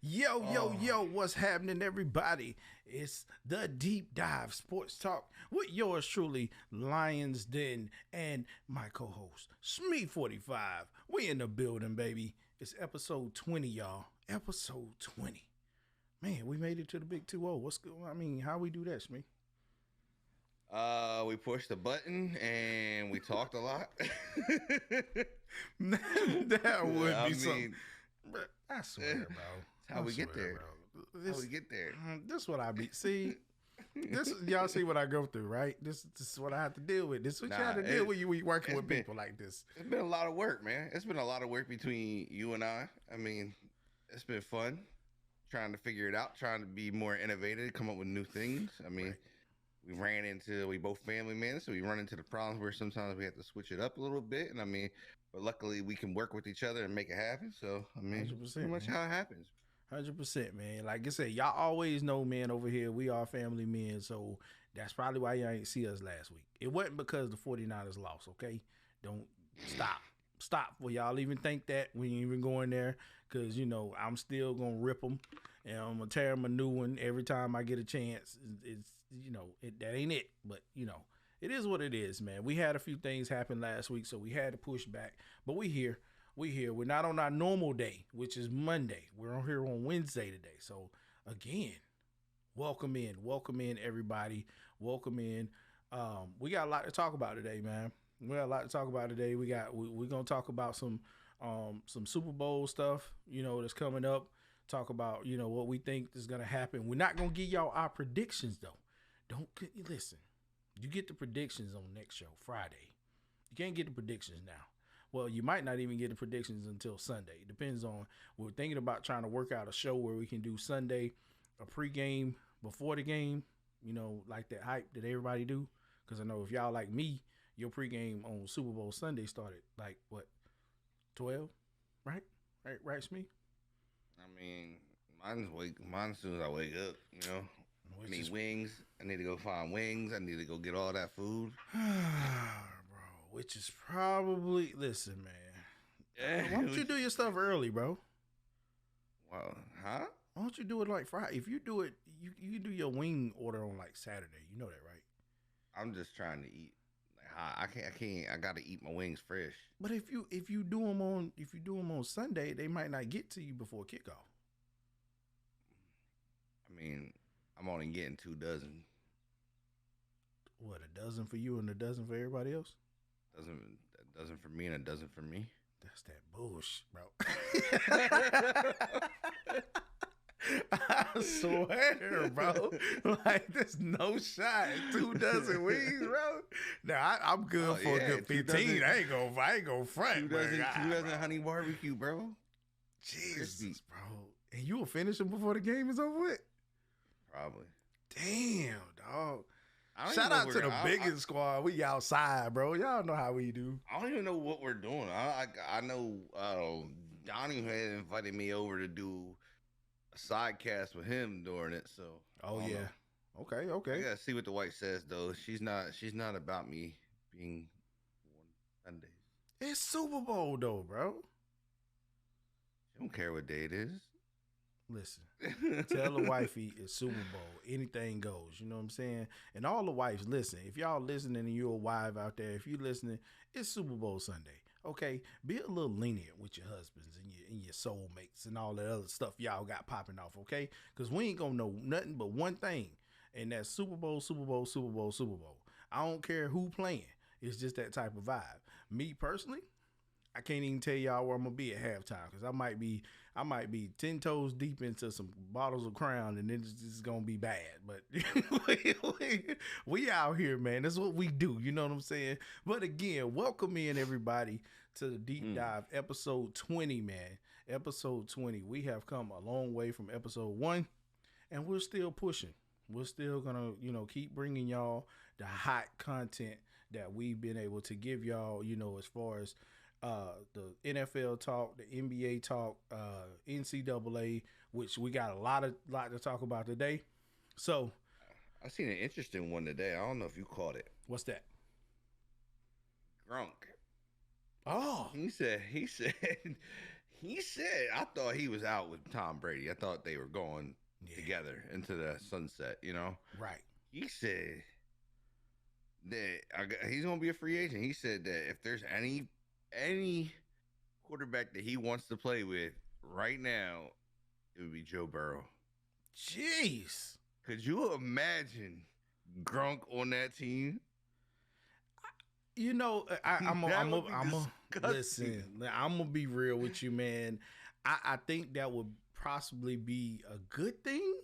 Yo, what's happening, everybody? It's the Deep Dive Sports Talk with yours truly, Lions Den, and my co-host, Smee45. We in the building, baby. It's episode 20, y'all. Episode 20. Man, we made it to the big 2-0. What's good? I mean, how we do that, Smee? We pushed the button and we talked a lot. That would be something. But I swear, bro. That's how we get there. This, how we get there. This what I be. See, this y'all see what I go through, right? This is what I have to deal with. This is what you have to deal with you working with people like this. It's been a lot of work, man. It's been a lot of work between you and I. I mean, it's been fun trying to figure it out, trying to be more innovative, come up with new things. I mean, we both family men, so we run into the problems where sometimes we have to switch it up a little bit. And I mean, but luckily we can work with each other and make it happen. So, I mean, pretty much how it happens. 100%, man. Like I said, y'all always know, man, over here, we are family men. So that's probably why y'all ain't see us last week. It wasn't because the 49ers lost, okay? Don't stop for y'all even think that. We ain't even going there because, you know, I'm still going to rip them and I'm going to tear them a new one every time I get a chance. It's you know, that ain't it. But, you know, it is what it is, man. We had a few things happen last week, so we had to push back. But we here. We're not on our normal day, which is Monday. We're on here on Wednesday today. So, again, welcome in, everybody. Welcome in. We got a lot to talk about today, man. We're gonna talk about some Super Bowl stuff, you know, that's coming up. Talk about, you know, what we think is gonna happen. We're not gonna give y'all our predictions though. Don't listen. You get the predictions on next show, Friday. You can't get the predictions now. Well, you might not even get the predictions until Sunday. It depends on, we're thinking about trying to work out a show where we can do Sunday, a pregame before the game, you know, like that hype that everybody do. Because I know if y'all like me, your pregame on Super Bowl Sunday started like, what, 12? Right, Smee? I mean, mine's as soon as I wake up, you know. I need wings. I need to go find wings. I need to go get all that food. Bro, which is probably, listen, man. Why don't you do your stuff early, bro? Well, huh? Why don't you do it like Friday? If you do it, you can do your wing order on like Saturday. You know that, right? I'm just trying to eat. I can't. I gotta eat my wings fresh. But if you do them on Sunday, they might not get to you before kickoff. I mean, I'm only getting 2 dozen. What, a dozen for you and a dozen for everybody else? A dozen for me and a dozen for me. That's that bullshit, bro. I swear, bro. Like, there's no shot. 2 dozen wings, bro. Now I'm good for a good 15. I ain't gonna front. 2 dozen honey barbecue, bro. Jesus, bro. And you will finish them before the game is over with? Probably. Damn, dog. Shout out to the biggest squad. We outside, bro. Y'all know how we do. I don't even know what we're doing. I know Donnie had invited me over to do a side cast with him during it. So yeah. Okay. I gotta see what the wife says though. She's not about me being on Sundays. It's Super Bowl though, bro. She don't care what day it is. Listen, tell the wifey it's Super Bowl. Anything goes. You know what I'm saying? And all the wives, listen. If y'all listening and you're a wife out there, if you listening, it's Super Bowl Sunday. Okay? Be a little lenient with your husbands and your soulmates and all that other stuff y'all got popping off, okay? Because we ain't going to know nothing but one thing, and that's Super Bowl, Super Bowl, Super Bowl, Super Bowl. I don't care who playing. It's just that type of vibe. Me personally, I can't even tell y'all where I'm gonna be at halftime because I might be 10 toes deep into some bottles of Crown and then it's just gonna be bad. But we out here, man. That's what we do. You know what I'm saying? But again, welcome in everybody to the Deep Dive episode 20, man. Episode 20. We have come a long way from episode 1, and we're still pushing. We're still gonna, you know, keep bringing y'all the hot content that we've been able to give y'all. You know, as far as the NFL talk, the NBA talk, NCAA, which we got a lot to talk about today. So I seen an interesting one today. I don't know if you caught it. What's that? Grunk. Oh, he said He said, I thought he was out with Tom Brady. I thought they were going Yeah. together into the sunset, you know? Right. He said that he's going to be a free agent. He said that if there's any quarterback that he wants to play with right now, it would be Joe Burrow. Jeez. Could you imagine Gronk on that team? You know, I'm gonna disgusting. listen. I'm gonna be real with you, man. I think that would possibly be a good thing,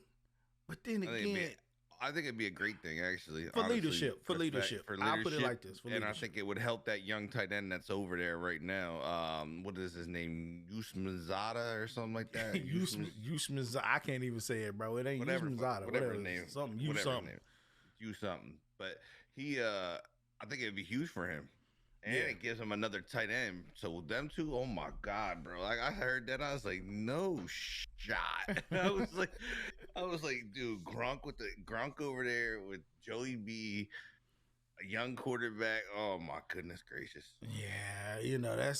but then again, I think it'd be a great thing, actually. For honestly, leadership. I'll put it like this. And I think it would help that young tight end that's over there right now. What is his name? Yusmazada or something like that? Yusmazada. I can't even say it, bro. It ain't Yusmazada. Whatever name. Something. You something. But he, I think it'd be huge for him. And it gives him another tight end. So them two, oh my God, bro. Like I heard that, I was like, no shot. I was like, dude, Gronk over there with Joey B, a young quarterback. Oh my goodness gracious. Yeah, you know, that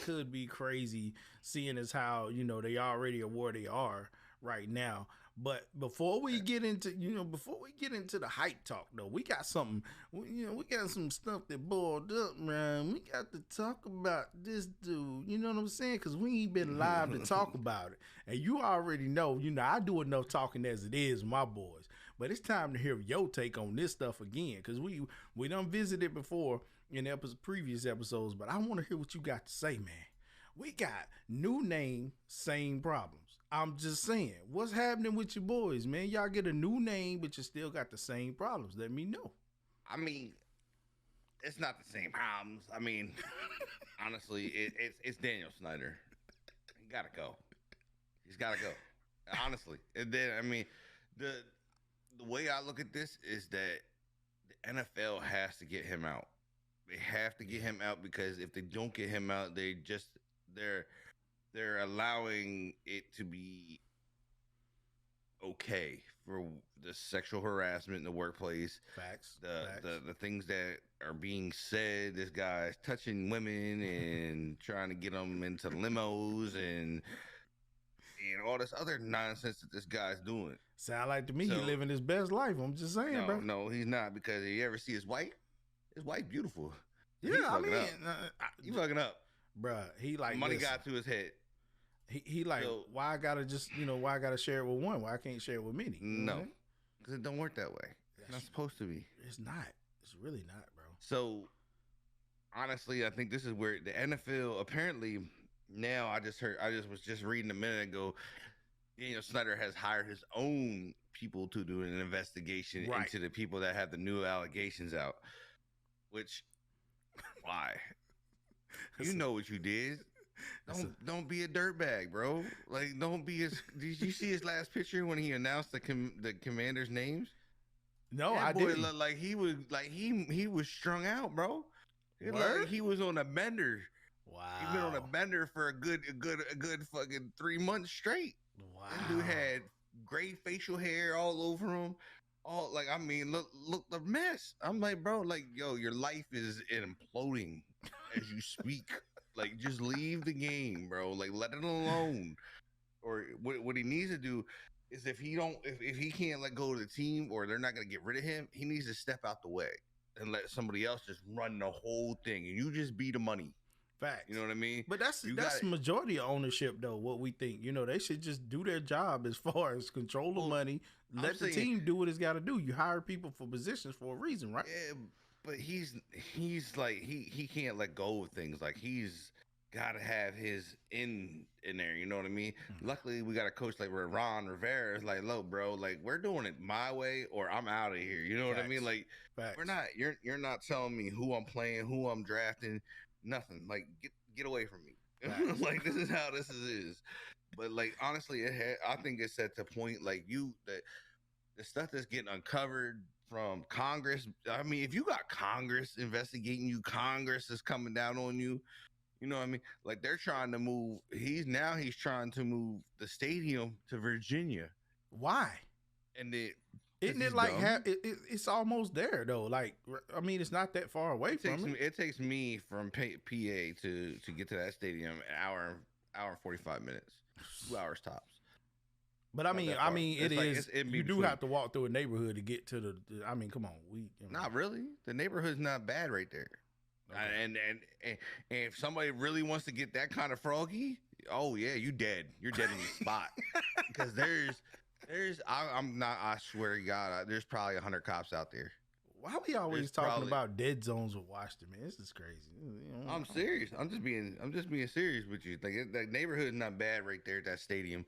could be crazy, seeing as how, you know, they already are where they are right now. But before we get into the hype talk, though, we got something, we got some stuff that boiled up, man. We got to talk about this dude, you know what I'm saying? Because we ain't been live to talk about it. And you already know, I do enough talking as it is, my boys. But it's time to hear your take on this stuff again, because we done visited before in previous episodes, but I want to hear what you got to say, man. We got new name, same problems. I'm just saying, what's happening with your boys, man? Y'all get a new name, but you still got the same problems. Let me know. I mean, it's not the same problems. I mean, honestly, it's Daniel Snyder. He gotta go. He's gotta go. Honestly, and then I mean, the way I look at this is that the NFL has to get him out. They have to get him out, because if they don't get him out, they're allowing it to be okay for the sexual harassment in the workplace. Facts. The things that are being said. This guy's touching women and trying to get them into limos and all this other nonsense that this guy's doing. Sound like to me he living his best life. I'm just saying, bro. No, he's not, because you ever see his wife? His wife beautiful. Yeah, I mean, you fucking up, bruh. He like money got to his head. He like, why I gotta why I gotta share it with one? Why I can't share it with many? No, because it don't work that way. It's not supposed to be. It's not. It's really not, bro. So honestly, I think this is where the NFL apparently now. I just was reading a minute ago. Daniel Snyder has hired his own people to do an investigation into the people that have the new allegations out. Which, why? You know what you did. Don't be a dirtbag, bro. Like, don't be as. Did you see his last picture when he announced the commanders' names? No, I didn't. Looked like he was strung out, bro. It looked like he was on a bender. Wow. He's been on a bender for a good fucking 3 months straight. Wow. That dude had gray facial hair all over him. All like, I mean, look the mess. I'm like, bro, like, yo, your life is imploding as you speak. Like, just leave the game, bro. Like, let it alone. Or what he needs to do is, if he can't let go of the team, or they're not gonna get rid of him, he needs to step out the way and let somebody else just run the whole thing, and you just be the money. Facts. You know what I mean? But that's majority of ownership, though. What we think, they should just do their job as far as control the money. Let the team do what it's got to do. You hire people for positions for a reason, right? Yeah, but he's like he can't let go of things. Like, he's got to have his in there. You know what I mean? Mm-hmm. Luckily, we got a coach like Ron Rivera. Is like, look, bro, like, we're doing it my way, or I'm out of here. You know what I mean? Like, we're not. You're not telling me who I'm playing, who I'm drafting. Nothing. Like, get away from me. Like, this is how this is. But, like, honestly, I think it's at the point, like, the stuff that's getting uncovered from Congress. I mean, if you got Congress investigating you, Congress is coming down on you. You know what I mean? Like, they're trying to move. He's trying to move the stadium to Virginia. Why? And Isn't it he's like dumb. it's almost there though? Like, I mean, it's not that far away from it. It takes me from PA to get to that stadium an hour and 45 minutes, 2 hours tops. But Not that I far. mean, It's like is. it's in You do between. have to walk through a neighborhood to get to the. I mean, come on, Not really. The neighborhood's not bad right there. Okay. And if somebody really wants to get that kind of froggy, oh yeah, you dead. You're dead in the spot because I'm not. I swear to God, there's probably 100 cops out there. Why we always There's talking probably- about dead zones with Washington, man? This is crazy. You know, I'm serious. I'm just being serious with you. Like that neighborhood is not bad right there at that stadium.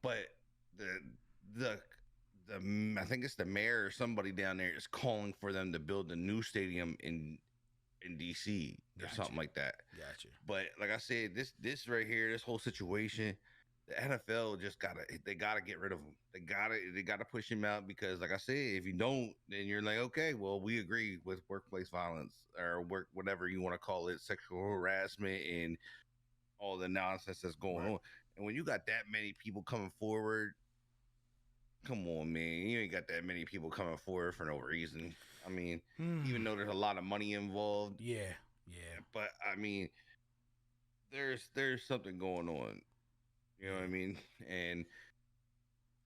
But the I think it's the mayor or somebody down there is calling for them to build a new stadium in DC or Gotcha. something like that. Gotcha. But like I said, this right here, this whole situation, the NFL just gotta get rid of him. They gotta push him out because, like I said, if you don't, then you're like, okay, well, we agree with workplace violence or whatever you want to call it, sexual harassment and all the nonsense that's going on. And when you got that many people coming forward, come on, man, you ain't got that many people coming forward for no reason. I mean, even though there's a lot of money involved, yeah. but I mean, there's something going on. You know what I mean? And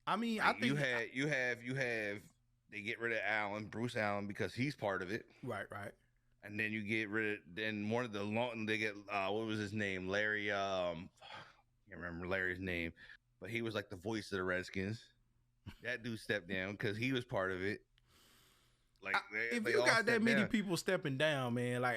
I mean, like, I think you have they get rid of Bruce Allen because he's part of it. right. And then you get rid of one of they get what was his name? Larry I can't remember Larry's name, but he was like the voice of the Redskins. That dude stepped down because he was part of it. Like if they you all got that stepped many down. people stepping down, man, like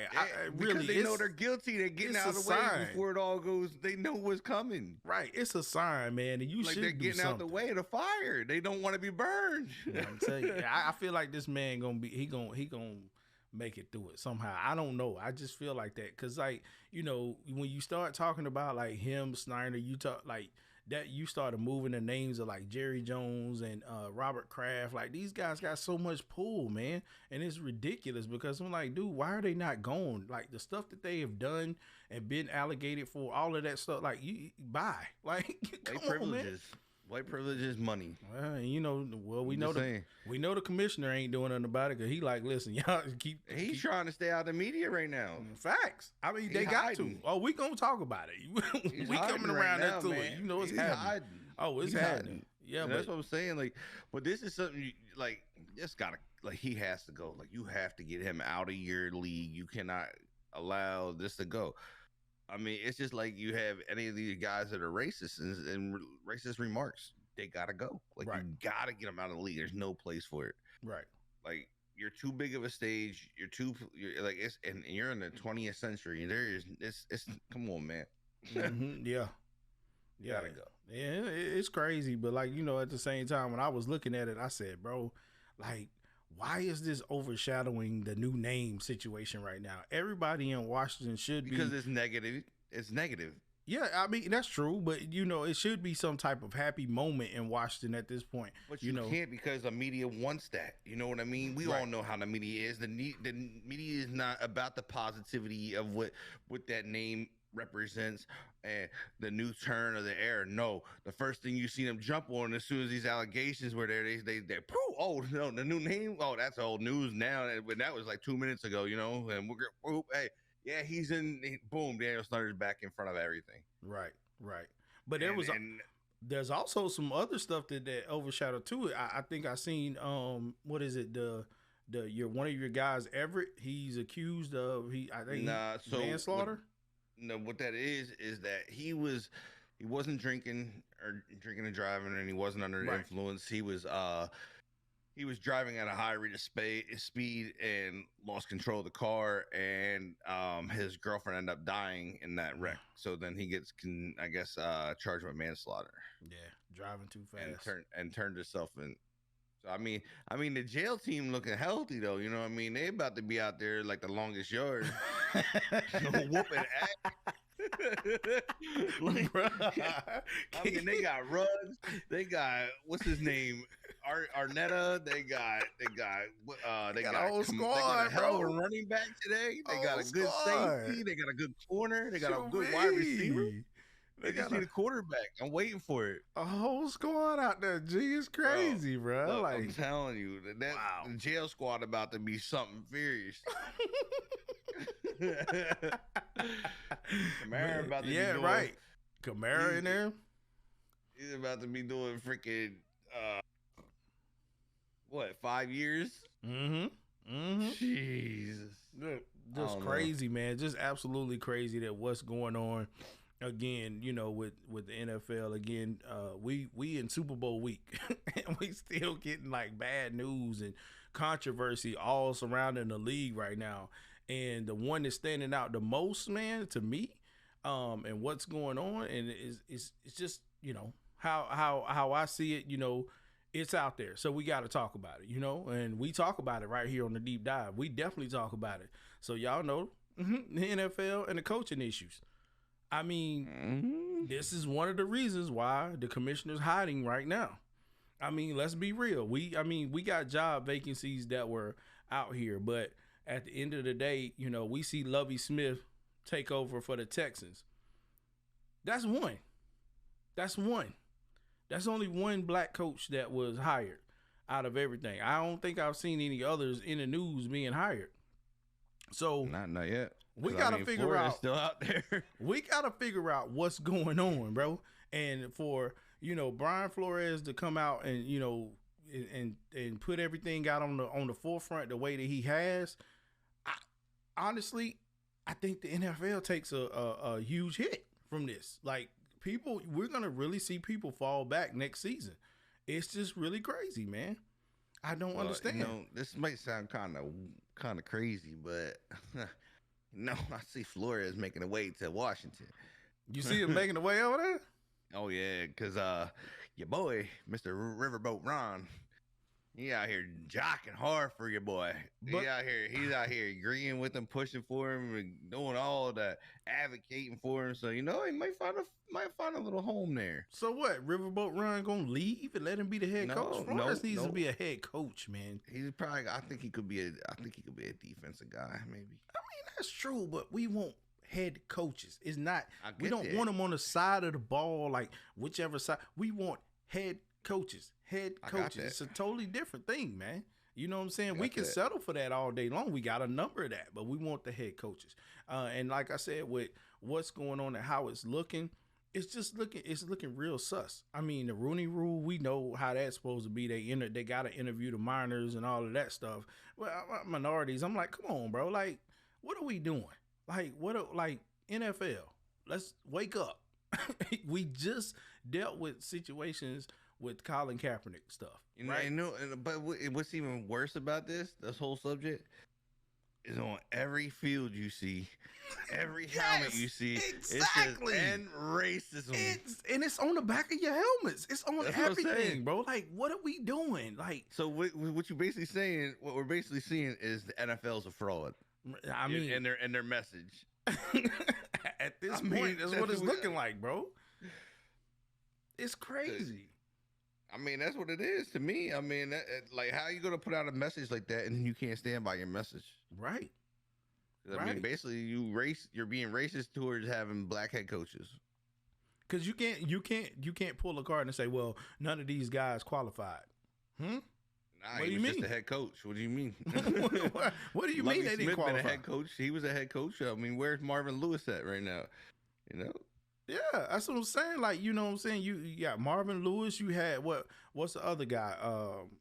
Because really, they know they're guilty. They're getting it's out a of the way sign. before it all goes. They know what's coming. right. It's a sign, man, and you Like should they're do getting out the something. way of the fire. They don't want to be burned. I'm telling you, I feel like this man gonna be he gonna make it through it somehow. I don't know. I just feel like that because, like, you know, when you start talking about like him, Snyder, you talk like that. You started moving the names of like Jerry Jones and Robert Kraft. Like these guys got so much pull, man, and it's ridiculous because I'm like, dude, why are they not gone? Like the stuff that they have done and been allocated for, all of that stuff. Like you buy, like come on, man. White privilege is money. Well, and you know, well, we I'm know just saying. we know the commissioner ain't doing nothing about it because he like, listen, y'all He's trying to stay out of the media right now. facts. I mean, they He's got hiding. to. Oh, we gonna talk about it. He's we hiding coming right around now, there to man. it. You know it's He's happening. hiding. Oh, it's He's happening. hiding. Yeah, And but that's what I'm saying. Like, but this is something like just gotta like he has to go. Like you have to get him out of your league. You cannot allow this to go. I mean, it's just like you have any of these guys that are racist and racist remarks. They gotta go. Like Right. you gotta get them out of the league. There's no place for it. right. Like you're too big of a stage. You're like it's and you're in the 20th century. There is it's come on, man. Yeah. You gotta go. Yeah, it's crazy, but like, you know, at the same time, when I was looking at it, I said, bro, like, why is this overshadowing the new name situation right now? Everybody in Washington should be Because it's negative. It's negative. Yeah, I mean that's true, but you know it should be some type of happy moment in Washington at this point. But you you know, can't because the media wants that. You know what I mean? We Right. all know how the media is. The media is not about the positivity of what that name represents and the new turn of the era. No, the first thing you see them jump on as soon as these allegations were there, they oh no, the new name. Oh, that's old news now. But that was like 2 minutes ago. You know, and hey. Yeah, he's in. Boom, Daniel Snyder's back in front of everything. right. But there's also some other stuff that overshadowed too. I think I seen one of your guys, Everett. He's accused of manslaughter. What that is that he wasn't drinking and driving, and he wasn't under the Right. influence. He was driving at a high rate of speed and lost control of the car, and his girlfriend ended up dying in that wreck. So then he gets, charged with manslaughter. Yeah, driving too fast. And turned himself in. So I mean, the jail team looking healthy though. You know what I mean? They about to be out there like the longest yard, whooping ass. Like, I mean, they got rugs. They got what's his name, Arnetta. They got a whole they got squad, a hell of a bro. running back today. They Whole got a good squad. safety. They got a good corner. They got a Shoot good me. wide receiver. They just need a quarterback. I'm waiting for it. a whole squad out there. G, it's crazy, bro. Look, Like, I'm telling you, that wow. the jail squad about to be something furious. Kamara about to be doing, right. Kamara in there. He's about to be doing freaking what, 5 years? Jesus. Just crazy, man. Just absolutely crazy that what's going on again, you know, with the NFL again. We in Super Bowl week and we still getting like bad news and controversy all surrounding the league right now. And the one that's standing out the most, man, to me, and what's going on, and it's just, you know, how I see it, you know, it's out there. So we got to talk about it, you know, and we talk about it right here on the Deep Dive. We definitely talk about it. So y'all know the NFL and the coaching issues. I mean, this is one of the reasons why the commissioner's hiding right now. I mean, let's be real. We got job vacancies that were out here, but at the end of the day, you know, we see Lovie Smith take over for the Texans. That's one. That's only one black coach that was hired out of everything. I don't think I've seen any others in the news being hired. So not yet. We gotta figure Florida's out still out there. We gotta figure out what's going on, bro. And for, you know, Brian Flores to come out and, you know, and put everything out on the forefront the way that he has, honestly, I think the NFL takes a huge hit from this. Like, we're gonna really see people fall back next season. It's just really crazy, man. I don't understand. You know, this might sound kind of crazy, but no, I see Flores making a way to Washington. You see him making a way over there? Oh yeah, because your boy, Mr. Riverboat Ron, he out here jocking hard for your boy. He's out here agreeing with him, pushing for him, and doing all that, advocating for him. So you know, he might find a little home there. So what? Riverboat Ron gonna leave and let him be the head coach? Flores needs to be a head coach, man. He's probably. I think he could be a defensive guy, maybe. I mean, that's true, but we want head coaches. It's not. We don't want them on the side of the ball, like whichever side. We want head coaches. It's a totally different thing, man. You know what I'm saying? We can settle for that all day long. We got a number of that, but we want the head coaches. And like I said, with what's going on and how it's looking, it's looking real sus. I mean, the Rooney Rule, we know how that's supposed to be. They got to interview the minors and all of that stuff. Well, minorities, I'm like, come on, bro. Like, what are we doing? Like, NFL, let's wake up. We just dealt with situations with Colin Kaepernick stuff. Right? But what's even worse about this whole subject, is on every field you see, every helmet you see, exactly. It says end racism. It's on the back of your helmets. It's on everything, bro. Like, what are we doing? Like, so what you're basically saying, what we're basically seeing is the NFL's a fraud. I mean, and their message. At this point, that's what it's looking like, bro. It's crazy. I mean, that's what it is to me. I mean, like, how are you gonna put out a message like that and you can't stand by your message? Right. I mean, basically, you're being racist towards having black head coaches. Because you can't pull a card and say, well, none of these guys qualified. Nah, what do you mean? Just a head coach. What do you mean? What do you mean they didn't qualify? Been a head coach. He was a head coach. I mean, where's Marvin Lewis at right now? You know. Yeah, that's what I'm saying. Like, you know what I'm saying? You got Marvin Lewis. You had what's the other guy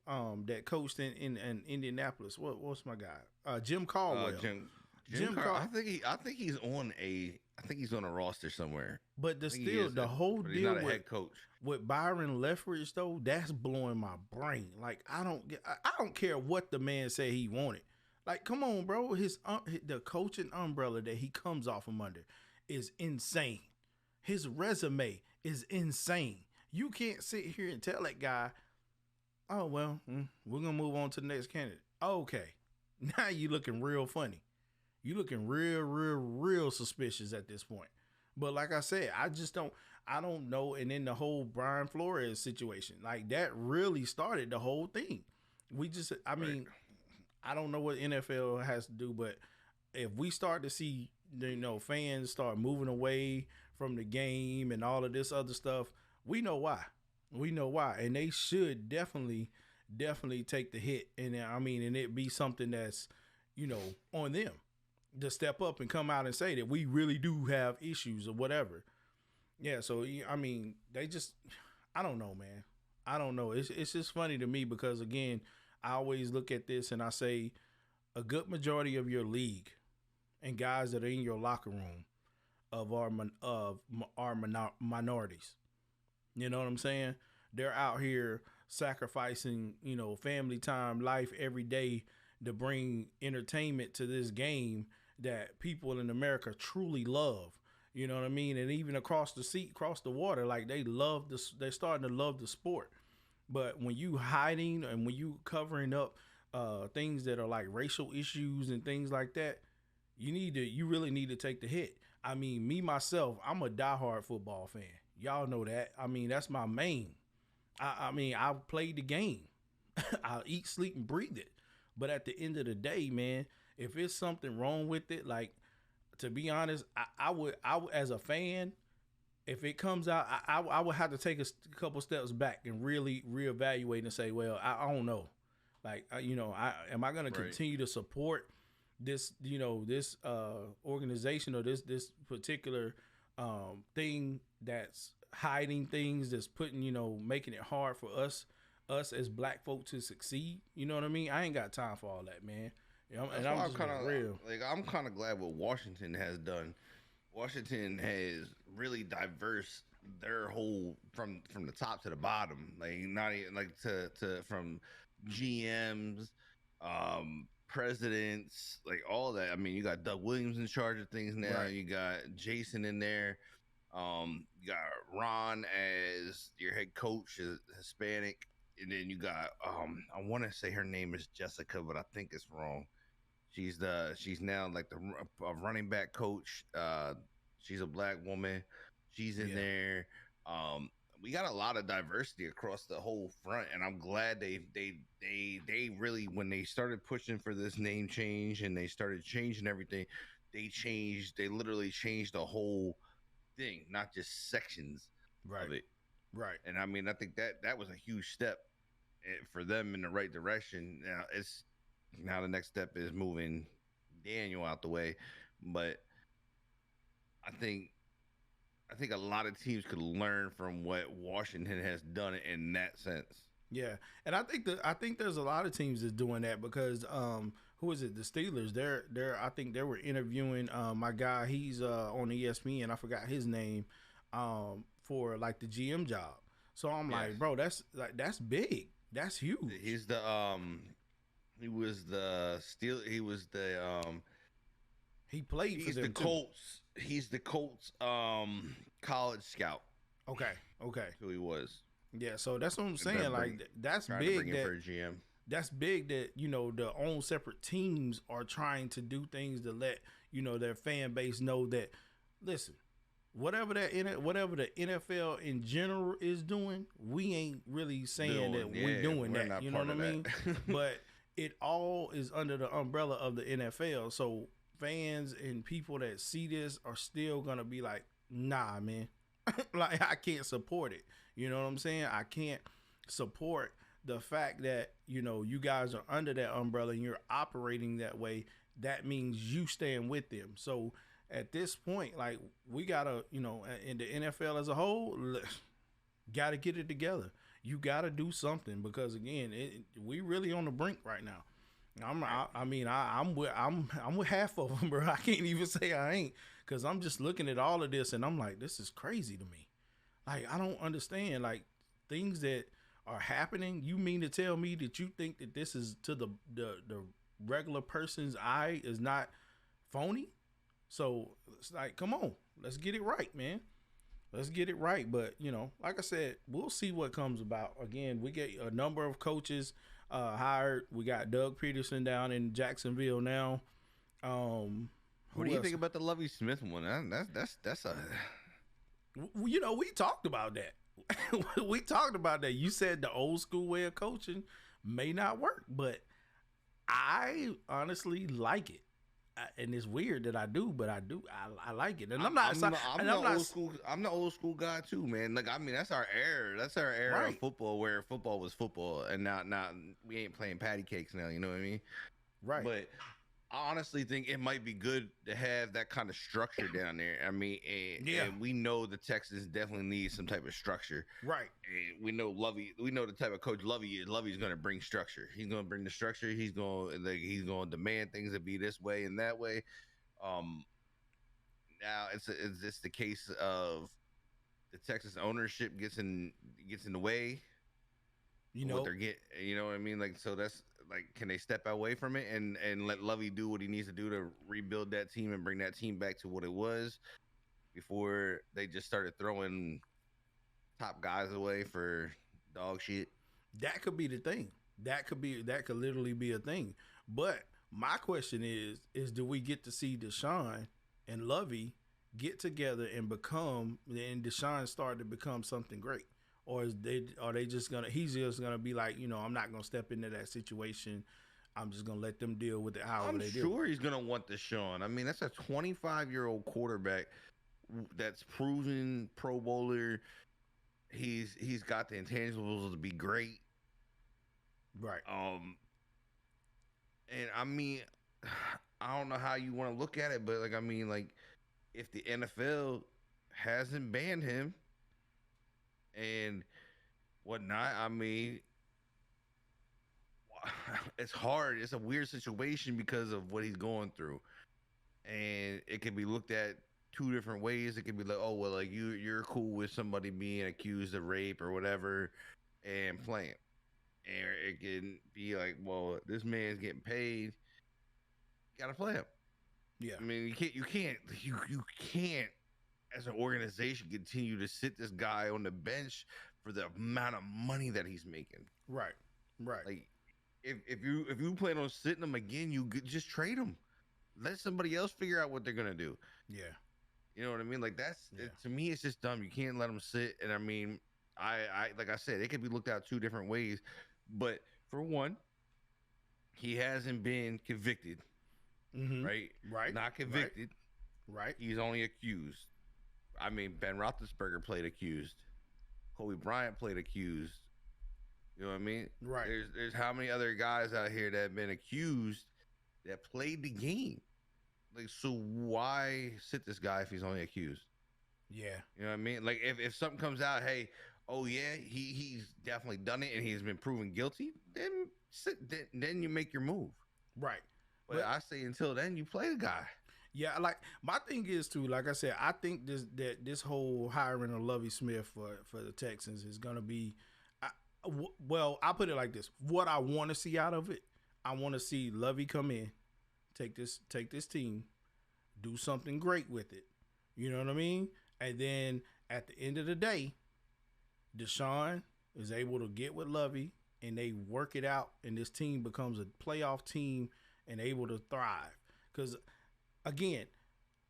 that coached in Indianapolis? What's my guy? Jim Caldwell. Jim Caldwell. I think he's on a roster somewhere. But the whole deal, he's not a head coach. With Byron Leftwich though, that's blowing my brain. Like, I don't care what the man said he wanted. Like, come on, bro. The coaching umbrella that he comes off from under is insane. His resume is insane. You can't sit here and tell that guy, oh, well, we're going to move on to the next candidate. Okay. Now you looking real funny. You looking real suspicious at this point. But like I said, I don't know. And then the whole Brian Flores situation, like, that really started the whole thing. I don't know what NFL has to do, but if we start to see, fans start moving away from the game and all of this other stuff. We know why. We know why, and they should definitely take the hit. And I mean, and it be something that's, on them to step up and come out and say that we really do have issues or whatever. Yeah. So I mean, they just, I don't know, man. I don't know. It's just funny to me because again, I always look at this and I say a good majority of your league and guys that are in your locker room are minorities. You know what I'm saying? They're out here sacrificing, family time, life every day to bring entertainment to this game that people in America truly love. You know what I mean? And even across the water, like they're starting to love the sport. But when you hiding and when you covering up things that are like racial issues and things like that, you really need to take the hit. I mean, me myself, I'm a diehard football fan. Y'all know that. I mean, that's my main. I mean, I played the game. I eat, sleep, and breathe it. But at the end of the day, man, if it's something wrong with it, like, to be honest, I would as a fan, if it comes out, I would have to take a couple steps back and really reevaluate and say, well, I don't know. Like, am I going to continue to support this, this organization or this particular thing that's hiding things, that's putting, making it hard for us as black folk to succeed? You know what I mean? I ain't got time for all that, man. And I'm kind of real. Like, I'm kind of glad what Washington has done. Washington has really diverse their whole from the top to the bottom. Like, not even like to from GMs, presidents, like all that. I mean, you got Doug Williams in charge of things now. Right. You got Jason in there. You got Ron as your head coach, is Hispanic, and then you got I want to say her name is Jessica, but I think it's wrong. She's now like the running back coach. She's a black woman. She's in there. We got a lot of diversity across the whole front, and I'm glad they really, when they started pushing for this name change and they started changing everything, they literally changed the whole thing, not just sections of it. Right. And I mean, I think that was a huge step for them in the right direction. Now the next step is moving Daniel out the way, but I think a lot of teams could learn from what Washington has done in that sense. Yeah, and I think there's a lot of teams that's doing that because who is it? The Steelers. I think they were interviewing my guy. He's on ESPN. I forgot his name for like the GM job. So I'm like, bro, that's big. That's huge. He's the he played for them too. Colts. He's the Colts college scout. Okay. That's who he was. Yeah, so that's what I'm saying. Like, that's big that for a GM. That's big that, the own separate teams are trying to do things to let, their fan base know that, listen, whatever the NFL in general is doing, we ain't really saying that we're doing that. You know what I mean? But it all is under the umbrella of the NFL. So fans and people that see this are still going to be like, nah, man. Like, I can't support it. You know what I'm saying? I can't support the fact that, you guys are under that umbrella and you're operating that way. That means you stand with them. So at this point, like, we got to, in the NFL as a whole, got to get it together. You got to do something because, again, we really on the brink right now. I'm with half of them, bro. I can't even say I ain't, because I'm just looking at all of this and I'm like, this is crazy to me. Like, I don't understand, like, things that are happening. You mean to tell me that you think that this is, to the regular person's eye, is not phony? So it's like, come on, let's get it right, man. Let's get it right. But, like I said, we'll see what comes about. Again, we get a number of coaches hired. We got Doug Peterson down in Jacksonville now. What do you think about the Lovie Smith one? That's a... We talked about that. We talked about that. You said the old school way of coaching may not work, but I honestly like it. and it's weird that I do, but I do. I like it, and I'm I'm not. the, And I'm old not. school. I'm the old school guy too, man. Like I mean, that's our era. That's our era of Right. football, where football was football, and now we ain't playing patty cakes now. You know what I mean? Right. But I honestly think it might be good to have that kind of structure down there. I mean, and we know the Texans definitely need some type of structure. Right. And we know Lovey. We know the type of coach Lovey is. Lovey's going to bring structure. He's going to bring the structure. He's going to demand things to be this way and that way. Now it's the case of the Texas ownership gets in the way. You know what they're getting. You know what I mean? Like, so that's like, can they step away from it and let Lovey do what he needs to do to rebuild that team and bring that team back to what it was before they just started throwing top guys away for dog shit? that could be the thing. That could literally be a thing. But my question is do we get to see Deshaun and Lovey get together and Deshaun start to become something great? Or are they just gonna he's just gonna be like, I'm not gonna step into that situation. I'm just gonna let them deal with it however they do. I'm sure he's gonna want Deshaun. I mean, that's a 25-year-old quarterback that's proven Pro Bowler. He's got the intangibles to be great. Right. And I mean, I don't know how you want to look at it, but like, I mean, like, if the NFL hasn't banned him and whatnot, I mean, it's hard. It's a weird situation because of what he's going through, and it can be looked at two different ways. It could be like, oh well, like you're cool with somebody being accused of rape or whatever and playing, and it can be like, well, this man's getting paid, you gotta play him. Yeah. I mean, you can't as an organization continue to sit this guy on the bench for the amount of money that he's making. Right. Like, if you plan on sitting him again, you just trade him. Let somebody else figure out what they're gonna do. Yeah. You know what I mean? Like, to me, it's just dumb. You can't let him sit. And I mean, I like I said, it could be looked at two different ways. But for one, he hasn't been convicted. Mm-hmm. Right. Not convicted. Right. He's only accused. I mean, Ben Roethlisberger played accused. Kobe Bryant played accused. You know what I mean? Right. There's how many other guys out here that have been accused that played the game. Like, so why sit this guy if he's only accused? Yeah. You know what I mean? Like, if something comes out, hey, oh yeah, he's definitely done it and he's been proven guilty, then you make your move. Right. But I say until then, you play the guy. Yeah, like my thing is too. Like I said, I think this whole hiring of Lovie Smith for the Texans is gonna be, well, I'll put it like this: what I want to see out of it, I want to see Lovie come in, take this team, do something great with it. You know what I mean? And then at the end of the day, Deshaun is able to get with Lovie and they work it out, and this team becomes a playoff team and able to thrive. Because again,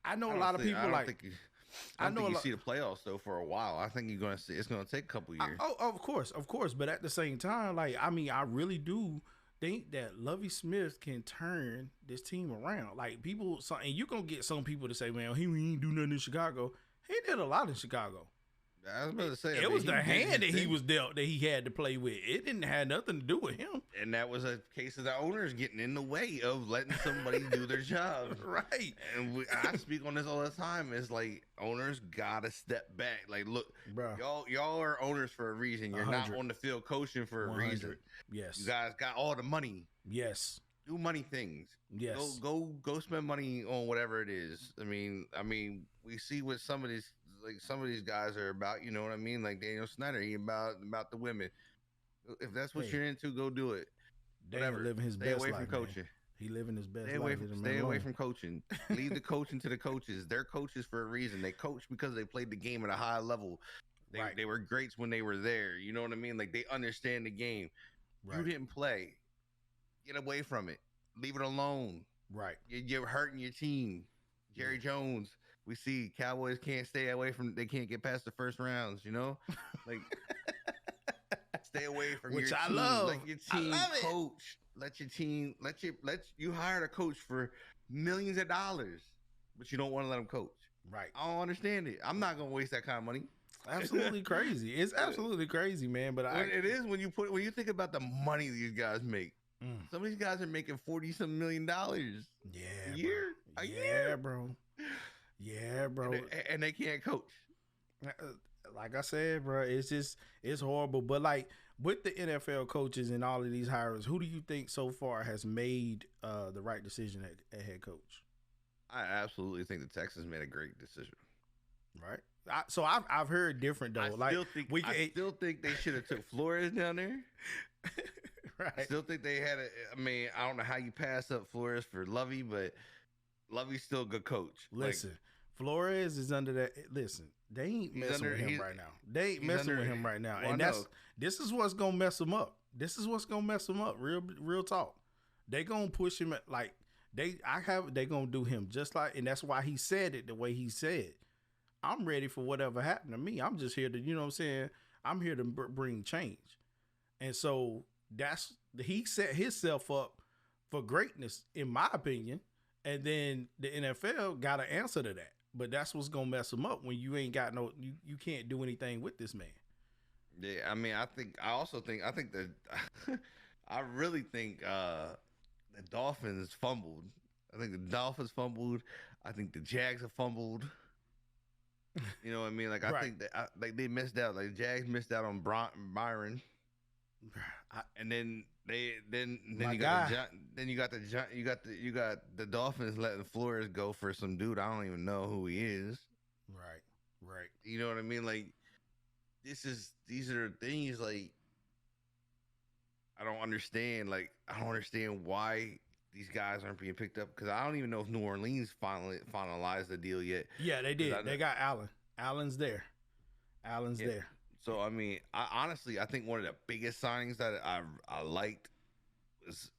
I know a lot of people like. I don't think you see the playoffs though for a while. I think you're gonna see it's gonna take a couple years. Of course. But at the same time, like, I mean, I really do think that Lovie Smith can turn this team around. Like, people, and you're gonna get some people to say, "Man, he ain't do nothing in Chicago." He did a lot in Chicago. I was about to say, it was the hand that he was dealt that he had to play with. It didn't have nothing to do with him. And that was a case of the owners getting in the way of letting somebody do their job. Right. And I speak on this all the time. It's like, owners gotta step back. Like, look, bro, y'all are owners for a reason. You're 100. Not on the field coaching for a 100. Reason. Yes. You guys got all the money. Yes. Do money things. Yes. Go spend money on whatever it is. I mean, we see what some of these guys are about. You know what I mean? Like Daniel Snyder, he about the women. If that's what you're into, go do it. Whatever. Living his best life. Stay away from coaching. Man. He living his best life. Stay away from coaching. Leave the coaching to the coaches. They're coaches for a reason. They coach because they played the game at a high level. They were greats when they were there. You know what I mean? Like, they understand the game. Right. You didn't play. Get away from it. Leave it alone. Right. You're hurting your team. Jerry Jones. We see Cowboys can't stay away from. They can't get past the first rounds. You know, like, stay away from which your I team. love. Let your team coach. Let your team. You hired a coach for millions of dollars, but you don't want to let him coach. Right. I don't understand it. I'm not gonna waste that kind of money. Absolutely crazy. It's absolutely crazy, man. But it is when you think about the money these guys make. Some of these guys are making $40-some million. Yeah, a year. Bro. A year, bro. Yeah, bro. And they can't coach. Like I said, bro, it's horrible. But like with the NFL coaches and all of these hires, who do you think so far has made the right decision at head coach? I absolutely think the Texans made a great decision. Right. So I've heard different though. I still think they should have took Flores down there. Right. I still think they had I mean, I don't know how you pass up Flores for Lovey, but Lovey's still a good coach. Listen, Flores is under that. Listen, they ain't messing with him right now. They ain't messing with him right now, and this is what's gonna mess him up. This is what's gonna mess him up. Real talk. They gonna push him they gonna do him just like, and that's why he said it the way he said. I'm ready for whatever happened to me. I'm just here to, you know what I'm saying? I'm here to bring change. And so he set himself up for greatness, in my opinion. And then the NFL got to answer to that. But that's what's going to mess him up when you ain't got you can't do anything with this man. Yeah, I mean, I think that I really think the Dolphins fumbled. I think the Dolphins fumbled. I think the Jags have fumbled. You know what I mean? Like, I think that they missed out. Like, Jags missed out on Byron, and then you got the Dolphins letting Flores go for some dude I don't even know who he is. Right. You know what I mean? Like, these are things like I don't understand. Like, I don't understand why these guys aren't being picked up, because I don't even know if New Orleans finalized the deal yet. Yeah, they did. They got Allen. Allen's there. There. So, I mean, I think one of the biggest signings that I liked was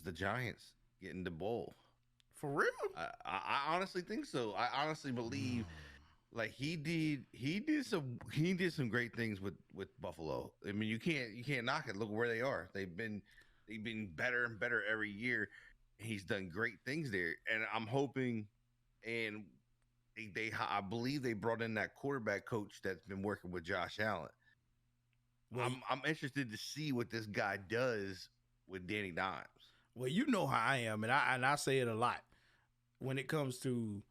the Giants getting the Bowl. For real? I honestly think so. I honestly believe like he did some great things with Buffalo. I mean, you can't knock it. Look where they are. They've been better and better every year. He's done great things there, and I'm hoping, and I believe they brought in that quarterback coach that's been working with Josh Allen. Well, I'm interested to see what this guy does with Danny Dimes. Well, you know how I am, and I say it a lot when it comes to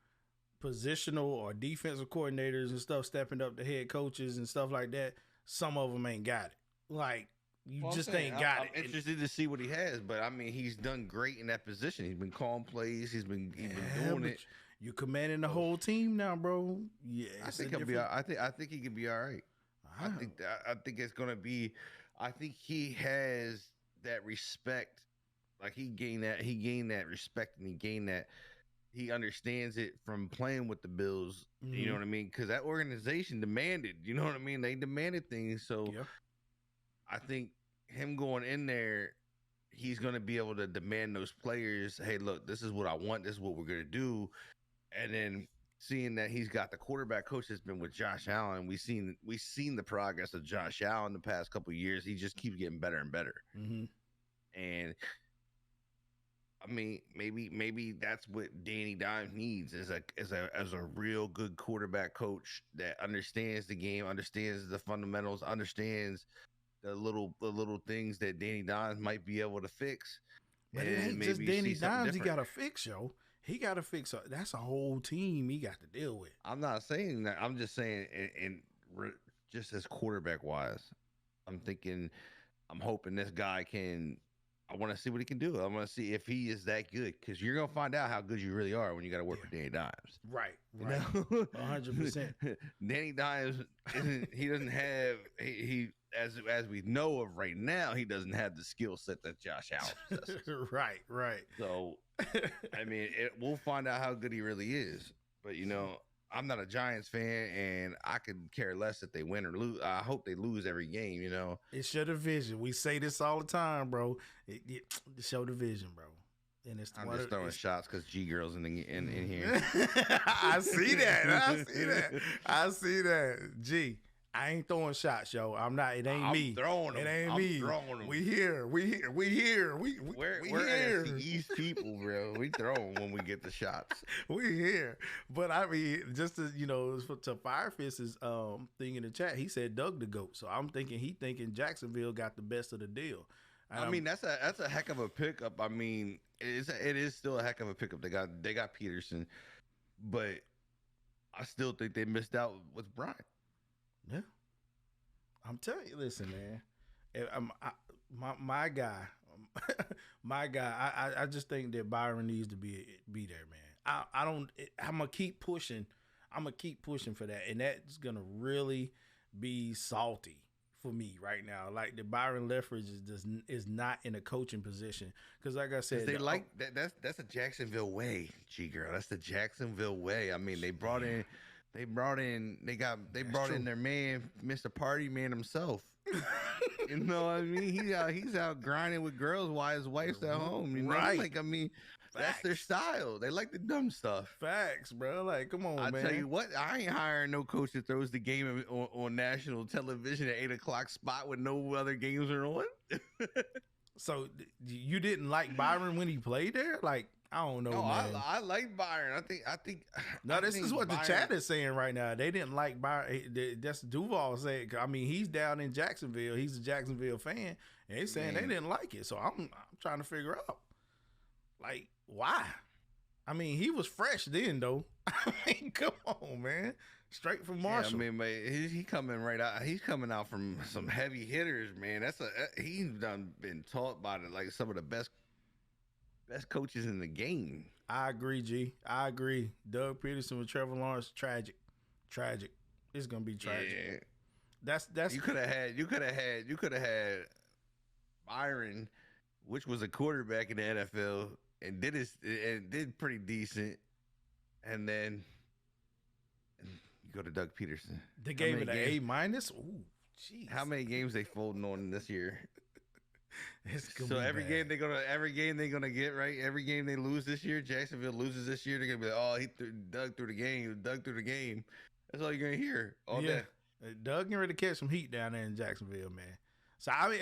positional or defensive coordinators and stuff stepping up to head coaches and stuff like that. Some of them ain't got it. Like, you just ain't got it. I'm interested to see what he has, but I mean, he's done great in that position. He's been calling plays. He's been doing it. You commanding the whole team now, bro. Yeah, I think he'll be. I think he can be all right. I think it's gonna be. I think he has that respect. Like, he gained that respect, and he understands it from playing with the Bills. Mm-hmm. You know what I mean? Because that organization demanded. You know what I mean? They demanded things. So I think him going in there, he's going to be able to demand those players, hey, look, this is what I want. This is what we're going to do. And then seeing that he's got the quarterback coach that's been with Josh Allen, we've seen the progress of Josh Allen the past couple of years. He just keeps getting better and better. Mm-hmm. And I mean, maybe that's what Danny Dimes needs is a real good quarterback coach that understands the game, understands the fundamentals, understands the little things that Danny Dimes might be able to fix. But it ain't just Danny Dimes he got to fix, yo. He got to fix. That's a whole team he got to deal with. I'm not saying that. I'm just saying, just as quarterback wise, I'm hoping this guy can. I want to see what he can do. I want to see if he is that good, because you're gonna find out how good you really are when you got to work with Danny Dimes. Right. 100%. Danny Dimes doesn't have as we know of right now, he doesn't have the skill set that Josh Allen does. Right. So, I mean, we'll find out how good he really is. But, I'm not a Giants fan, and I could care less if they win or lose. I hope they lose every game, It's your division. We say this all the time, bro. It's your division, bro. And I'm just throwing shots because G-Girl's in here. I see that. I see that. G, I ain't throwing shots, yo. I'm not. It ain't I'm me. throwing It them. ain't I'm me. throwing them. We here. We here. We We're here. NFC East people, bro. We throw them when we get the shots. We here. But I mean, just to to Firefist's thing in the chat, he said Doug the GOAT. So I'm thinking he thinking Jacksonville got the best of the deal. I mean, that's a heck of a pickup. I mean, it is still a heck of a pickup. They got Peterson, but I still think they missed out with Bryant. Yeah, I'm telling you. Listen, man, my guy, my guy. I just think that Byron needs to be there, man. I don't. I'm gonna keep pushing. I'm gonna keep pushing for that, and that's gonna really be salty for me right now. Like the Byron Leftwich is not in a coaching position because, like I said, they like that. That's a Jacksonville way, G girl. That's the Jacksonville way. I mean, they brought in their man, Mr. Party Man himself. You know what I mean? He's out grinding with girls while his wife's at home. You know, right? Like, I mean, Facts. That's their style. They like the dumb stuff. Facts, bro. Like, come on, man. I tell you what, I ain't hiring no coach that throws the game on national television at 8:00 spot when no other games are on. So you didn't like Byron when he played there? Like, I don't know, man. I like Byron. I think. No, this is what Byron, the chat is saying right now. They didn't like Byron. That's Duval saying. I mean, he's down in Jacksonville. He's a Jacksonville fan, and they're saying they didn't like it. So I'm trying to figure out, like, why? I mean, he was fresh then, though. I mean, come on, man. Straight from Marshall. Yeah, I mean, man, he coming right out. He's coming out from some heavy hitters, man. He's done been taught by like some of the best coaches in the game. I agree, G. I agree. Doug Peterson with Trevor Lawrence, tragic. It's gonna be tragic. Yeah. That's you could have had Byron, which was a quarterback in the NFL and did pretty decent, and then you go to Doug Peterson. They gave it an A-. Ooh, jeez. How many games they folding on this year? So every game they're gonna get right. Every game they lose this year, Jacksonville loses this year. They're gonna be like, "Oh, Doug threw the game. Doug threw the game." That's all you're gonna hear all day. Doug getting ready to catch some heat down there in Jacksonville, man. So I mean,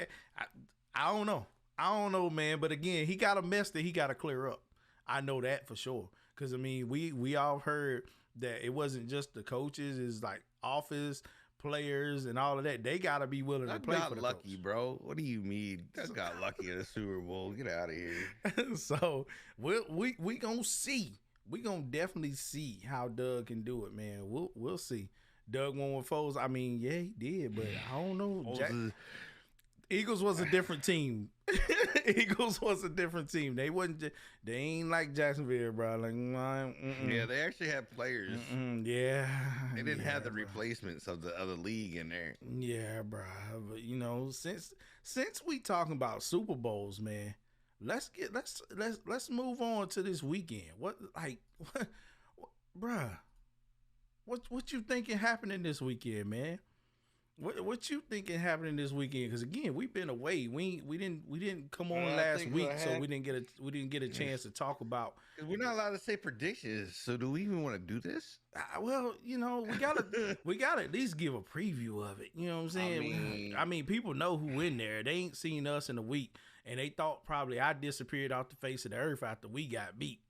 I don't know. I don't know, man. But again, he got a mess that he got to clear up. I know that for sure. Because I mean, we all heard that it wasn't just the coaches; it's like office players and all of that. They got to be willing to play for the lucky, coach. Bro. What do you mean? Doug got lucky in the Super Bowl. Get out of here. So we gonna see. We gonna definitely see how Doug can do it, man. We'll see. Doug won with Foles. I mean, yeah, he did, but I don't know. Eagles was a different team. Eagles was a different team. They ain't like Jacksonville, bro. Like, yeah, they actually had players. Yeah, they didn't have the replacements of the other league in there. Yeah, bro. But since we talking about Super Bowls, man, let's move on to this weekend. Bruh? What you thinking happening this weekend, man? What you thinking happening this weekend? Because again, we've been away. We didn't come on last week, so we didn't get a chance to talk about. We're not allowed to say predictions. So do we even want to do this? Well, we gotta at least give a preview of it. You know what I'm saying? I mean, people know who in there. They ain't seen us in a week, and they thought probably I disappeared off the face of the earth after we got beat.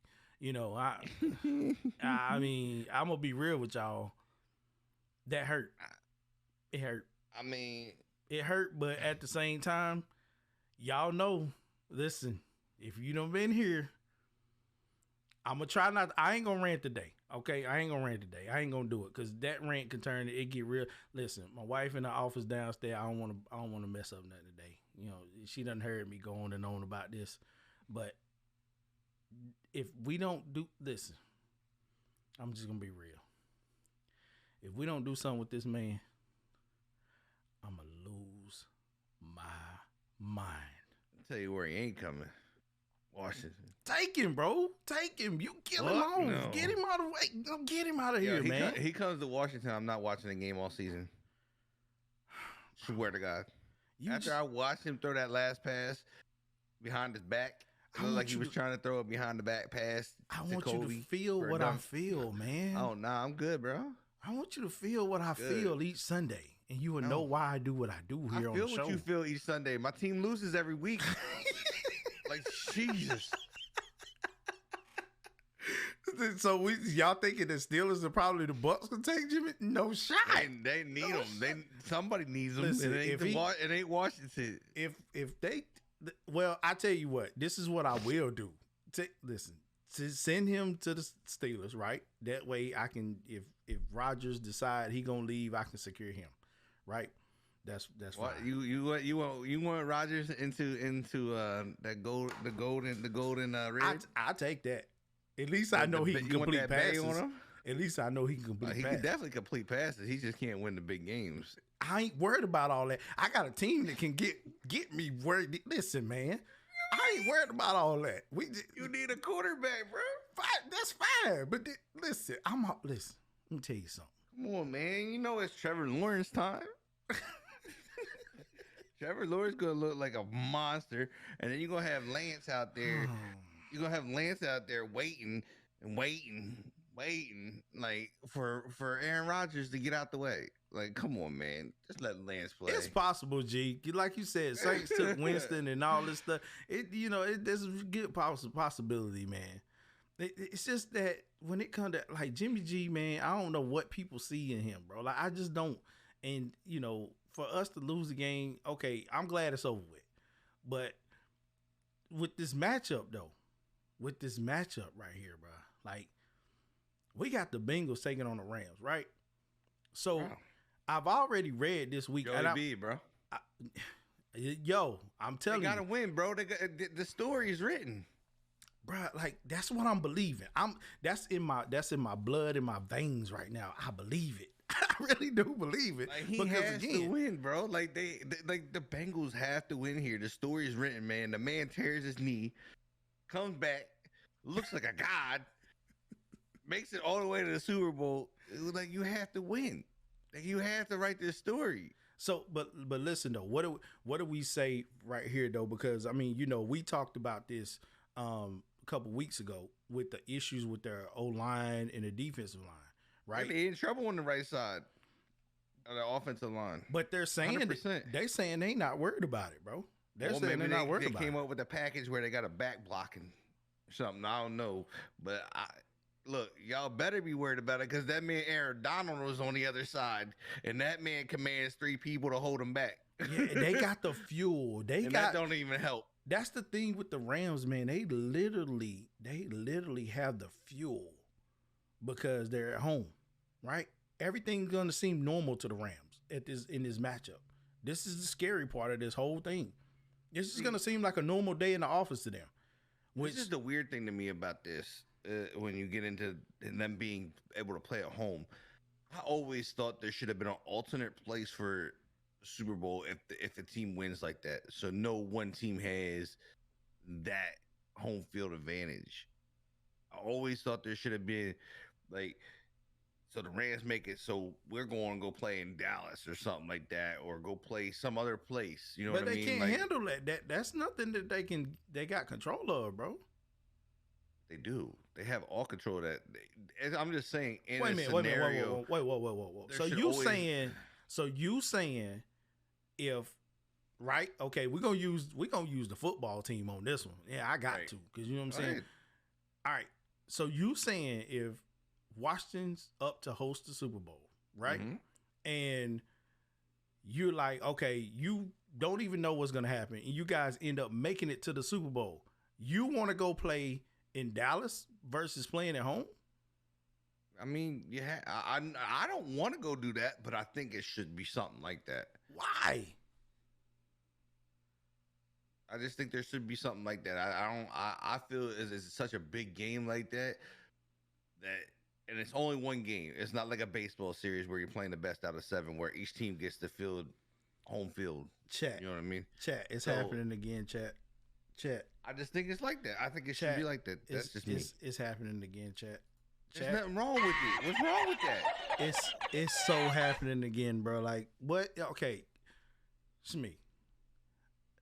I mean, I'm gonna be real with y'all. That hurt. It hurt. I mean, it hurt, but at the same time, y'all know. Listen, if you done been here, I'm gonna try not. I ain't gonna rant today. Okay, I ain't gonna rant today. I ain't gonna do it because that rant can turn it get real. Listen, my wife in the office downstairs. I don't want to mess up nothing today. She done heard me go on and on about this, but if we don't do, listen, I'm just gonna be real. If we don't do something with this man, I'm going to lose my mind. I'll tell you where he ain't coming. Washington. Take him, bro. Take him. You kill him off. No. Get him out of the way. Get him out of here, man. He comes to Washington. I'm not watching the game all season. Swear to God. After I watched him throw that last pass behind his back, it looked like he was trying to throw a behind the back pass. I want you to feel what I feel, man. Oh, nah, I'm good, bro. I want you to feel what I feel each Sunday. and you will know why I do what I do here I on the feel show. what you feel each Sunday. My team loses every week. Like, Jesus. So y'all thinking the Steelers are probably the Bucks can take Jimmy? No shot. They need them. Somebody needs them. Listen, it ain't Washington. If they, well, I tell you what, this is what I will do. Listen, to send him to the Steelers, right? That way I can, if Rodgers decide he gonna leave, I can secure him, right? That's what fine. You want Rodgers into that golden red? I take that. At least I know he can complete passes. On him? At least I know he can complete passes. He can definitely complete passes. He just can't win the big games. I ain't worried about all that. I got a team that can get me worried. Listen, man, I ain't worried about all that. You need a quarterback, bro. Fine, that's fine. But listen, listen. Let me tell you something. Come on, man. You know it's Trevor Lawrence time. Trevor Lawrence gonna look like a monster, and then you're gonna have Lance out there. You're gonna have Lance out there waiting, like for Aaron Rodgers to get out the way. Like, come on, man, just let Lance play. It's possible, G. Like you said, Saints took Winston and all this stuff. There's a good possibility, man. It's just that when it comes to like Jimmy G, man, I don't know what people see in him, bro. Like I just don't. And for us to lose the game, okay, I'm glad it's over with. But with this matchup, though. With this matchup right here, bro. Like, we got the Bengals taking on the Rams, right? So, I've already read this week. Joey B, bro. I'm telling you. They got to win, bro. The story is written. Bro, like, that's what I'm believing. That's in my blood, in my veins right now. I believe it. I really do believe it. Like, he has to win, bro. Like, the Bengals have to win here. The story is written, man. The man tears his knee. Comes back, looks like a god, makes it all the way to the Super Bowl. Like, you have to win. Like, you have to write this story. So, but listen though, what do we say right here though? Because I mean, we talked about this a couple weeks ago with the issues with their O-line and the defensive line, right? They're in trouble on the right side of the offensive line. But they're saying they not worried about it, bro. They're saying they're not worried about it. They came up with a package where they got a back blocking something. I don't know. But look, y'all better be worried about it because that man Aaron Donald was on the other side. And that man commands 3 people to hold him back. Yeah, they got the fuel. That don't even help. That's the thing with the Rams, man. They literally have the fuel because they're at home, right? Everything's going to seem normal to the Rams in this matchup. This is the scary part of this whole thing. It's just going to seem like a normal day in the office to them. This is the weird thing to me about this when you get into them being able to play at home. I always thought there should have been an alternate place for Super Bowl if the team wins like that. So no one team has that home field advantage. I always thought there should have been like, so the Rams make it so we're going to go play in Dallas or something like that, or go play some other place. You know what I mean? But they can't handle that. That's nothing that they got control of, bro. They do. They have all control of that. I'm just saying. Wait a minute. Whoa. So you saying if right? Okay, we're gonna use the football team on this one. Yeah, I got to, because you know what I'm saying. Right. All right. So you saying if Washington's up to host the Super Bowl, right? Mm-hmm. And you're like, okay, you don't even know what's gonna happen, and you guys end up making it to the Super Bowl. You want to go play in Dallas versus playing at home? I mean, yeah, I don't want to go do that, but I think it should be something like that. Why? I just think there should be something like that. I feel it's such a big game like that, and it's only one game. It's not like a baseball series where you're playing the best out of 7, where each team gets the home field. Chat. You know what I mean? Chat. It's happening again, chat. I just think it's like that. I think it should be like that. That's just me. It's happening again, chat. There's nothing wrong with it. What's wrong with that? It's so happening again, bro. Like, what? Okay. It's me.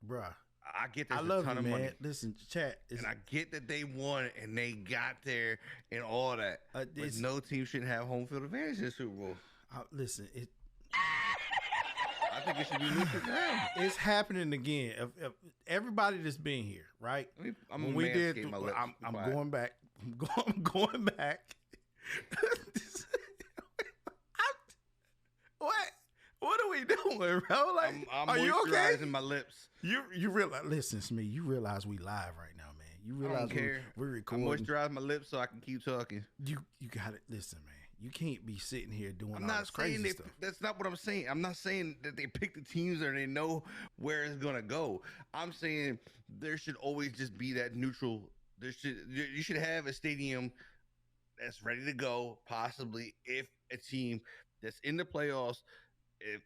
Bruh. I get there's I love a ton you, of man. money. Listen, chat. And I get that they won and they got there and all that. But no team shouldn't have home field advantage in the Super Bowl. Listen, I think it should be neutral ground. It's happening again. If everybody that's been here, right? I'm When we did, I'm going back. I'm going back. What are we doing, bro? Like, I'm are you okay? moisturizing my lips. You realize? Listen to me. You realize we live right now, man. You I realize don't care. we're I recording. moisturize my lips so I can keep talking. You got to listen, man. You can't be sitting here doing I'm all not this saying crazy stuff. that's not what I'm saying. I'm not saying that they pick the teams or they know where it's gonna go. I'm saying there should always just be that neutral. You should have a stadium that's ready to go. Possibly if a team that's in the playoffs, if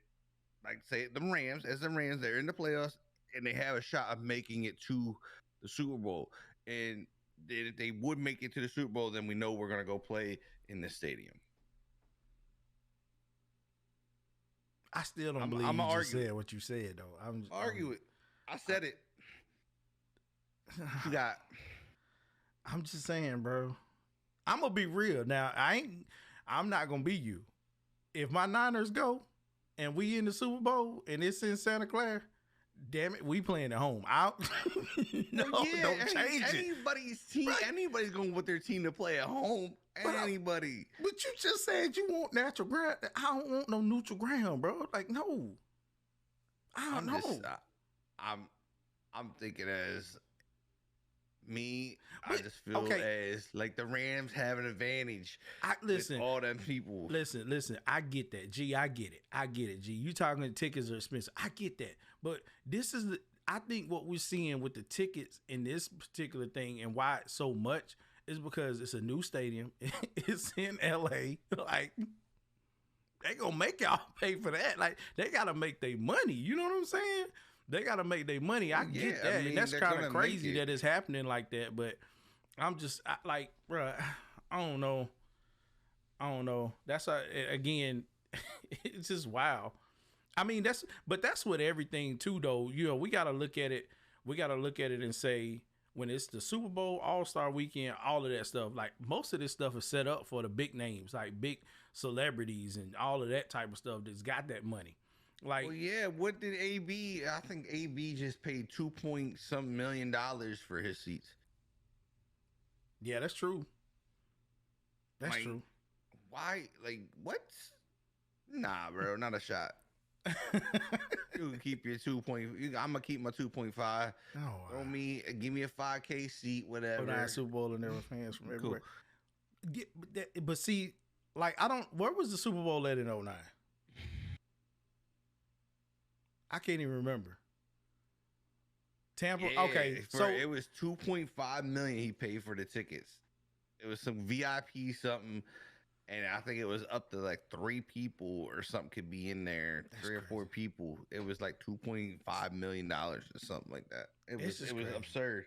like say the Rams, they're in the playoffs and they have a shot of making it to the Super Bowl. And if they would make it to the Super Bowl, then we know we're gonna go play in the stadium. I still don't believe you just said what you said, though. I'm just argue it. I said it. You got. I'm just saying, bro. I'm gonna be real. Now, I'm not gonna be you. If my Niners go and we in the Super Bowl and it's in Santa Clara, damn it, we playing at home. Don't change it. Anybody's team, right. Anybody's going with their team to play at home. Anybody. But you just said you want natural ground. I don't want no neutral ground, bro. Like, no. I don't know. I'm thinking as me. I just feel as like the Rams have an advantage. Listen, with all them people. Listen. I get that, G. I get it, G. You talking tickets are expensive. I get that, but this is I think what we're seeing with the tickets in this particular thing and why it's so much is because it's a new stadium. It's in LA. Like, they gonna make y'all pay for that. Like, they gotta make their money. You know what I'm saying? They gotta make their money. I get that. I mean, and that's kind of crazy that it's happening like that. But I'm just like, bruh, I don't know. That's again, it's just wow. I mean, that's what everything too, though. You know, we gotta look at it. And say, when it's the Super Bowl, All-Star Weekend, all of that stuff, like most of this stuff is set up for the big names, like big celebrities and all of that type of stuff that's got that money. Like, well, yeah, what did AB? I think AB just paid $2 million for his seats. Yeah, that's true. That's true. Why? Like, what? Nah, bro, not a shot. You can keep your 2. I'm gonna keep my 2.5. Oh, wow. Give me a 5K seat, whatever. Put on Super Bowl and there were fans from everywhere. Cool. But see, like, where was the Super Bowl at in 2009? I can't even remember. Tampa. Yeah, okay, so it was $2.5 million he paid for the tickets. It was some VIP something. And I think it was up to like 3 people or something could be in there. That's 3 or 4 people. It was like $2.5 million or something like that. It was absurd.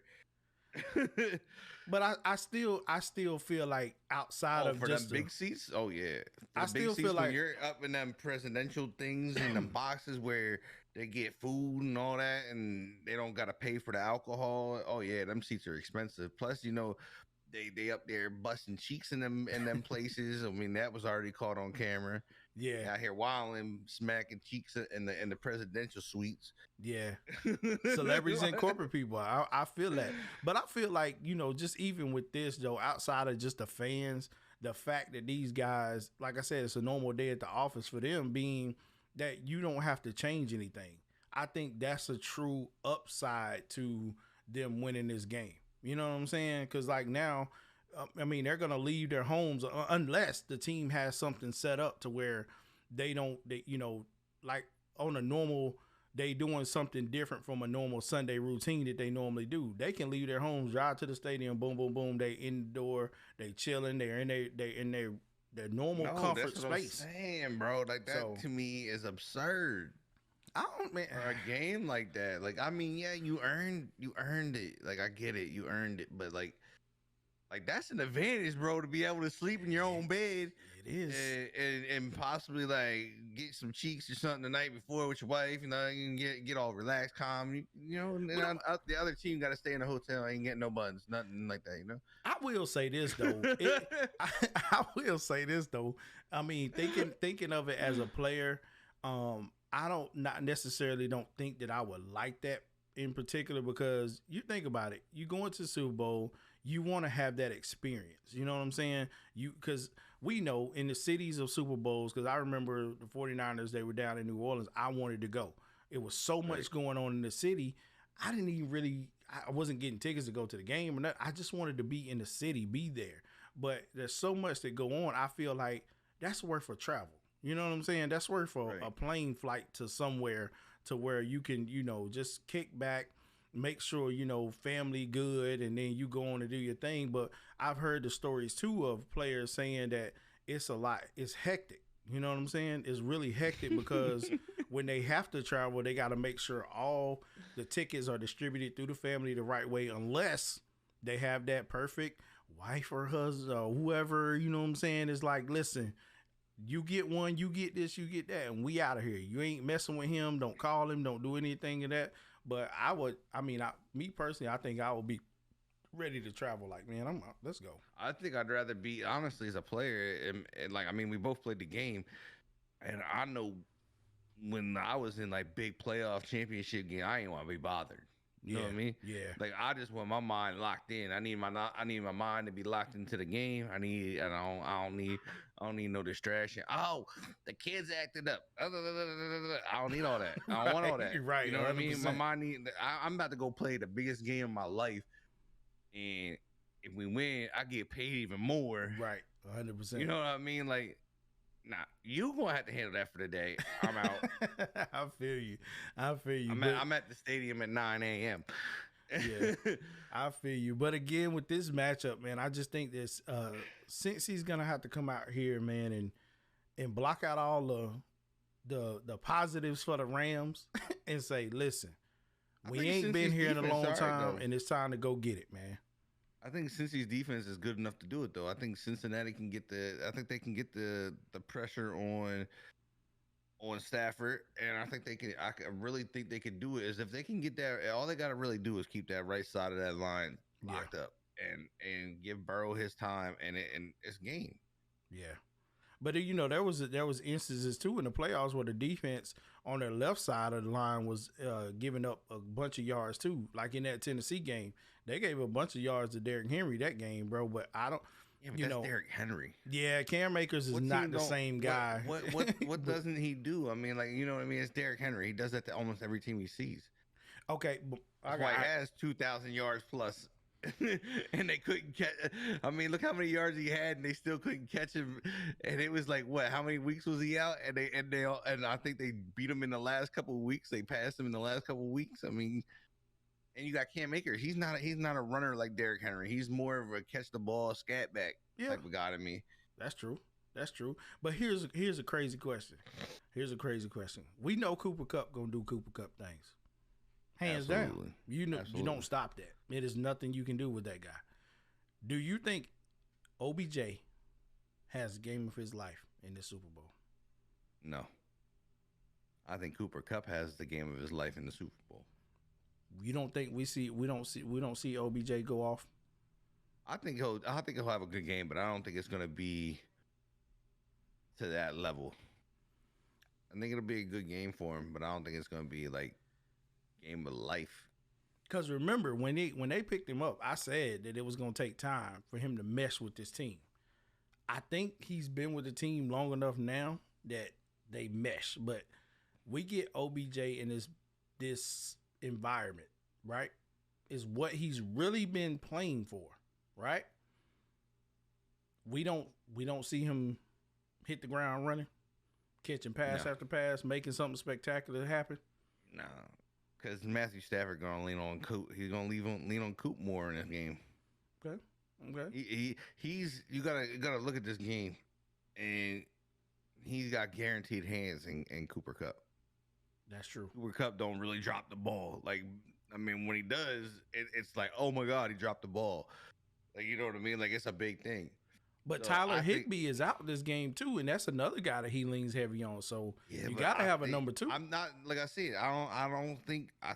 But I still feel like outside of for just them big seats. Oh yeah, I still feel like you're up in them presidential things in them boxes where they get food and all that, and they don't gotta pay for the alcohol. Oh yeah, them seats are expensive. Plus, you know, they up there busting cheeks in them places. I mean, that was already caught on camera. Yeah, out here wilding, smacking cheeks in the presidential suites. Yeah, celebrities and corporate people. I feel that, but I feel like, you know, just even with this though, outside of just the fans, the fact that these guys, like I said, it's a normal day at the office for them, being that you don't have to change anything. I think that's a true upside to them winning this game. You know what I'm saying? Because like now, I mean, they're going to leave their homes unless the team has something set up to where they you know, like on a normal, they doing something different from a normal Sunday routine that they normally do. They can leave their homes, drive to the stadium, boom, boom, boom. They indoor, they chilling, they're in their normal comfort space. I'm saying, bro, like that to me is absurd. I don't, man. For a game like that, like, I mean, yeah, you earned it. Like, I get it, you earned it, but like that's an advantage, bro, to be able to sleep in your own bed. It is, and possibly like get some cheeks or something the night before with your wife. You know, you can get all relaxed, calm. You know, and the other team got to stay in the hotel. Ain't getting no buns, nothing like that. You know. I will say this though. I will say this though. I mean, thinking of it as a player. I don't not necessarily don't think that I would like that in particular because you think about it, you go into the Super Bowl, you want to have that experience. You know what I'm saying? You because we know in the cities of Super Bowls, because I remember the 49ers, they were down in New Orleans. I wanted to go. It was so much going on in the city. I didn't even really I wasn't getting tickets to go to the game or nothing. I just wanted to be in the city, be there. But there's so much that go on. I feel like that's worth a travel. You know what I'm saying? That's worth a plane flight to somewhere to where you can, just kick back, make sure, family good, and then you go on to do your thing. But I've heard the stories too of players saying that it's a lot, it's hectic. You know what I'm saying? It's really hectic because when they have to travel, they got to make sure all the tickets are distributed through the family the right way, unless they have that perfect wife or husband or whoever, you know what I'm saying? It's like, listen, you get one, you get this, you get that, and we out of here. You ain't messing with him. Don't call him. Don't do anything of that. But me personally, I think I would be ready to travel. Like, man, let's go. I think I'd rather be, honestly, as a player, and like, I mean, we both played the game, and I know when I was in like big playoff championship game, I ain't want to be bothered. You know what I mean? Yeah. Like, I just want my mind locked in. I need my mind to be locked into the game. I don't need no distraction. Oh, the kid's acting up. I don't need all that. I don't want all that. Right. You know what I mean? 100%. My mind I'm about to go play the biggest game of my life, and if we win, I get paid even more. Right. 100%. You know what I mean? Like, nah, you gonna have to handle that for the day. I'm out. I feel you. I'm at the stadium at 9 a.m. Yeah, I feel you. But again, with this matchup, man, I just think this since he's gonna have to come out here, man, and block out all the positives for the Rams and say, listen, we ain't been here in a long time, and it's time to go get it, man. I think Cincy's defense is good enough to do it, though. I think Cincinnati can get they can get the pressure on Stafford, and I think they can. I really think they can do it. Is if they can get that, all they got to really do is keep that right side of that line locked up, and give Burrow his time, and it's game. Yeah. But there was instances too in the playoffs where the defense on their left side of the line was giving up a bunch of yards too. Like in that Tennessee game, they gave a bunch of yards to Derrick Henry that game, bro. But I don't, that's Derrick Henry. Yeah, Cam Akers is not the same guy. What doesn't he do? I mean, like, you know what I mean? It's Derrick Henry. He does that to almost every team he sees. Okay, that's why he has 2,000 yards plus. And they couldn't catch. I mean, look how many yards he had, and they still couldn't catch him. And it was like, what? How many weeks was he out? And I think they beat him in the last couple of weeks. They passed him in the last couple of weeks. I mean, and you got Cam Akers. He's not a runner like Derrick Henry. He's more of a catch the ball, scat back type of guy to me. That's true. But here's a crazy question. We know Cooper Kupp gonna do Cooper Kupp things. Hands down. You don't stop that. It is nothing you can do with that guy. Do you think OBJ has the game of his life in the Super Bowl? No. I think Cooper Kupp has the game of his life in the Super Bowl. You don't think we don't see OBJ go off? I think he'll have a good game, but I don't think it's going to be to that level. I think it'll be a good game for him, but I don't think it's going to be like game of life. Because remember, when they picked him up, I said that it was going to take time for him to mesh with this team. I think he's been with the team long enough now that they mesh. But we get OBJ in this environment, right? Is what he's really been playing for, right? We don't see him hit the ground running, catching pass after pass, making something spectacular happen. No. Because Matthew Stafford gonna lean on Coop. He's gonna lean on Coop more in this game. Okay. He's you gotta look at this game, and he's got guaranteed hands in Cooper Kupp. That's true. Cooper Kupp don't really drop the ball. Like, I mean, when he does, it's like, oh my God, he dropped the ball. Like, you know what I mean? Like, it's a big thing. But so Tyler Higbee is out this game too, and that's another guy that he leans heavy on. So you gotta have a number two. I'm not, like I said, I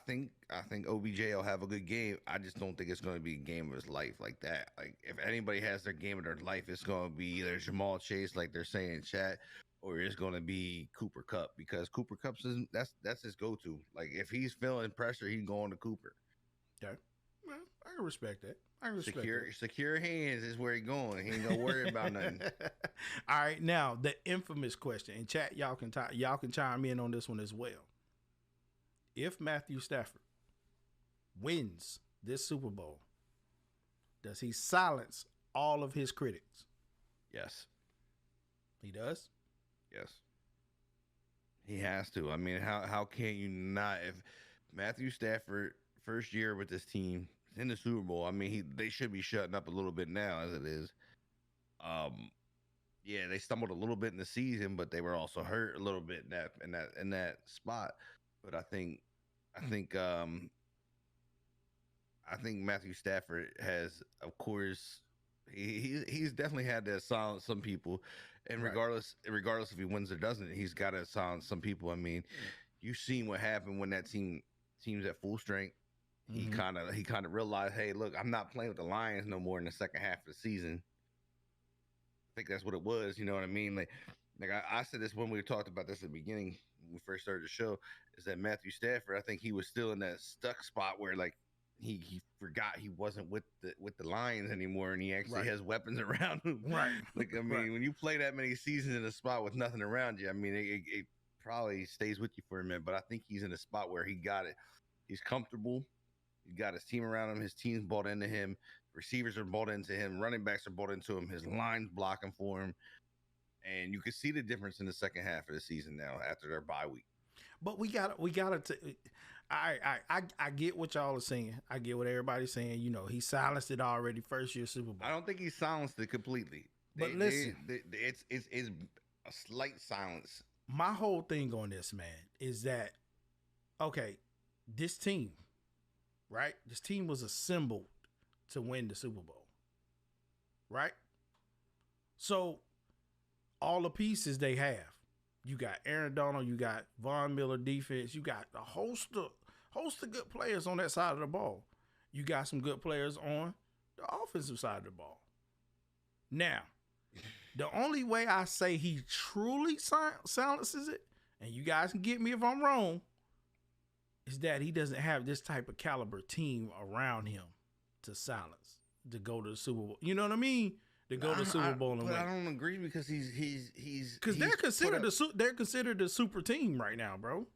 think OBJ will have a good game. I just don't think it's going to be a game of his life like that. Like, if anybody has their game of their life, it's going to be either Jamal Chase, like they're saying in chat, or it's going to be Cooper Cup, because Cooper Cup's that's his go-to. Like if he's feeling pressure, he's going to Cooper. Okay, well, I can respect that. I can respect secure hands is where he's going. He ain't gonna worry about nothing. All right, now the infamous question in chat. Y'all can chime in on this one as well. If Matthew Stafford wins this Super Bowl, does he silence all of his critics? Yes. He does? Yes. He has to. I mean, how can you not? If Matthew Stafford, first year with this team, in the Super Bowl, I mean, they should be shutting up a little bit now as it is. Yeah, they stumbled a little bit in the season, but they were also hurt a little bit in that spot. But I think Matthew Stafford has, of course, he's definitely had to silence some people, and regardless if he wins or doesn't, he's got to silence some people. I mean, you've seen what happened when that team's at full strength. He kind of realized, hey, look, I'm not playing with the Lions no more in the second half of the season. I think that's what it was. You know what I mean? Like I said this when we talked about this at the beginning when we first started the show, is that Matthew Stafford, I think he was still in that stuck spot where like he forgot he wasn't with the Lions anymore, and he actually has weapons around him. Right. Like I mean, when you play that many seasons in a spot with nothing around you, I mean, it probably stays with you for a minute. But I think he's in a spot where he got it. He's comfortable. He got his team around him. His team's bought into him. Receivers are bought into him. Running backs are bought into him. His line's blocking for him. And you can see the difference in the second half of the season now after their bye week. But we got to. I get what y'all are saying. I get what everybody's saying. You know, he silenced it already. First year Super Bowl. I don't think he silenced it completely. But listen, it's a slight silence. My whole thing on this, man, is that okay, this team. Right? This team was assembled to win the Super Bowl. Right? So, all the pieces they have. You got Aaron Donald, you got Von Miller defense, you got a host of good players on that side of the ball. You got some good players on the offensive side of the ball. Now, the only way I say he truly silences it, and you guys can get me if I'm wrong, is that he doesn't have this type of caliber team around him to silence, to go to the Super Bowl. You know what I mean? To go to the Super Bowl and win. I don't agree because he's because they're considered the super team right now, bro.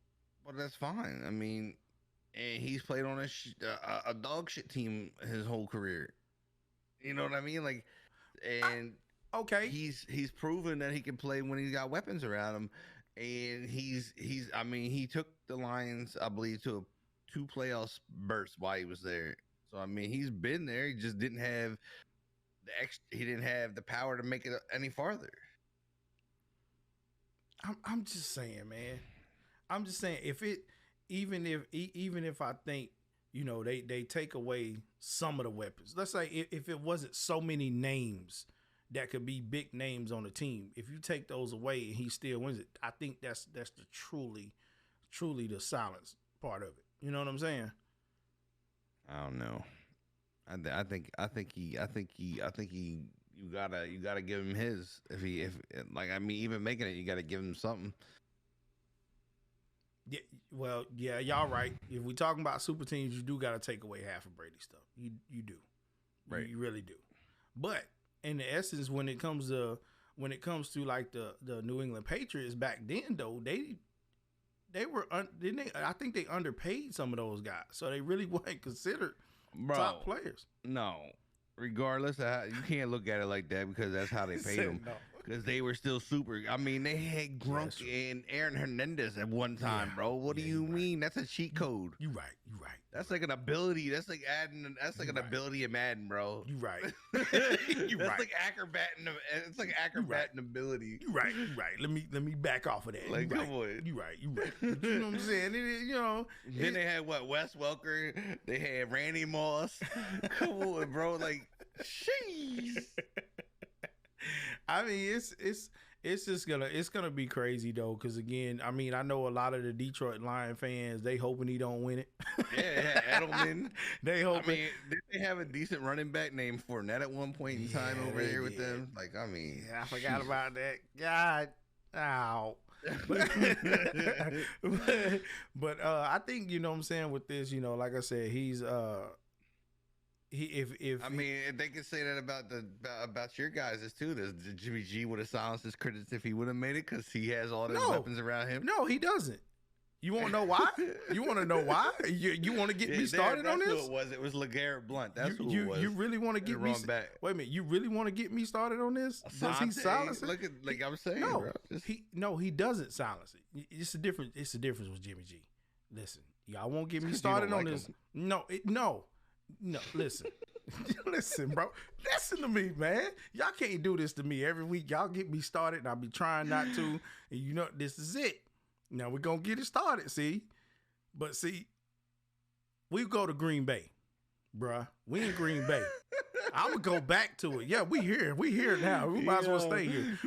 Well, that's fine. I mean, and he's played on a dog shit team his whole career. You know what I mean? Like, and okay, he's proven that he can play when he's got weapons around him. And I mean, he took the Lions, I believe, to 2 playoff bursts while he was there. So I mean, he's been there. He just didn't have he didn't have the power to make it any farther. I'm just saying, man. I'm just saying, even if I think, you know, they take away some of the weapons. Let's say if it wasn't so many names that could be big names on the team. If you take those away and he still wins it, I think that's the truly the silence part of it. You know what I'm saying? I don't know. I think he you gotta give him his if like I mean even making it you gotta give him something. Yeah, well, yeah, y'all right. If we talking about super teams, you do gotta take away half of Brady's stuff. You do, right? You really do. But in the essence, when it comes to like the New England Patriots back then, though, they were I think they underpaid some of those guys, so they really weren't considered top players. No, regardless, you can't look at it like that because that's how they paid them. Because they were still super. I mean, they had Gronk and Aaron Hernandez at one time, bro. What do you mean? That's a cheat code. You right. That's like an ability. That's like adding. That's like an ability in Madden, bro. You right. That's like acrobating. It's like acrobating ability. You right. Let me back off of that. Like, come on. You right. You know what I'm saying? You know. Then they had what? Wes Welker. They had Randy Moss. Come on, bro. Like, jeez. I mean, it's just gonna be crazy though, because again, I mean, I know a lot of the Detroit Lion fans, they hoping he don't win it. Yeah, Edelman. They hoping. I mean, did they have a decent running back named Fournette at one point in time over there with them? Like, I mean, I forgot about that. God, Ow. But, I think, you know what I'm saying, with this, you know, like I said, he's he if I mean, they could say that about your guys too. The Jimmy G would have silenced his critics if he would have made it because he has all those weapons around him. No, he doesn't. You want to know why? You want to know why? You want to get me started on this? That's who it was. It was LeGarrette Blunt. That's who it was. You really want to get me? Wait a minute. You really want to get me started on this? Does he silence it? Look at, like I'm saying, no, bro. He doesn't silence it. It's a difference. It's a difference with Jimmy G. Listen, y'all won't get me started on this. No. Listen, listen, bro. Listen to me, man. Y'all can't do this to me every week. Y'all get me started, and I'll be trying not to. And you know, this is it. Now we're going to get it started, see? But see, we go to Green Bay, bruh. We in Green Bay. I'm going to go back to it. Yeah, we here. We here now. We might as well stay here.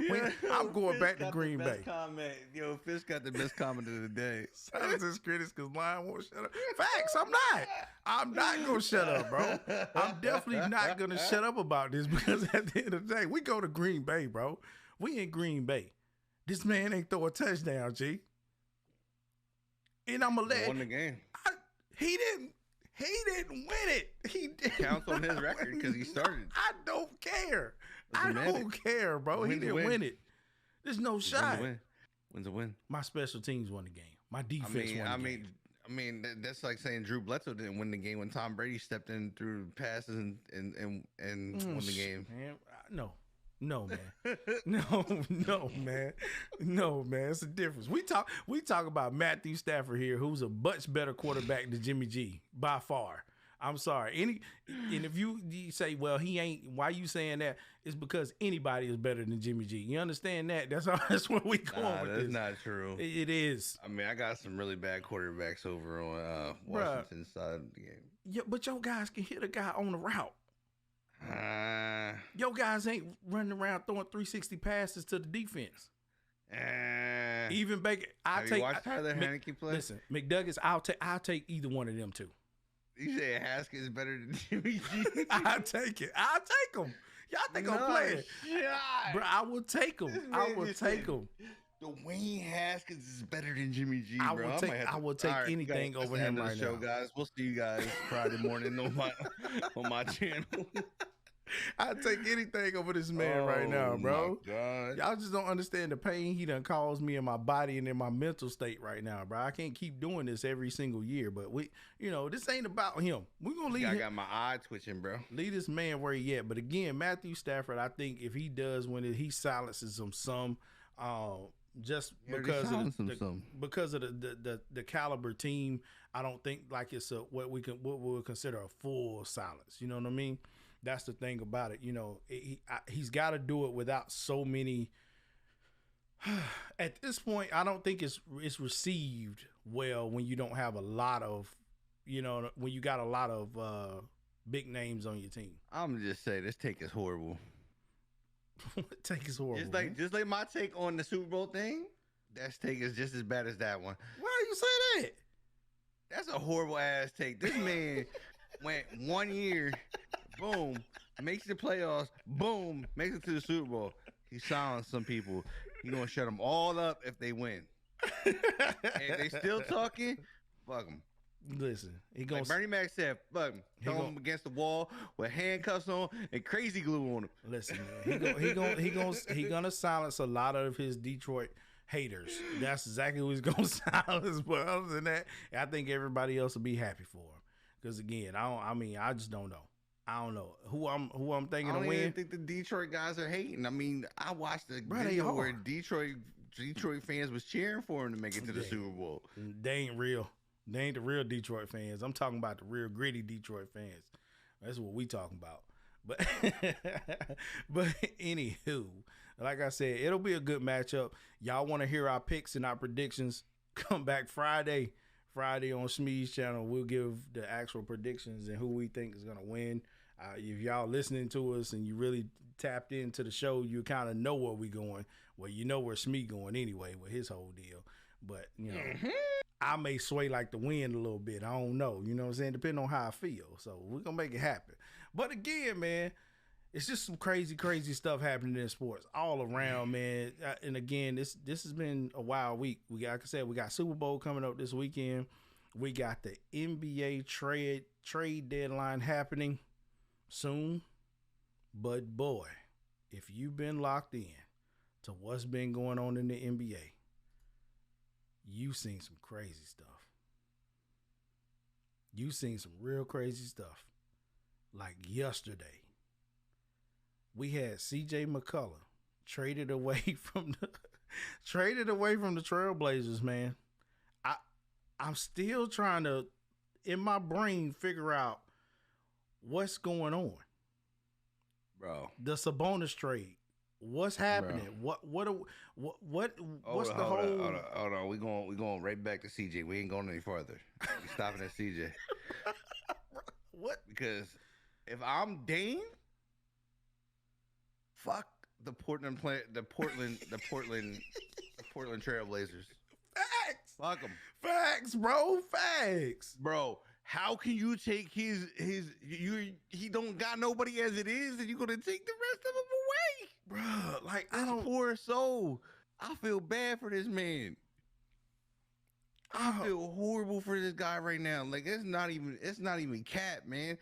I'm going back to Green Bay. Comment. Yo, Fish got the best comment of the day. Silence his critics because Lion won't shut up. Facts, I'm not. I'm not going to shut up, bro. I'm definitely not going to shut up about this because at the end of the day, we go to Green Bay, bro. We in Green Bay. This man ain't throw a touchdown, G. And I'm gonna let won the game. He didn't win it. He didn't counts on his record because he started. I don't care. I don't care, bro. He didn't win it. There's no shot. Wins a win. My special teams won the game. My defense won the game. I mean, that's like saying Drew Bledsoe didn't win the game when Tom Brady stepped in through passes and won the game. Man, no, man. No, man. It's a difference. We talk about Matthew Stafford here, who's a much better quarterback than Jimmy G by far. I'm sorry. And if you say, well, he ain't, why you saying that? It's because anybody is better than Jimmy G. You understand that? That's where we going with this. That's not true. It is. I mean, I got some really bad quarterbacks over on Washington's side of the game. Yeah, but your guys can hit a guy on the route. Your guys ain't running around throwing 360 passes to the defense. Even Baker, Have you watched Tyler Heineke play? Listen, McDougas, I'll take either one of them two. You say Haskins is better than Jimmy G? I'll take it. I'll take him. Y'all think I'm playing? Bro, I will take him. I will take him. Dwayne Haskins is better than Jimmy G, bro. I will take anything over him right now. Guys, we'll see you guys Friday morning on my channel. I take anything over this man right now, bro. Y'all just don't understand the pain he done caused me in my body and in my mental state right now, bro. I can't keep doing this every single year, but this ain't about him. We're gonna leave. I got my eye twitching, bro. Leave this man where he at. But again, Matthew Stafford, I think if he does win it, he silences him some. Just because of the caliber team, I don't think like it's what we'll consider a full silence. You know what I mean? That's the thing about it. You know, he's got to do it without so many. At this point, I don't think it's received well when you don't have a lot of, when you got a lot of big names on your team. I'm gonna just say this take is horrible. What take is horrible? Just like my take on the Super Bowl thing. That take is just as bad as that one. Why you say that? That's a horrible ass take. This man went 1 year, boom, makes the playoffs, boom, makes it to the Super Bowl. He silenced some people. He gonna shut them all up if they win. And if they still talking, fuck them. Listen, he gonna, like Bernie Mac said, fuck him. Throw him against the wall with handcuffs on and crazy glue on him. Listen, man, he gonna silence a lot of his Detroit haters. That's exactly who he's gonna silence. But other than that, I think everybody else will be happy for him. Because again, I just don't know. I don't know who I'm thinking to win. I don't even think the Detroit guys are hating. I mean, I watched the video where Detroit fans was cheering for him to make it to the Super Bowl. They ain't real. They ain't the real Detroit fans. I'm talking about the real gritty Detroit fans. That's what we talking about. But anywho, like I said, it'll be a good matchup. Y'all want to hear our picks and our predictions? Come back Friday on Smee's channel. We'll give the actual predictions and who we think is gonna win. If y'all listening to us and you really tapped into the show, you kind of know where we going. Well, you know where Smee going anyway with his whole deal. But I may sway like the wind a little bit. I don't know. You know what I'm saying? Depending on how I feel. So we're going to make it happen. But again, man, it's just some crazy stuff happening in sports all around, man. And again, this has been a wild week. Like I said, we got Super Bowl coming up this weekend. We got the NBA trade deadline happening soon. But boy, if you've been locked in to what's been going on in the NBA, you've seen some crazy stuff. You've seen some real crazy stuff. Like yesterday, we had CJ McCullough traded away from the Trailblazers, man. I'm still trying to, in my brain, figure out what's going on. Bro. The Sabonis trade. What's happening? Bro. What's the whole? Hold on. We going right back to CJ. We ain't going any farther. We stopping at CJ. What? Because if I'm Dame, fuck the Portland Trailblazers. Facts. Fuck them. Facts, bro. Facts. Bro, how can you take he don't got nobody as it is, and you gonna take the rest of them away? Bro, like This I don't poor soul. I feel bad for this man. I feel horrible for this guy right now. Like it's not even cap, man.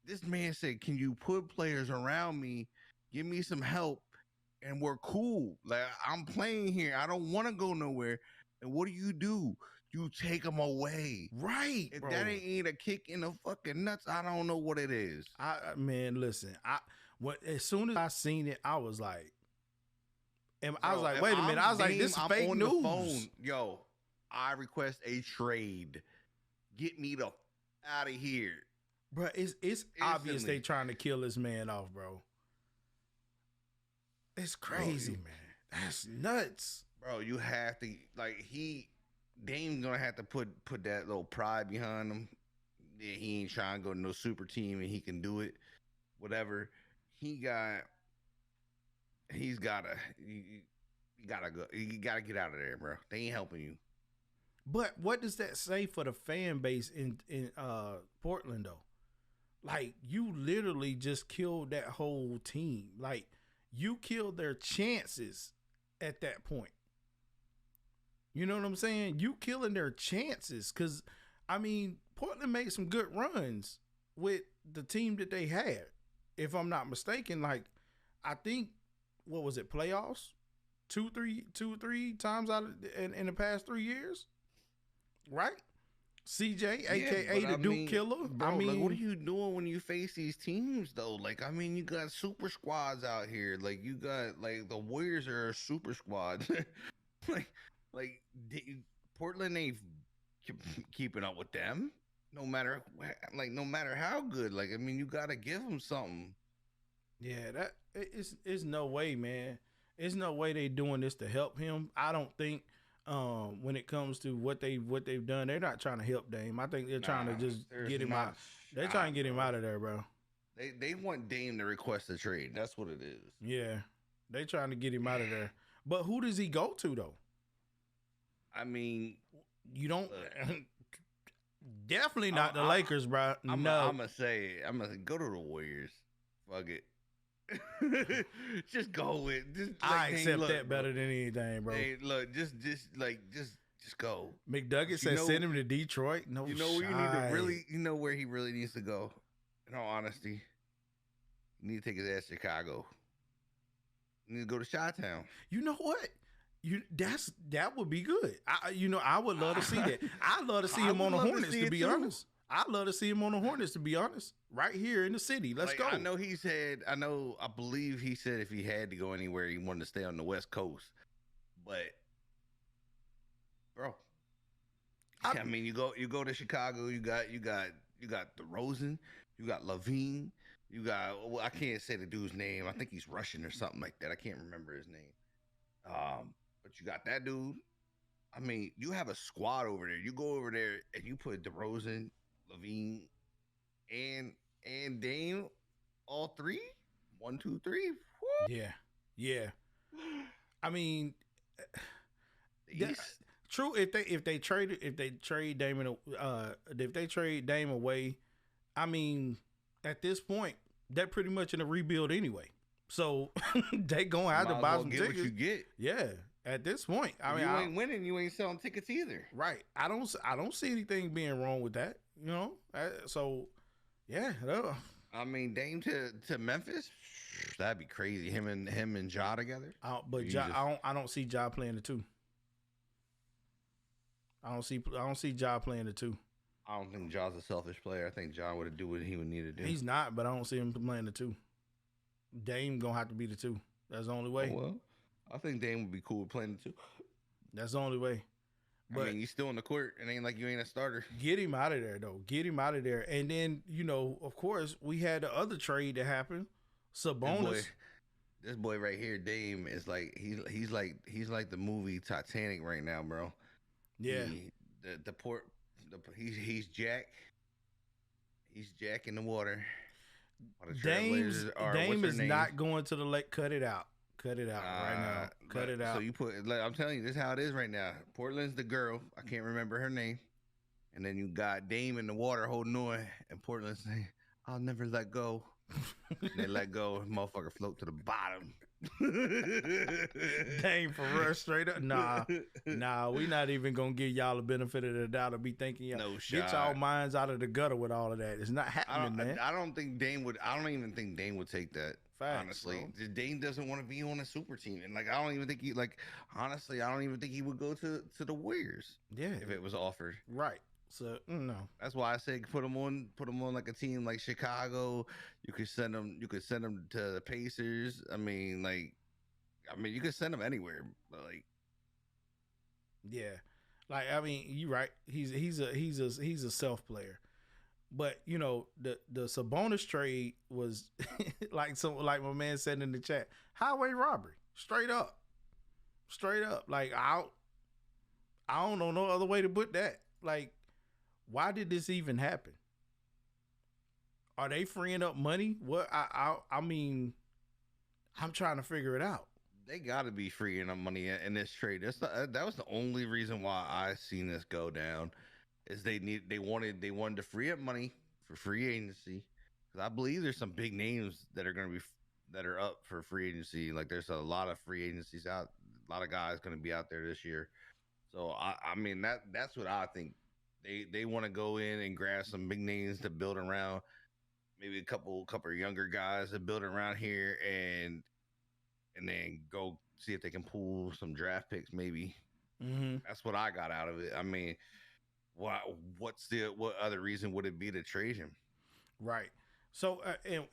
This man said, "Can you put players around me? Give me some help, and we're cool. Like I'm playing here. I don't want to go nowhere." And what do? You take them away, right? If bro. that ain't a kick in the fucking nuts, I don't know what it is. Man, listen. As soon as I seen it, I was like, I was like, wait a minute. I was like, this is fake news. The phone. Yo, I request a trade. Get me the out of here, bro. It's obvious they trying to kill this man off, bro. It's crazy, man. That's nuts, bro. You have to Dame's gonna have to put that little pride behind him. Yeah, he ain't trying to go to no super team and he can do it. Whatever. You gotta go. You gotta get out of there, bro. They ain't helping you. But what does that say for the fan base in Portland though? Like you literally just killed that whole team. Like you killed their chances at that point. You know what I'm saying? You killing their chances because, I mean, Portland made some good runs with the team that they had. If I'm not mistaken, like I think, what was it, playoffs? Two, three times out in the past 3 years, right? CJ, aka the Duke Killer. Bro, I mean, like, what are you doing when you face these teams though? Like, I mean, you got super squads out here. Like, you got the Warriors are a super squad. Like Portland ain't keeping up with them. No matter how good. Like, I mean, you gotta give them something. Yeah, that it's no way, man. There's no way they doing this to help him. I don't think. When it comes to what they've done, they're not trying to help Dame. I think they're trying to just get him out. They're trying to get him out of there, bro. They want Dame to request a trade. That's what it is. Yeah, they trying to get him out of there. But who does he go to though? I mean, you don't. Definitely not the Lakers, bro. I'm gonna go to the Warriors. Fuck it. Just go with. I accept that better than anything, bro. Hey, look, just go. McDuggett said send him to Detroit. No, you know where you need to really. You know where he really needs to go. In all honesty, you need to take his ass to Chicago. You need to go to Chi-Town. You know what? That would be good. I would love to see that. I'd love to see him on the Hornets, to be honest. I'd love to see him on the Hornets, to be honest. Right here in the city. Let's go. I believe he said if he had to go anywhere, he wanted to stay on the West Coast. But, bro, I mean, you go to Chicago. You got DeRozan. You got LaVine. You got I can't say the dude's name. I think he's Russian or something like that. I can't remember his name. But you got that dude. I mean, you have a squad over there. You go over there and you put DeRozan, LaVine, and Dame, all three. 1, 2, 3. Woo. Yeah. I mean, true. If they trade Dame away, I mean, at this point, they're pretty much in a rebuild anyway. So they gonna have Might to as buy well some get tickets. what you get. Yeah, at this point, I If mean, you ain't winning, you ain't selling tickets either. right. I don't see anything being wrong with that. You know, so yeah. I mean, Dame to Memphis, that'd be crazy. Him and Ja together. But You just- I don't see Ja playing the two. I don't see Ja playing the two. I don't think Ja's a selfish player. I think Ja would do what he would need to do. He's not, but I don't see him playing the two. Dame gonna have to be the two. That's the only way. Oh, well, I think Dame would be cool with playing the two. That's the only way. But I mean, you still in the court. It ain't like you ain't a starter. get him out of there, though. Get him out of there. And then, of course, we had the other trade that happened. Sabonis. This boy right here, Dame, is like he's like the movie Titanic right now, bro. Yeah. He's Jack. He's Jack in the water. While the Dame Trailblazers are- what's is her name? not going to the lake. Cut it out. Cut it out right now. Cut it out. So you put, like, I'm telling you, this is how it is right now. Portland's the girl. I can't remember her name. And then you got Dame in the water holding on, and Portland saying, "I'll never let go." And they let go, and motherfucker float to the bottom. Dame for real, straight up. Nah, we not even gonna give y'all the benefit of the doubt or be thinking y'all No get shot. y'all minds out of the gutter with all of that. It's not happening, man. I don't think Dame would. I don't even think Dame would take that. Facts, honestly, bro. Dame doesn't want to be on a super team, and like I don't even think he like. Honestly, I don't even think he would go to the Warriors Yeah, if it was offered. right. So no, That's why I say put him on like a team like Chicago. You could send him to the Pacers. I mean, you could send him anywhere, but like, yeah, like I mean, you right. He's a self player, but the Sabonis trade was like my man said in the chat, highway robbery, straight up. Like I don't know no other way to put that. Like, why did this even happen? Are they freeing up money? What I mean, I'm trying to figure it out. they got to be freeing up money in this trade. That was the only reason why I seen this go down. Is they wanted to free up money for free agency, because I believe there's some big names that are up for free agency. Like there's a lot of free agencies out, a lot of guys going to be out there this year. So I mean that's what I think. They want to go in and grab some big names to build around, maybe a couple of younger guys to build around here, and then go see if they can pull some draft picks. Maybe that's what I got out of it. I mean, what other reason would it be to trade him? Right. So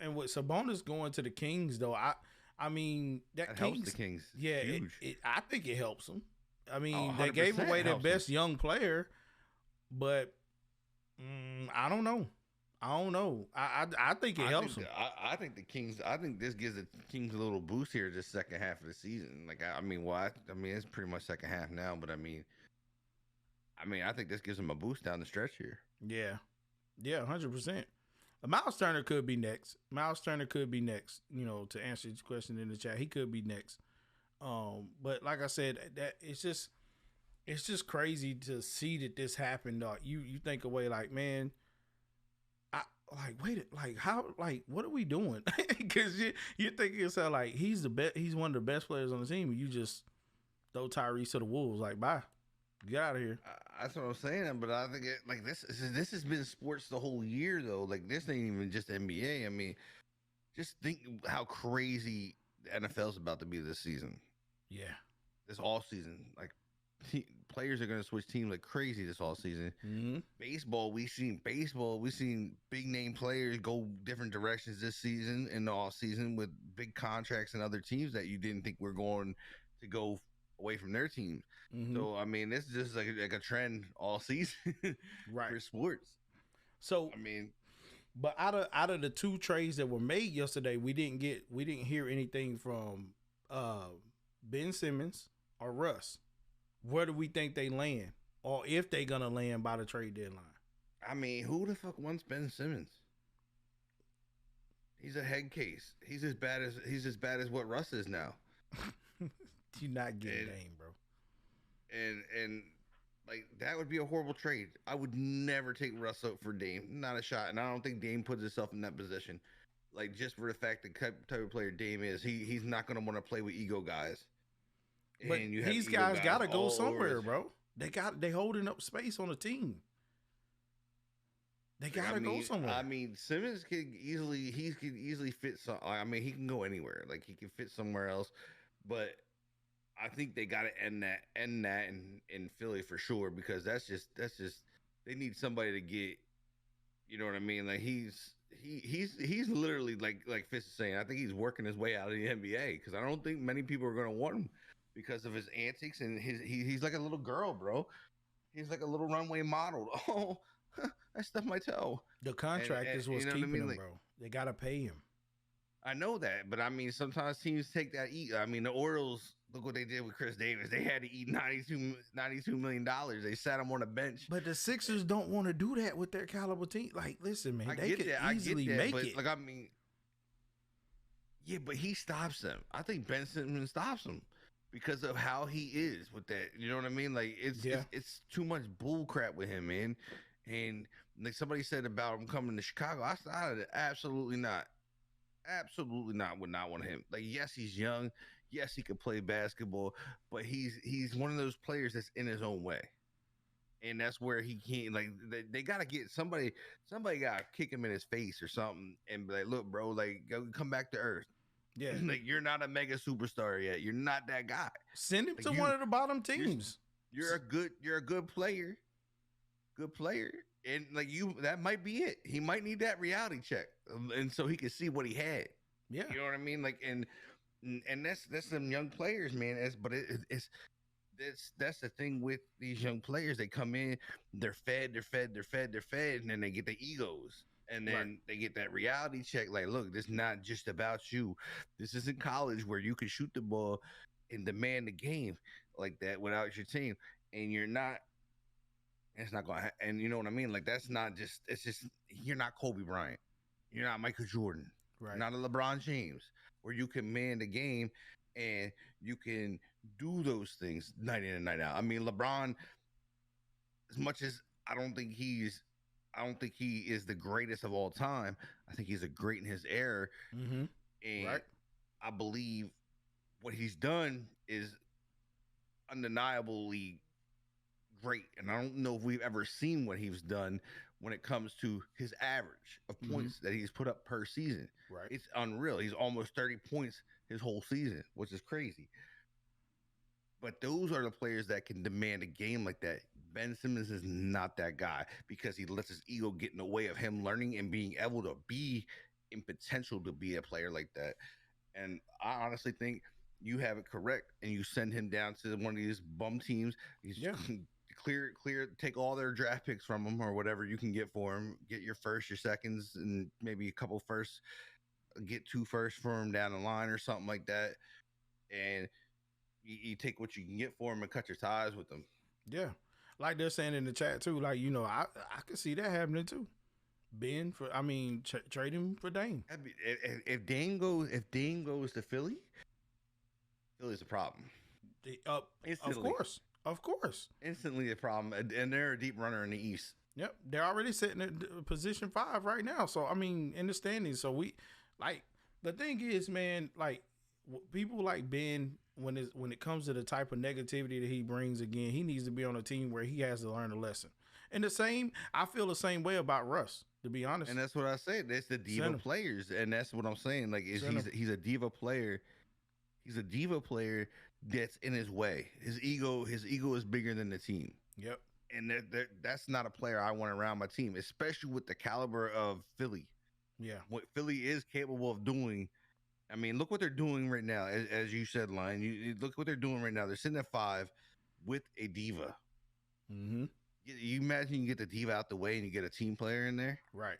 and with Sabonis going to the Kings, though, I mean that helps Kings, the Kings. Yeah, Huge. I think it helps them. I mean, 100% they gave away their helps best young player, but I don't know. I think it helps them. I think the Kings. I think this gives the Kings a little boost here this second half of the season. Like I mean, it's pretty much second half now, but I mean, I think this gives them a boost down the stretch here. Yeah, 100%. Miles Turner could be next. To answer your question in the chat, he could be next. But like I said, that it's just crazy to see that this happened. You think away like, man, what are we doing? Because you think to yourself like he's one of the best players on the team, and you just throw Tyrese to the wolves. Like, bye, get out of here. That's what I'm saying. But I think this has been sports the whole year though. Like this ain't even just NBA. I mean, just think how crazy the NFL's about to be this season. Yeah, this all season, like players are going to switch teams like crazy this all season. Mm-hmm. Baseball, we've seen big name players go different directions this season in the all season with big contracts and other teams that you didn't think were going to go away from their teams. Mm-hmm. So I mean, this is just like a trend all season, right, for sports. So I mean, but out of the two trades that were made yesterday, we didn't hear anything from Ben Simmons or Russ. Where do we think they land, or if they gonna land by the trade deadline? I mean, who the fuck wants Ben Simmons? He's a head case. He's as bad as what Russ is now. You not getting Dame, bro. And like that would be a horrible trade. I would never take Russ out for Dame. Not a shot. And I don't think Dame puts himself in that position. Like just for the fact that type of player Dame is, he's not gonna want to play with ego guys. But And you have these ego guys got to go all over somewhere, his- bro. They holding up space on the team. They got to go somewhere. I mean, Simmons could easily fit some. I mean, he can go anywhere. Like he can fit somewhere else, but I think they got to end that in Philly for sure because that's just they need somebody to get. You know what I mean? Like he's literally like Fitz is saying. I think he's working his way out of the NBA because I don't think many people are going to want him because of his antics and he's like a little girl, bro. He's like a little runway model. Oh, I stubbed my toe. The contract is what's you know keeping what I mean? him, Like, bro. They got to pay him. I know that, but I mean, sometimes teams take that eat. I mean, the Orioles, look what they did with Chris Davis. They had to eat $92 million. They sat him on the bench. But the Sixers don't want to do that with their caliber team. Like, listen, man, they could easily make but, it. Like, I mean, yeah, but he stops them. I think Ben Simmons stops him because of how he is with that. You know what I mean? Like, it's too much bull crap with him, man. And like somebody said about him coming to Chicago, I said absolutely not. Absolutely not. Would not want him. Like, yes, he's young. Yes, he could play basketball, but he's one of those players that's in his own way, and that's where he can't. Like, they got to get somebody. Somebody got to kick him in his face or something, and be like, "Look, bro, like, go come back to earth." Yeah, like you're not a mega superstar yet. You're not that guy. Send him like to one of the bottom teams. You're a good player. Good player. And like that might be it. He might need that reality check, and so he can see what he had. Yeah, you know what I mean. Like, and that's some young players, man. That's the thing with these young players. They come in, they're fed, and then they get the egos, and then they get that reality check. Like, look, this is not just about you. This isn't college where you can shoot the ball and demand the game like that without your team, and you're not. It's not going to and you know what I mean? Like, that's not just, it's just, you're not Kobe Bryant. You're not Michael Jordan. right? You're not a LeBron James, where you can man the game and you can do those things night in and night out. I mean, LeBron, as much as I don't think he is the greatest of all time. I think he's a great in his era. Mm-hmm. And I believe what he's done is undeniably great, and I don't know if we've ever seen what he's done when it comes to his average of points that he's put up per season. Right, it's unreal. He's almost 30 points his whole season, which is crazy. But those are the players that can demand a game like that. Ben Simmons is not that guy because he lets his ego get in the way of him learning and being able to be in potential to be a player like that. And I honestly think you have it correct, and you send him down to one of these bum teams. He's clear, take all their draft picks from them or whatever you can get for him. Get your first, your seconds, and maybe a couple firsts. Get 2 firsts for him down the line or something like that. And you take what you can get for him and cut your ties with them. Yeah. Like they're saying in the chat too, like, you know, I could see that happening too. Trade him for Dame. If Dame goes to Philly, Philly's a problem. Of course. Instantly a problem. And they're a deep runner in the East. Yep. They're already sitting at position 5 right now. So, I mean, in the standings. So, the thing is, man, like, people like Ben, when it comes to the type of negativity that he brings, again, he needs to be on a team where he has to learn a lesson. And I feel the same way about Russ, to be honest. And that's what I said. That's the diva players. And that's what I'm saying. Like, he's a diva player. He's a diva player that's in his way. His ego is bigger than the team. Yep. And that's not a player I want around my team, especially with the caliber of Philly. Yeah. What Philly is capable of doing. I mean, look what they're doing right now. As you said, Lion, you look what they're doing right now. They're sitting at 5 with a diva. Mm-hmm. You imagine you get the diva out the way and you get a team player in there? Right.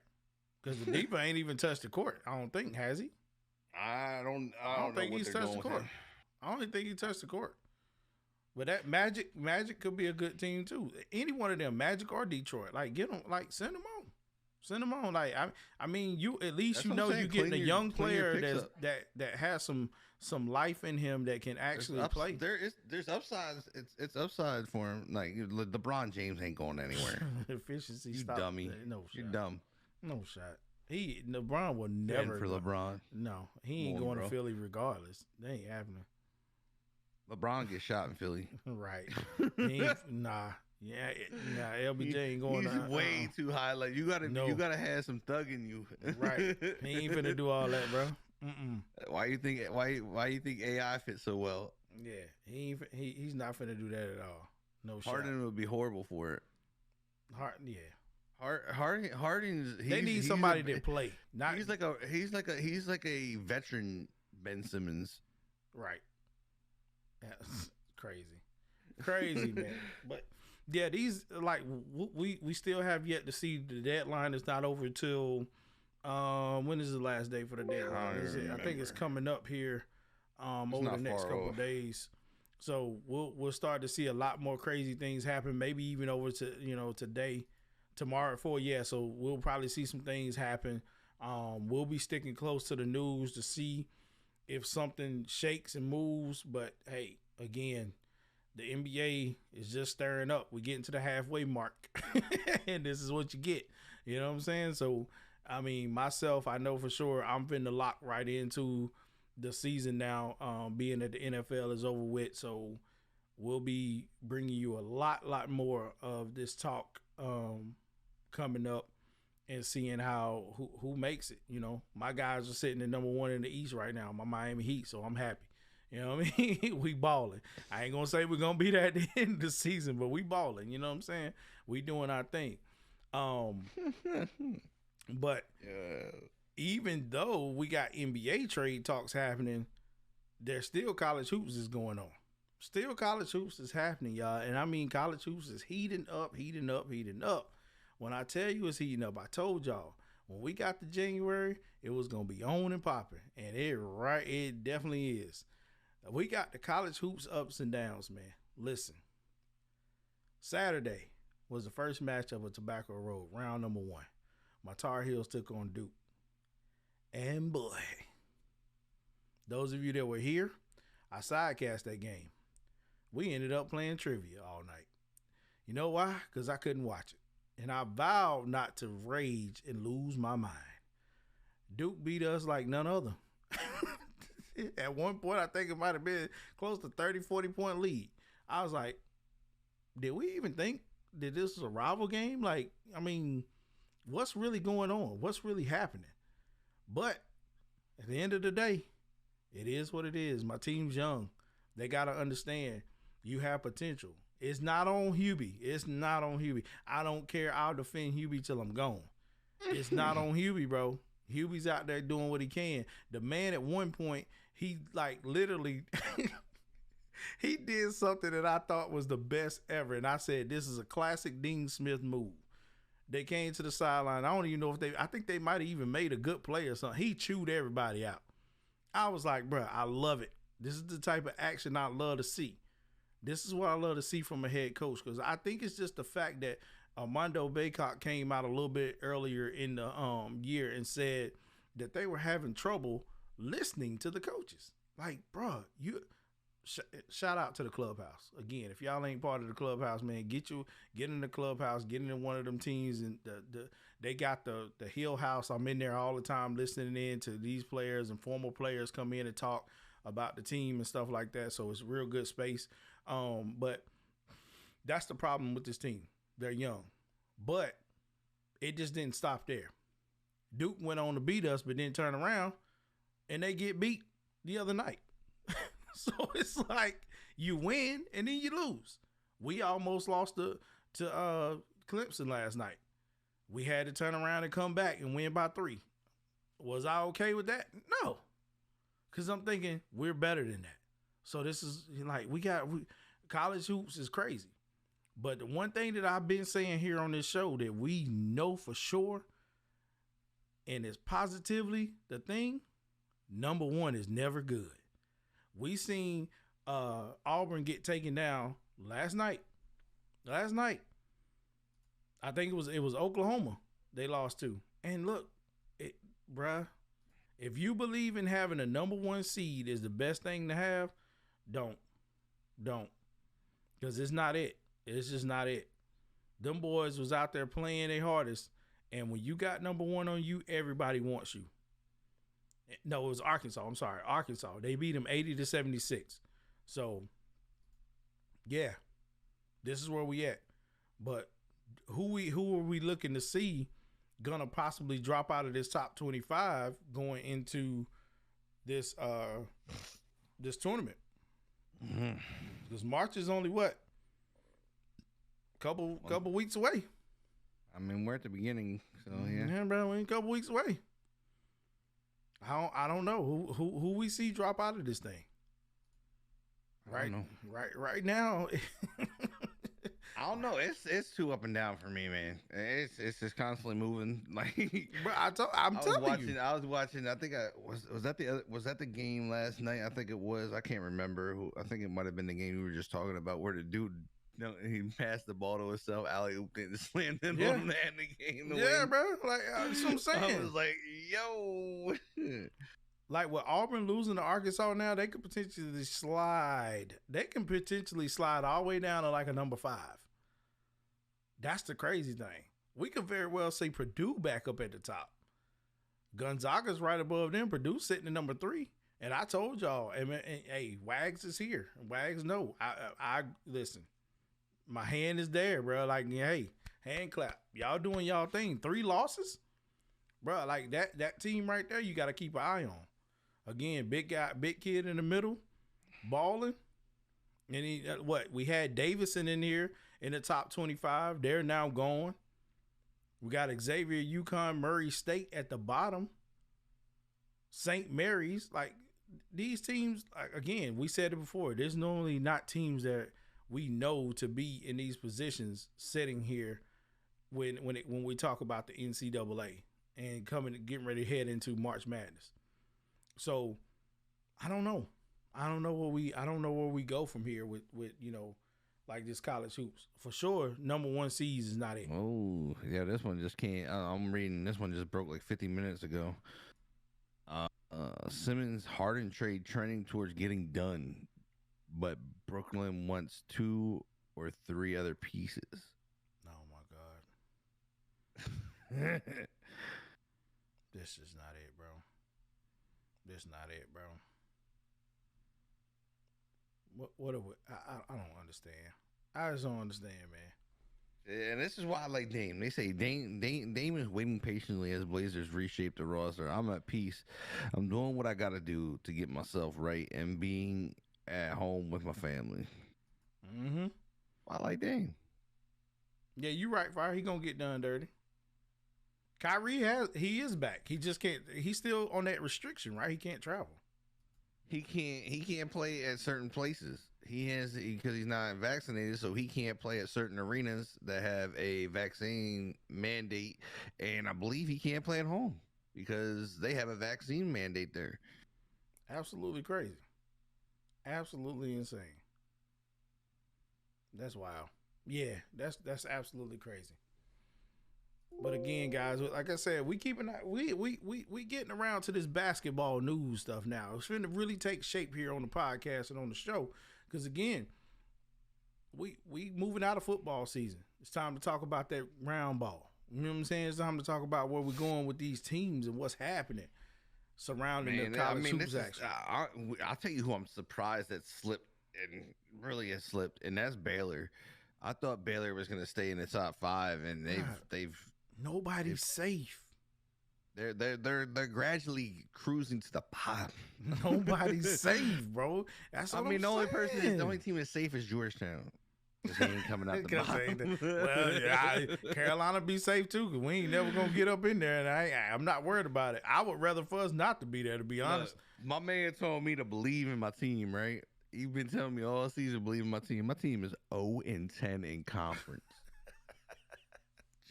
Because the diva ain't even touched the court. I don't think, has he? I don't think he's touched the court. I don't think he touched the court. But that Magic could be a good team too. Any one of them, Magic or Detroit, like get them, like send them on. Like I mean, you at least you getting a young player that has some life in him that can actually play. There's upsides. It's upside for him. Like LeBron James ain't going anywhere. Efficiency. You stop. dummy. No shot. You're dumb. No shot. LeBron will never for LeBron. No, he ain't Come on, going bro. to Philly regardless. That ain't happening. LeBron gets shot in Philly. Right. He ain't, nah. Yeah, LBJ ain't going He's to way too high. Like you gotta have some thug in you. Right. He ain't finna do all that, bro. Mm-mm. Why you think AI fits so well? Yeah, he's not finna do that at all. No shot. Harden would be horrible for it. Yeah. Harden's They need somebody to play. Not he's like a veteran Ben Simmons. right. That's crazy, man. But yeah, these like we still have yet to see the deadline. Is not over till when is the last day for the deadline? I think it's coming up here over the next couple of days. So we'll start to see a lot more crazy things happen. Maybe even over to today, tomorrow at 4. Yeah, so we'll probably see some things happen. We'll be sticking close to the news to see if something shakes and moves. But hey, again, the NBA is just stirring up. We're getting to the halfway mark, and this is what you get. You know what I'm saying? So, I mean, myself, I know for sure I'm finna lock right into the season now, being that the NFL is over with. So, we'll be bringing you a lot more of this talk coming up and seeing who makes it. You know, my guys are sitting at number 1 in the East right now, my Miami Heat, so I'm happy. You know what I mean? We balling. I ain't gonna say we're gonna be there at the end of the season, but we balling. You know what I'm saying? We doing our thing. But even though we got NBA trade talks happening, there's still college hoops is going on. Still college hoops is happening, y'all. And I mean, college hoops is heating up. When I tell you it's heating up, I told y'all when we got to January, it was gonna be on and popping, and it definitely is. We got the college hoops ups and downs, man. Listen, Saturday was the first matchup of Tobacco Road, round number 1. My Tar Heels took on Duke, and boy, those of you that were here, I sidecast that game. We ended up playing trivia all night. You know why? Because I couldn't watch it. And I vowed not to rage and lose my mind. Duke beat us like none other. At one point, I think it might have been close to 30, 40-point lead. I was like, did we even think that this was a rival game? Like, I mean, what's really going on? What's really happening? But at the end of the day, it is what it is. My team's young. They got to understand you have potential. It's not on Hubie. I don't care. I'll defend Hubie till I'm gone. It's not on Hubie, bro. Hubie's out there doing what he can. The man at one point, he like literally, he did something that I thought was the best ever. And I said, this is a classic Dean Smith move. They came to the sideline. I don't even know I think they might have even made a good play or something. He chewed everybody out. I was like, bro, I love it. This is the type of action I love to see. This is what I love to see from a head coach, because I think it's just the fact that Armando Bacot came out a little bit earlier in the year and said that they were having trouble listening to the coaches. Like, bro, shout out to the clubhouse. Again, if y'all ain't part of the clubhouse, man, get in the clubhouse, get into one of them teams, and they got the Hill House. I'm in there all the time listening in to these players, and former players come in and talk about the team and stuff like that. So it's a real good space. But that's the problem with this team. They're young, but it just didn't stop there. Duke went on to beat us, but then turn around and they get beat the other night. So it's like you win and then you lose. We almost lost to Clemson last night. We had to turn around and come back and win by 3. Was I okay with that? No. Because I'm thinking we're better than that. So this is like, college hoops is crazy. But the one thing that I've been saying here on this show that we know for sure, and it's positively the thing, number 1 is never good. We seen Auburn get taken down last night. I think it was Oklahoma they lost to. And look, bruh, if you believe in having a number 1 seed is the best thing to have, don't. Because it's not it. It's just not it. Them boys was out there playing their hardest, And when you got number one on you, everybody wants you. No, it was Arkansas. I'm sorry, Arkansas. They beat them 80-76. So, yeah, this is where we at. But who are we looking to see gonna possibly drop out of this top 25 going into this this tournament? Because March is only what? Couple weeks away. I mean, we're at the beginning, so yeah. Yeah, bro, we're a couple weeks away. I don't know who we see drop out of this thing. Right now. I don't know. It's too up and down for me, man. It's just constantly moving. Like, bro, I'm telling you. I was watching. I think was that the game last night? I think it was. I can't remember. I think it might have been the game we were just talking about where the dude. No, he passed the ball to himself, alley-ooped it, and slammed it on the end of the game. Yeah, bro. Like, that's what I'm saying. I was like, yo. Like, with Auburn losing to Arkansas now, they could potentially slide. They can potentially slide all the way down to like a number 5. That's the crazy thing. We could very well see Purdue back up at the top. Gonzaga's right above them. Purdue sitting at number 3. And I told y'all, and hey, Wags is here. Wags, no. I listen. My hand is there, bro. Like, hey, hand clap. Y'all doing y'all thing. 3 losses? Bro, like that team right there, you got to keep an eye on. Again, big kid in the middle, balling. And we had Davison in here in the top 25. They're now gone. We got Xavier, UConn, Murray State at the bottom. St. Mary's. Like, these teams, like, again, we said it before. There's normally not teams that we know to be in these positions sitting here when we talk about the NCAA and getting ready to head into March Madness. So I don't know. I don't know where we go from here with like this college hoops. For sure, number 1 seeds is not it. Oh, yeah, this one just can't. I'm reading. This one just broke like 50 minutes ago. Simmons Harden trade trending towards getting done, but Brooklyn wants 2 or 3 other pieces. Oh my God. This is not it, bro. This not it, bro. What are we? I don't understand. I just don't understand, man. And this is why I like Dame. They say Dame is waiting patiently as Blazers reshape the roster. I'm at peace. I'm doing what I got to do to get myself right and being at home with my family. Mm-hmm. I like Dame. Yeah, you right, Fire. He gonna get done dirty. Kyrie he is back. He just can't. He's still on that restriction, right? He can't travel. He can't play at certain places. Because he's not vaccinated, so he can't play at certain arenas that have a vaccine mandate. And I believe he can't play at home because they have a vaccine mandate there. Absolutely crazy. Absolutely insane. That's wild. Yeah, that's absolutely crazy. But again, guys, like I said, we getting around to this basketball news stuff now. It's going to really take shape here on the podcast and on the show. Because again, we moving out of football season. It's time to talk about that round ball. You know what I'm saying? It's time to talk about where we're going with these teams and what's happening surrounding the college hoops action. I'll tell you who I'm surprised that slipped and really has slipped, and that's Baylor. I thought Baylor was going to stay in the top 5, and nobody's safe. They're gradually cruising to the bottom. Nobody's safe, bro. That's what the only team that's safe is Georgetown. They ain't coming out the bottom. Well, yeah, Carolina be safe too, because we ain't never gonna get up in there, and I'm not worried about it. I would rather for us not to be there, to be honest. My man told me to believe in my team, right? You've been telling me all season believe in my team. My team is 0-10 in conference.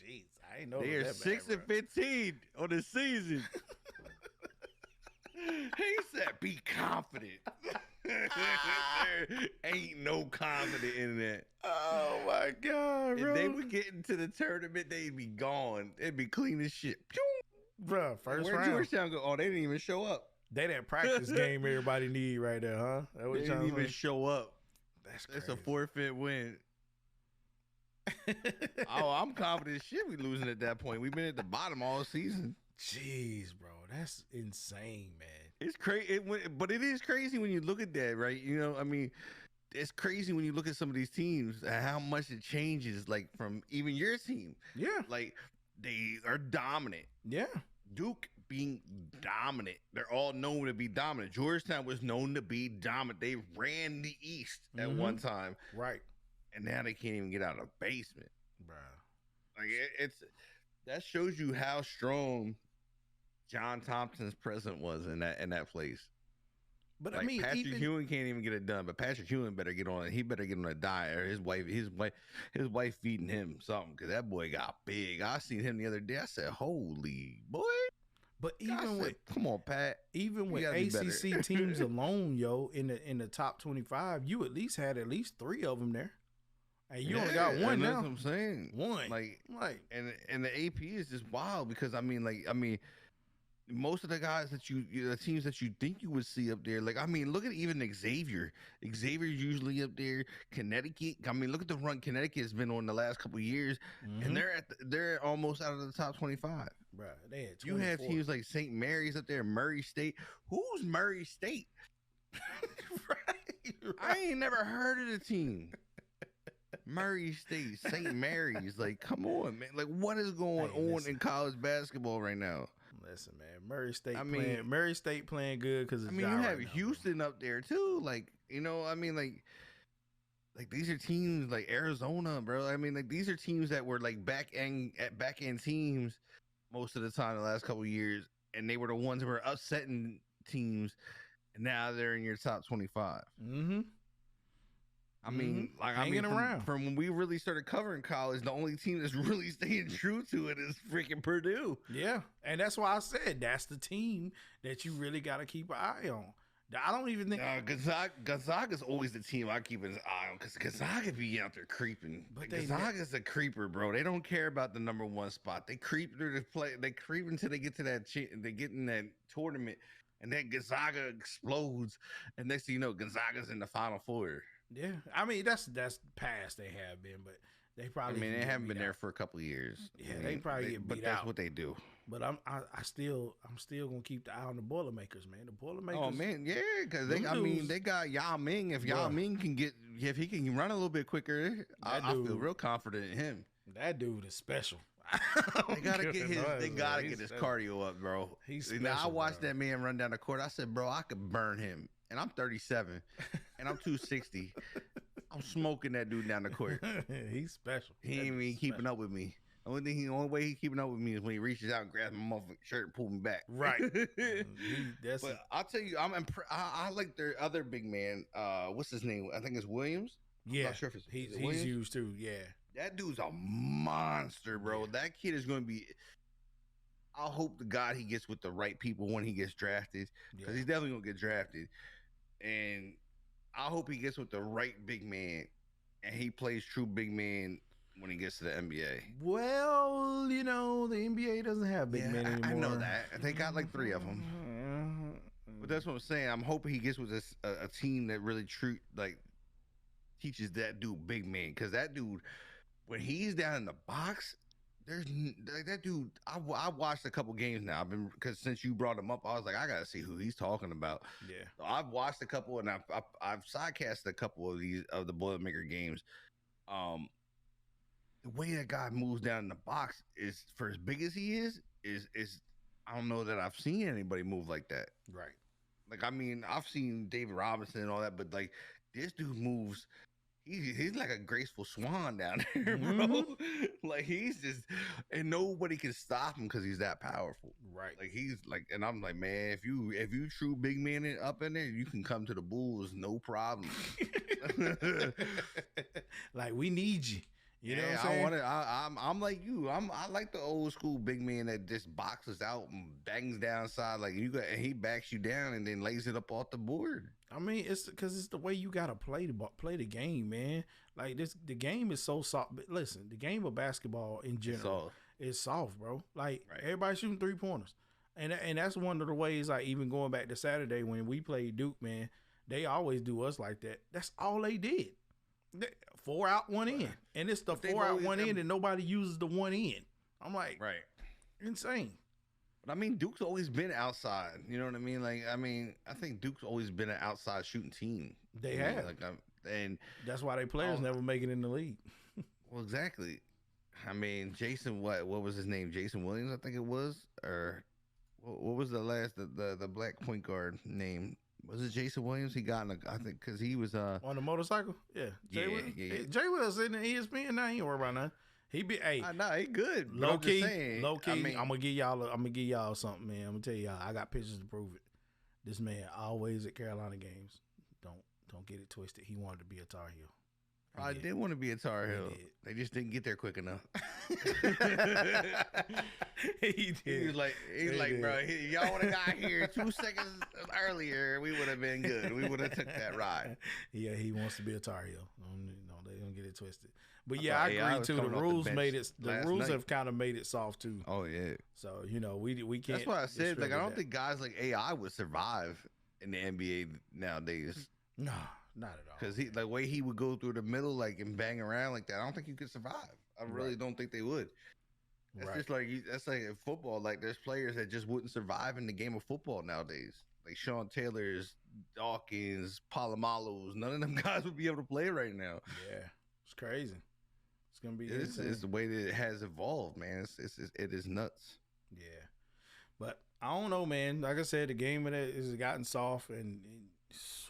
Jeez, I ain't know they are 6-15 on the season. He said, "Be confident." There ain't no confident in that. Oh my God, bro! If they would get into the tournament, they'd be gone. They'd be clean as shit. Bro, first round. Where Georgetown go? Oh, they didn't even show up. They that practice game everybody need right there, huh? They didn't even show up. That's crazy. It's a forfeit win. Oh, I'm confident shit we losing at that point. We've been at the bottom all season. Jeez, bro, that's insane, man. It's crazy, but it is crazy when you look at that, right? You know, I mean, it's crazy when you look at some of these teams and how much it changes, like from even your team. Yeah, Like they are dominant. yeah. Duke being dominant. They're all known to be dominant. Georgetown was known to be dominant. They ran the East at one time, Right, and now they can't even get out of the basement. bro. Like it's that shows you how strong John Thompson's presence was in that place. But Like I mean, Patrick even Ewing can't even get it done, but Patrick Ewing better get on it. He better get on a diet, or his wife feeding him something, because that boy got big. I seen him the other day. I said, "Holy boy!" but I even said, with come on, Pat. even You with gotta be better. ACC teams alone, yo, in the top 25, you at least had at least 3 of them there, and you only got one and now. That's what I'm saying. One, Like, like and the AP is just wild because I mean, most of the guys that the teams that you think you would see up there, like I mean, look at even Xavier. Xavier's usually up there. Connecticut. I mean, look at the run Connecticut has been on the last couple of years, and they're almost out of the top 25. bro, they had 24. You have teams like St. Mary's up there, Murray State. Who's Murray State? right, I ain't never heard of the team. Murray State, St. Mary's. Like, come on, man. Like, what is going Hey, on listen. in college basketball right now? Listen, man, Murray State I mean- playing good because I mean, you have Houston up there too. Like, you know, I mean, like these are teams like Arizona, bro. I mean, like these are teams that were like back end teams most of the time the last couple of years, and they were the ones that were upsetting teams, and now they're in your top 25. Mm-hmm. I mean, like Hanging from, around. from when we really started covering college, the only team that's really staying true to it is freaking Purdue. Yeah, and that's why I said that's the team that you really got to keep an eye on. I don't even think. Gonzaga's always the team I keep an eye on because Gonzaga be out there creeping. But But Gonzaga's a creeper, bro. They don't care about the number 1 spot. They creep through the play. They creep until they get to that. They get in that tournament, and then Gonzaga explodes, and next thing you know, Gonzaga's in the Final Four. Yeah, I mean that's past they have been, but they I probably. mean, can they get haven't been beat there out. for a couple of years. Yeah, I they mean, probably get But beat that's out. what they do. But I'm still gonna keep the eye on the Boilermakers, man. The Boilermakers. Oh man, yeah, because them I mean dudes- they got Yao Ming. If Yao Bruh. Ming if he can run a little bit quicker, I feel dude- real confident in him. that dude is special. They gotta get his He's his special. cardio up, bro. He's You know, I special, watched bro. that man run down the court. I said, bro, I could burn him, and I'm 37, and I'm 260. I'm smoking that dude down the court. He's special. He ain't even keeping up with me. The only way he's keeping up with me is when he reaches out and grabs my motherfucking shirt and pulls me back. Right. That's But I'll tell you, I like their other big man. What's his name? I think it's Williams. yeah. not sure if it's- he's is it Williams? used too. Yeah. That dude's a monster, bro. Yeah. That kid is going to be. I hope to God he gets with the right people when he gets drafted, because Yeah. he's definitely going to get drafted. And I hope he gets with the right big man, and he plays true big man when he gets to the NBA. Well, you know the NBA doesn't have big men anymore. I know that. They got like 3 of them. But that's what I'm saying. I'm hoping he gets with a team that really teaches that dude big man, because that dude, when he's down in the box, that dude. I watched a couple games now. Because since you brought him up, I was like, I gotta see who he's talking about. Yeah. So I've watched a couple, and I've sidecast a couple of the Boilermaker games. The way that guy moves down in the box is, for as big as he is I don't know that I've seen anybody move like that. Right. Like, I mean, I've seen David Robinson and all that, but like this dude moves. He's like a graceful swan down there, bro. Like he's just, and nobody can stop him because he's that powerful. Right. Like he's like, and I'm like, man, if you true big man up in there, you can come to the Bulls, no problem. Like we need you. You know what I'm I saying? want it. I'm like you. I like the old school big man that just boxes out and bangs downside like you got, and he backs you down and then lays it up off the board. I mean, it's because it's the way you gotta play the game, man. Like the game is so soft. But listen, the game of basketball in general is soft, bro. Like Right. everybody shooting 3-pointers, and that's one of the ways. Like even going back to Saturday when we played Duke, man, they always do us like that. That's all they did. 4 out, 1 in, and it's the But they've 4 out, always 1 in, been- and nobody uses the 1 in. I'm like, Right. insane. But I mean, Duke's always been outside. You know what I mean? Like, I think Duke's always been an outside shooting team. They You know, have. like, and That's why they players Oh. never make it in the league. well, exactly. I mean, Jason, what was his name? Jason Williams, I think it was, or what was the last the black point guard name? Was it Jason Williams? He got in I think because he was On the motorcycle, yeah. Yeah, Will. yeah. Jay Will's in the ESPN now. He ain't worry about nothing. He be nah, he good. but low I'm just key, saying, low key. I mean, I'm gonna give y'all something, man. I'm gonna tell y'all. I got pictures to prove it. This man always at Carolina games. Don't get it twisted. He wanted to be a Tar Heel. I did want to be a Tar He Heel. did. They just didn't get there quick enough. He did. He's like, did. bro, y'all would have got here 2 seconds earlier. We would have been good. We would have took that ride. Yeah, he wants to be a Tar Heel. No, they don't get it twisted. But I yeah, thought I AI agree was too. The coming off the rules bench made it. The last rules night. have kind of made it soft too. Oh yeah, So we can't. that's why I said like I disregard don't that. think guys like AI would survive in the NBA nowadays No, not at all. because the way he would go through the middle like and bang around like that. I don't think you could survive. I really Right. don't think they would. That's Right. just like that's like in football. Like there's players that just wouldn't survive in the game of football nowadays. Like Sean Taylor's, Dawkins, Palomalos. None of them guys would be able to play right now. Yeah, it's crazy. It's gonna be. It's insane. the way that it has evolved, man. It is nuts. Yeah, but I don't know, man. Like I said, the game of it has gotten soft, and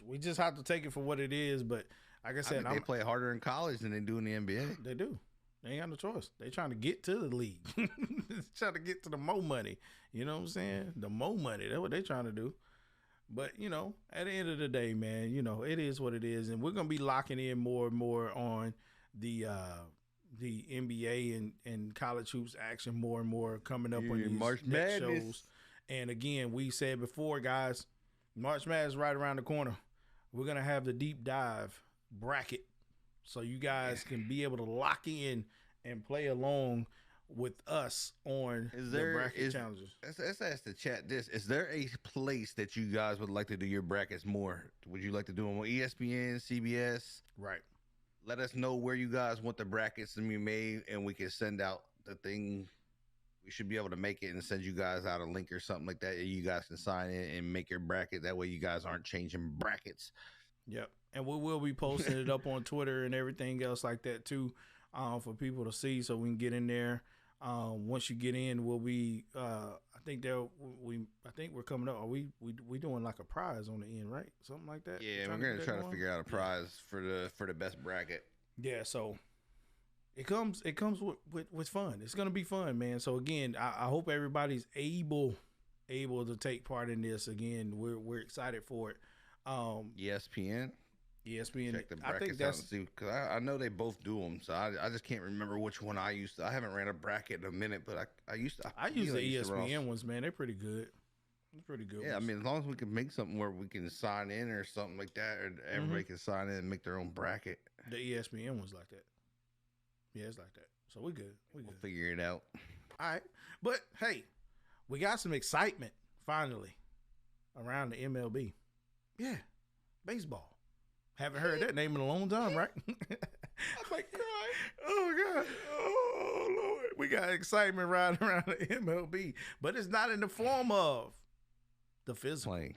we just have to take it for what it is. But like I I said, think they play harder in college than they do in the NBA. They do. They ain't got no choice. They trying to get to the league. Trying to get to the more money. You know what I'm saying? The more money. That's what they trying to do. But, at the end of the day, man, it is what it is. And we're going to be locking in more and more on the NBA and college hoops action more and more coming up on Yeah, these March next Madness. shows. And again, we said before, guys, March Madness is right around the corner. We're going to have the deep dive bracket so you guys can be able to lock in and play along with us on the bracket challenges. Let's ask the chat this. Is there a place that you guys would like to do your brackets more? Would you like to do them on ESPN, CBS? Right. Let us know where you guys want the brackets to be made, and we can send out the thing. We should be able to make it and send you guys out a link or something like that. And you guys can sign in and make your bracket. That way you guys aren't changing brackets. Yep. And we will be posting it up on Twitter and everything else like that too, for people to see so we can get in there. Once you get in, we'll be I think we're coming up. Are we doing like a prize on the end, right? Something like that? Yeah, we're gonna try to figure out a prize for the best bracket. Yeah, so it comes with fun. It's gonna be fun, man. So again, I hope everybody's able to take part in this. Again, we're excited for it. ESPN. ESPN. Check the I think brackets out that's and see because I know they both do them. So I just can't remember which one I used to. I haven't ran a bracket in a minute, but I used to. I use the used to run- ESPN ones, man. They're pretty good. They're pretty good. Yeah, I ones. mean, as long as we can make something where we can sign in or something like that, or everybody can sign in and make their own bracket. the ESPN ones like that. Yeah, it's like that. So we good. We We'll good. figure it out. All right, but hey, we got some excitement finally around the MLB. Yeah, baseball. Haven't heard that name in a long time, right? I might cry. Oh God! Oh Lord! We got excitement right around the MLB, but it's not in the form of the physical. Playing.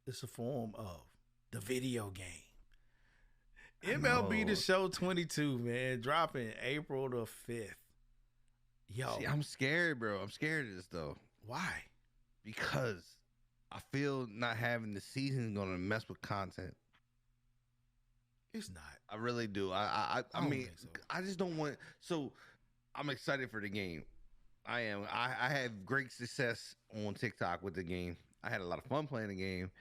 It's a form of the video game. I MLB know. The Show 22, man, dropping April the 5th. Yo, See, I'm scared, bro. I'm scared of this though why? because I feel not having the season gonna mess with content. It's not. I really do. I don't mean, think so. I just don't want. So, I'm excited for the game. I am. I had great success on TikTok with the game. I had a lot of fun playing the game,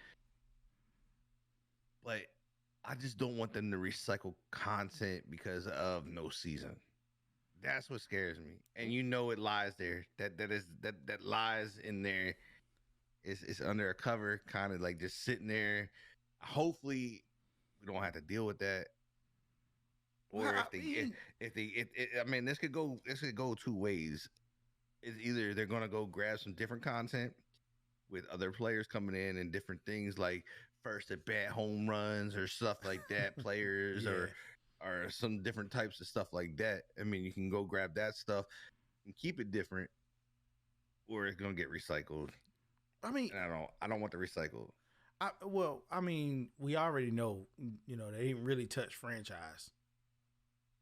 but I just don't want them to recycle content because of no season. That's what scares me, and it lies there. That lies in there. It's under a cover, kind of like just sitting there. Hopefully, we don't have to deal with that. Or Well, I mean, this could go two ways. It's either they're gonna go grab some different content with other players coming in and different things like first at bat home runs or stuff like that, players or or some different types of stuff like that. I mean, you can go grab that stuff and keep it different, or it's gonna get recycled. I mean, And I don't want the recycled. I mean, we already know, they didn't really touch franchise,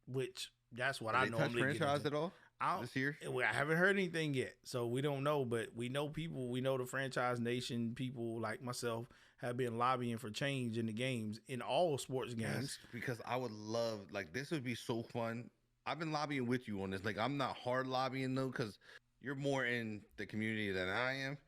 which that's what Did I they touch normally get franchise into. at all this year? I haven't heard anything yet, so we don't know. But we know people. We know the franchise nation people like myself have been lobbying for change in the games in all sports games. Yes, because I would love this would be so fun. I've been lobbying with you on this. Like I'm not hard lobbying though, because you're more in the community than I am.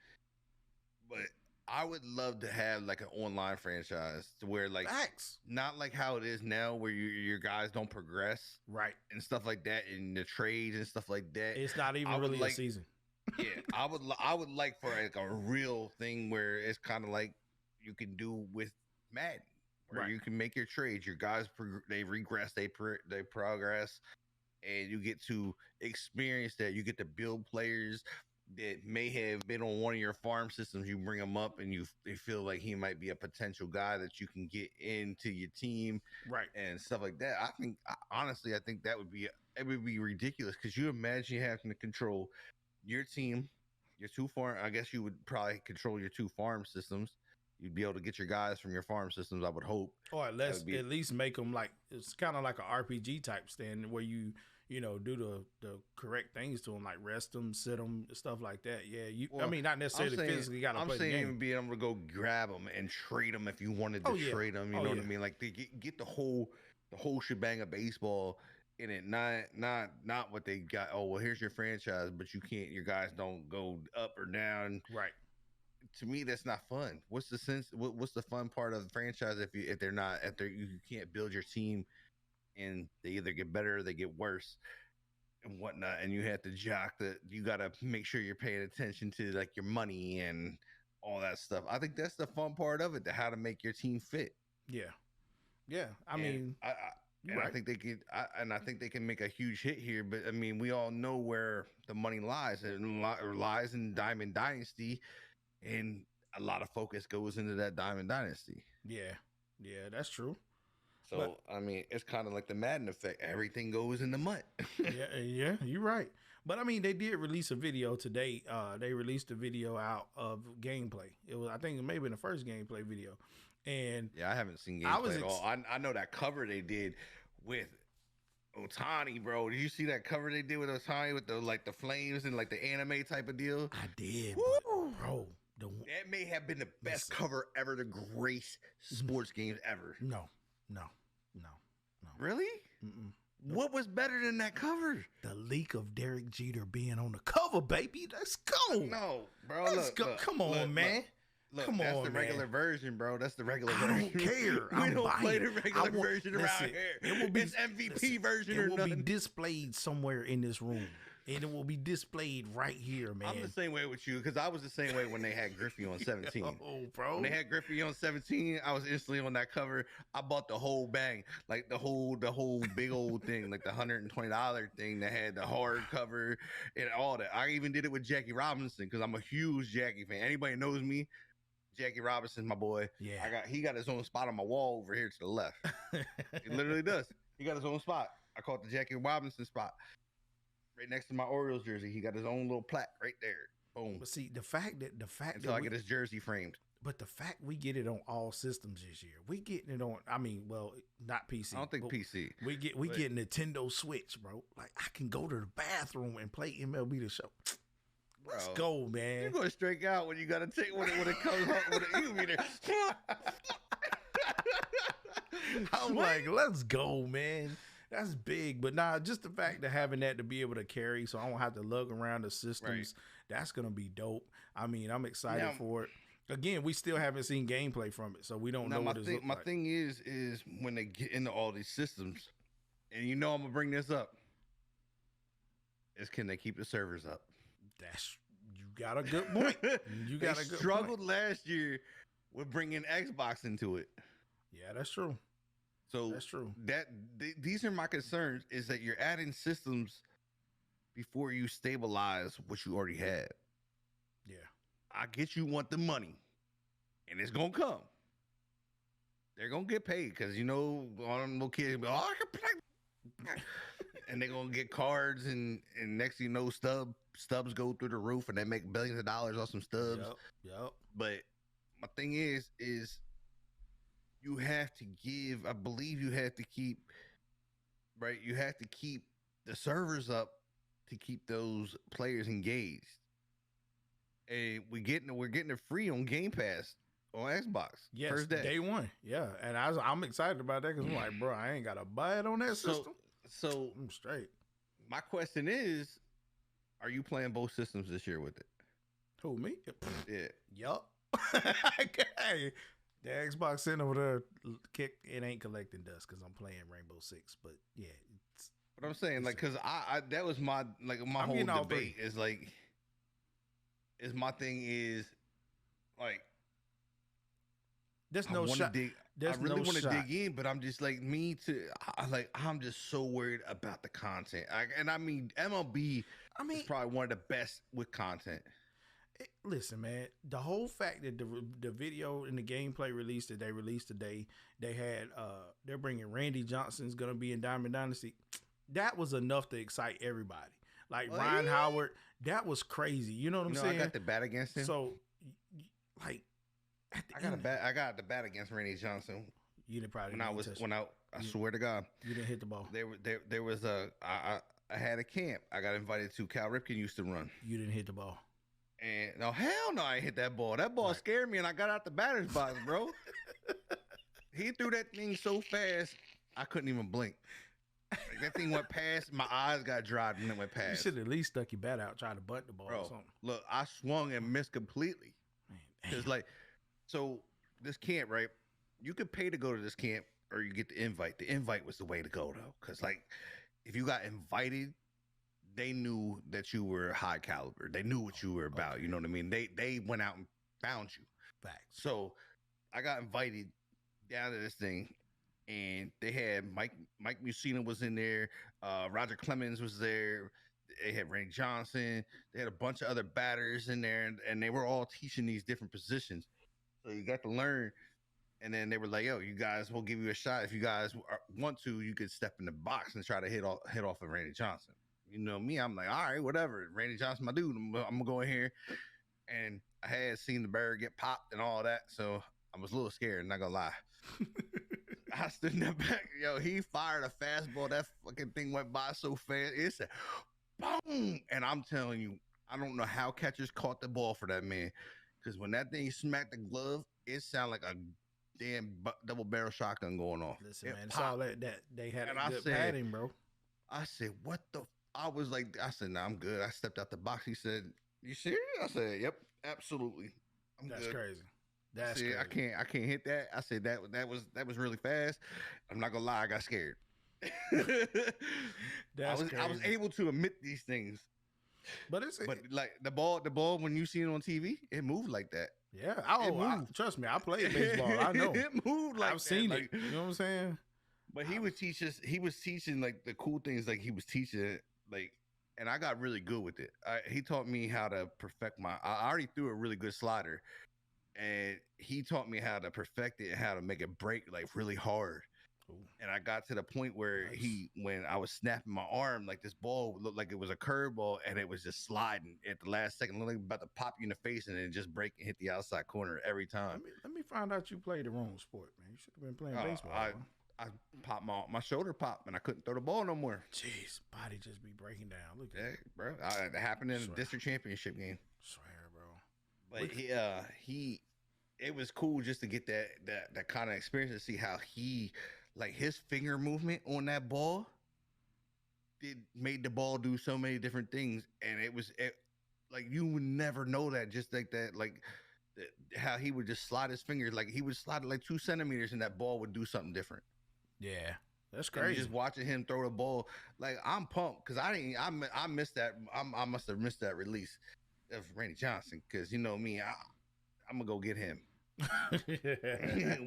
But I would love to have like an online franchise to where Facts. not like how it is now, where your guys don't progress, Right, and stuff like that, in the trades and stuff like that. it's not even really a season. Yeah, I would like for like a real thing where it's kind of like you can do with Madden, where Right. you can make your trades. Your guys they regress, they progress, and you get to experience that. You get to build players that may have been on one of your farm systems. You bring them up, and they feel like he might be a potential guy that you can get into your team, Right. and stuff like that. Honestly, I think it would be ridiculous, because you imagine you having to control your team, your two farm. I guess you would probably control your two farm systems. You'd be able to get your guys from your farm systems, I would hope. Or at least make them like, it's kind of like an RPG type stand where you do the correct things to them, like rest them, sit them, stuff like that. Yeah, I mean, not necessarily physically got to play the game. I'm saying being able to go grab them and trade them if you wanted to trade them. You know what I mean? Like they get the whole shebang of baseball in it. Not what they got. Oh well, here's your franchise, but you can't. Your guys don't go up or down. Right. To me, that's not fun. What's the sense? What's the fun part of the franchise if you can't build your team, and they either get better or they get worse and whatnot, and you have to you got to make sure you're paying attention to like your money and all that stuff. I think that's the fun part of it, how to make your team fit. Yeah. I think they could, and I think they can make a huge hit here. But I mean, we all know where the money lies. It lies in Diamond Dynasty, and a lot of focus goes into that Diamond Dynasty. Yeah, that's true. So I mean, it's kind of like the Madden effect. Everything goes in the mud. yeah, you're right. But I mean, they did release a video today. They released a video out of gameplay. It was, I think, maybe in the first gameplay video. And yeah, I haven't seen gameplay at all. I know that cover they did with Ohtani, bro. Did you see that cover they did with Ohtani with the flames and like the anime type of deal? I did, bro. That may have been the best cover ever to grace sports games ever. No. Really? Mm-mm. What was better than that cover? The leak of Derek Jeter being on the cover, baby. Let's go. No, bro. Let's go. Come on, man. Look, that's the regular version, bro. That's the regular version. I don't care. We don't play the regular version around here. It will be MVP version or nothing. It will be displayed somewhere in this room. And it will be displayed right here, man. I'm the same way with you, because I was the same way when they had Griffey on 17. Oh, bro. When they had Griffey on 17, I was instantly on that cover. I bought the whole bang, like the whole big old thing, like the $120 thing that had the hard cover and all that. I even did it with Jackie Robinson, because I'm a huge Jackie fan. Anybody knows me, Jackie Robinson's my boy. Yeah. He got his own spot on my wall over here to the left. He literally does. He got his own spot. I call it the Jackie Robinson spot. Right next to my Orioles jersey, he got his own little plaque right there. Boom. But see, the fact until I get his jersey framed. But the fact we get it on all systems this year, we getting it on. I mean, well, not PC. I don't think PC. We get Nintendo Switch, bro. Like I can go to the bathroom and play MLB The Show. Let's go, man. You're gonna strike out when you gotta take when it comes up with an you meter. I'm like, let's go, man. That's big, but just the fact of having that to be able to carry, so I don't have to lug around the systems. Right. That's gonna be dope. I mean, I'm excited for it. Again, we still haven't seen gameplay from it, so we don't know what it's looking like. My thing is when they get into all these systems, and I'm gonna bring this up, is can they keep the servers up? You got a good point. They struggled last year with bringing Xbox into it. Yeah, that's true. So that's true. These are my concerns: is that you're adding systems before you stabilize what you already had. I get you want the money, and it's gonna come. they're gonna get paid because all them little kids be, oh, I can play, and they're gonna get cards, and next thing you know, stubs go through the roof, and they make billions of dollars off some stubs. Yep. But my thing is you have to give. I believe you have to keep. Right, you have to keep the servers up to keep those players engaged. And we're getting it free on Game Pass on Xbox. Yes, first day. Day one. Yeah, and I'm excited about that because I'm like, bro, I ain't got to buy it on that system. So I'm straight. My question is, are you playing both systems this year with it? Who, me? Yeah. Yup. Hey, the Xbox sitting over there, it ain't collecting dust because I'm playing Rainbow Six. But yeah, but I'm saying like because I that was my whole debate is like is my thing is like there's no shot. I really want to dig in, but I'm just like I'm just so worried about the content. I mean MLB is probably one of the best with content. Listen, man, the whole fact that the video and the gameplay release that they released today, they had they're bringing Randy Johnson's gonna be in Diamond Dynasty. That was enough to excite everybody. Like Ryan Howard, that was crazy. You know what I'm saying? I got the bat against him. So, like, I got the bat against Randy Johnson. You didn't probably I swear to God, you didn't hit the ball. There was I had a camp I got invited to. Cal Ripken used to run. You didn't hit the ball. And no, hell no, I ain't hit that ball. That ball scared me, and I got out the batter's box, bro. He threw that thing so fast, I couldn't even blink. Like, that thing went past, my eyes got dried, and it went past. You should at least stuck your bat out, trying to bunt the ball or something. Look, I swung and missed completely. It's like, so this camp, right? You could pay to go to this camp, or you get the invite. The invite was the way to go, though, because like, if you got invited, they knew that you were high caliber. They knew what you were about. Okay. You know what I mean? They went out and found you. Facts. So I got invited down to this thing, and they had Mike Mussina was in there. Roger Clemens was there. They had Randy Johnson. They had a bunch of other batters in there, and they were all teaching these different positions. So you got to learn. And then they were like, yo, you guys, we'll give you a shot. If you guys want to, you could step in the box and try to hit off of Randy Johnson. You know me, I'm like, all right, whatever. Randy Johnson, my dude. I'm gonna go in here, and I had seen the bird get popped and all that, so I was a little scared. Not gonna lie. I stood in the back. Yo, he fired a fastball. That fucking thing went by so fast. It said, boom, and I'm telling you, I don't know how catchers caught the ball for that man, because when that thing smacked the glove, it sounded like a damn double barrel shotgun going off. Listen, man, it's all that they had a good padding, bro. I said, what the. I was like, I said, nah, I'm good. I stepped out the box. He said, you serious? I said, yep, absolutely. That's good. crazy. That's crazy. I can't hit that. I said that was really fast. I'm not gonna lie, I got scared. I was able to admit these things. But like the ball when you see it on TV, it moved like that. Yeah. Trust me, I played baseball. I know. It moved like I've seen it. You know what I'm saying? But he was teaching like the cool things, like he was teaching like, and I got really good with it. He taught me how to perfect I already threw a really good slider, and he taught me how to perfect it and how to make it break like really hard. Ooh. And I got to the point where when I was snapping my arm, like this ball looked like it was a curveball, and it was just sliding at the last second, like about to pop you in the face, and then just break and hit the outside corner every time. Let me find out you played the wrong sport, man. You should have been playing baseball. I popped my shoulder popped, and I couldn't throw the ball no more. Jeez, body just be breaking down. Look at that, bro. It happened in the district championship game. Swear, bro. But it was cool just to get that kind of experience to see how his finger movement on that ball made the ball do so many different things, and like you would never know that just like that, like how he would just slide his fingers, like he would slide it like 2 centimeters, and that ball would do something different. Yeah, that's crazy. Just watching him throw the ball, like I'm pumped because I missed that. I must have missed that release of Randy Johnson because you know me, I'm gonna go get him.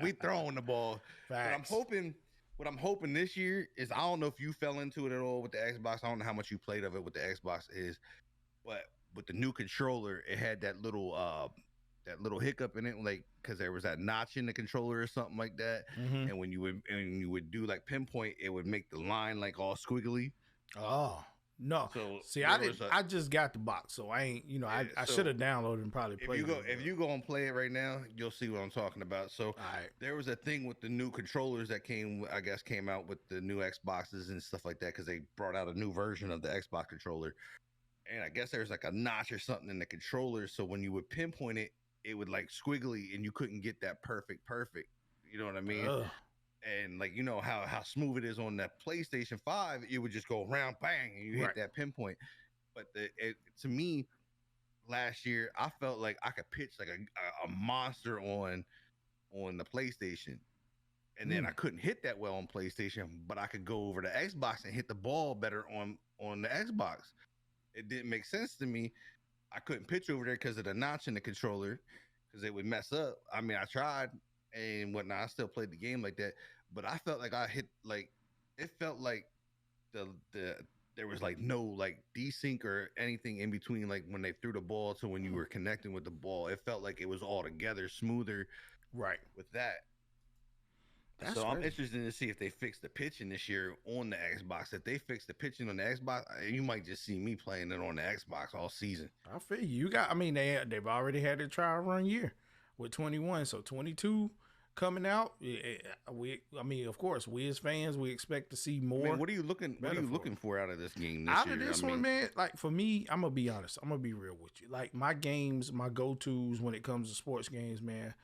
We throwing the ball. Facts. But what I'm hoping this year is, I don't know if you fell into it at all with the Xbox. I don't know how much you played of it with the Xbox but with the new controller, it had that little that little hiccup in it, like because there was that notch in the controller or something like that. Mm-hmm. And when you would do like pinpoint, it would make the line like all squiggly. Oh no! So See, I there didn't. was a I just got the box, so I ain't. yeah, I should so have downloaded and probably if played you it. go if you go and play it right now, you'll see what I'm talking about. So All right. there was a thing with the new controllers that came out with the new Xboxes and stuff like that because they brought out a new version of the Xbox controller. And I guess there's like a notch or something in the controller, so when you would pinpoint it, it would like squiggly, and you couldn't get that perfect. You know what I mean? Ugh. And like you know how smooth it is on that PlayStation 5, it would just go round bang and you hit Right. that pinpoint. But to me, last year I felt like I could pitch like a monster on the PlayStation. And then I couldn't hit that well on PlayStation, but I could go over to Xbox and hit the ball better on the Xbox. It didn't make sense to me. I couldn't pitch over there because of the notch in the controller, because it would mess up. I mean, I tried and whatnot. I still played the game like that, but I felt like I hit like it felt like the there was like no like desync or anything in between, like when they threw the ball to when you were connecting with the ball. It felt like it was all together smoother Right. with that. That's So I'm crazy. interested to see if they fix the pitching this year on the Xbox. If they fix the pitching on the Xbox, you might just see me playing it on the Xbox all season. I feel you. You got. I mean, they've already had their trial run year with 21, so 22 coming out. I mean, of course, we as fans, we expect to see I more. mean, what are you looking metaphor. for out of this game this Out year? of this I one, mean, man, like for me, I'm gonna be honest. I'm gonna be real with you. Like my games, my go-tos when it comes to sports games, man.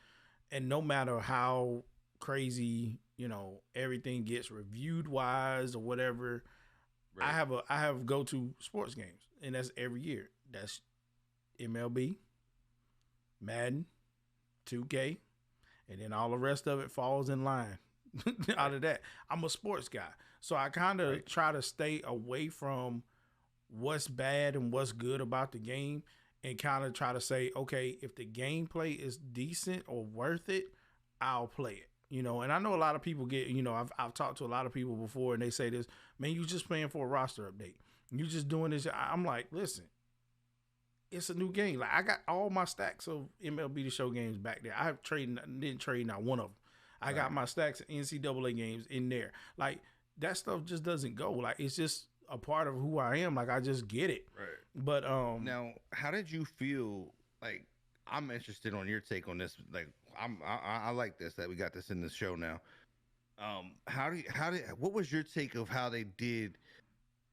And no matter how crazy, everything gets reviewed wise or whatever, right. I have go-to sports games, and that's every year. That's MLB, Madden, 2K, and then all the rest of it falls in line. Out of that, I'm a sports guy, so I kind of try to stay away from what's bad and what's good about the game, and kind of try to say, okay, if the gameplay is decent or worth it, I'll play it. And I know a lot of people get, I've talked to a lot of people before, and they say this, man, you just playing for a roster update. You just doing this. I'm like, listen, it's a new game. Like I got all my stacks of MLB The Show games back there. Didn't trade not one of them. I got my stacks of NCAA games in there. Like that stuff just doesn't go. Like it's just a part of who I am. Like I just get it. Right. But now, how did you feel? Like I'm interested on your take on this. Like I like this that we got this in the show now. What was your take of how they did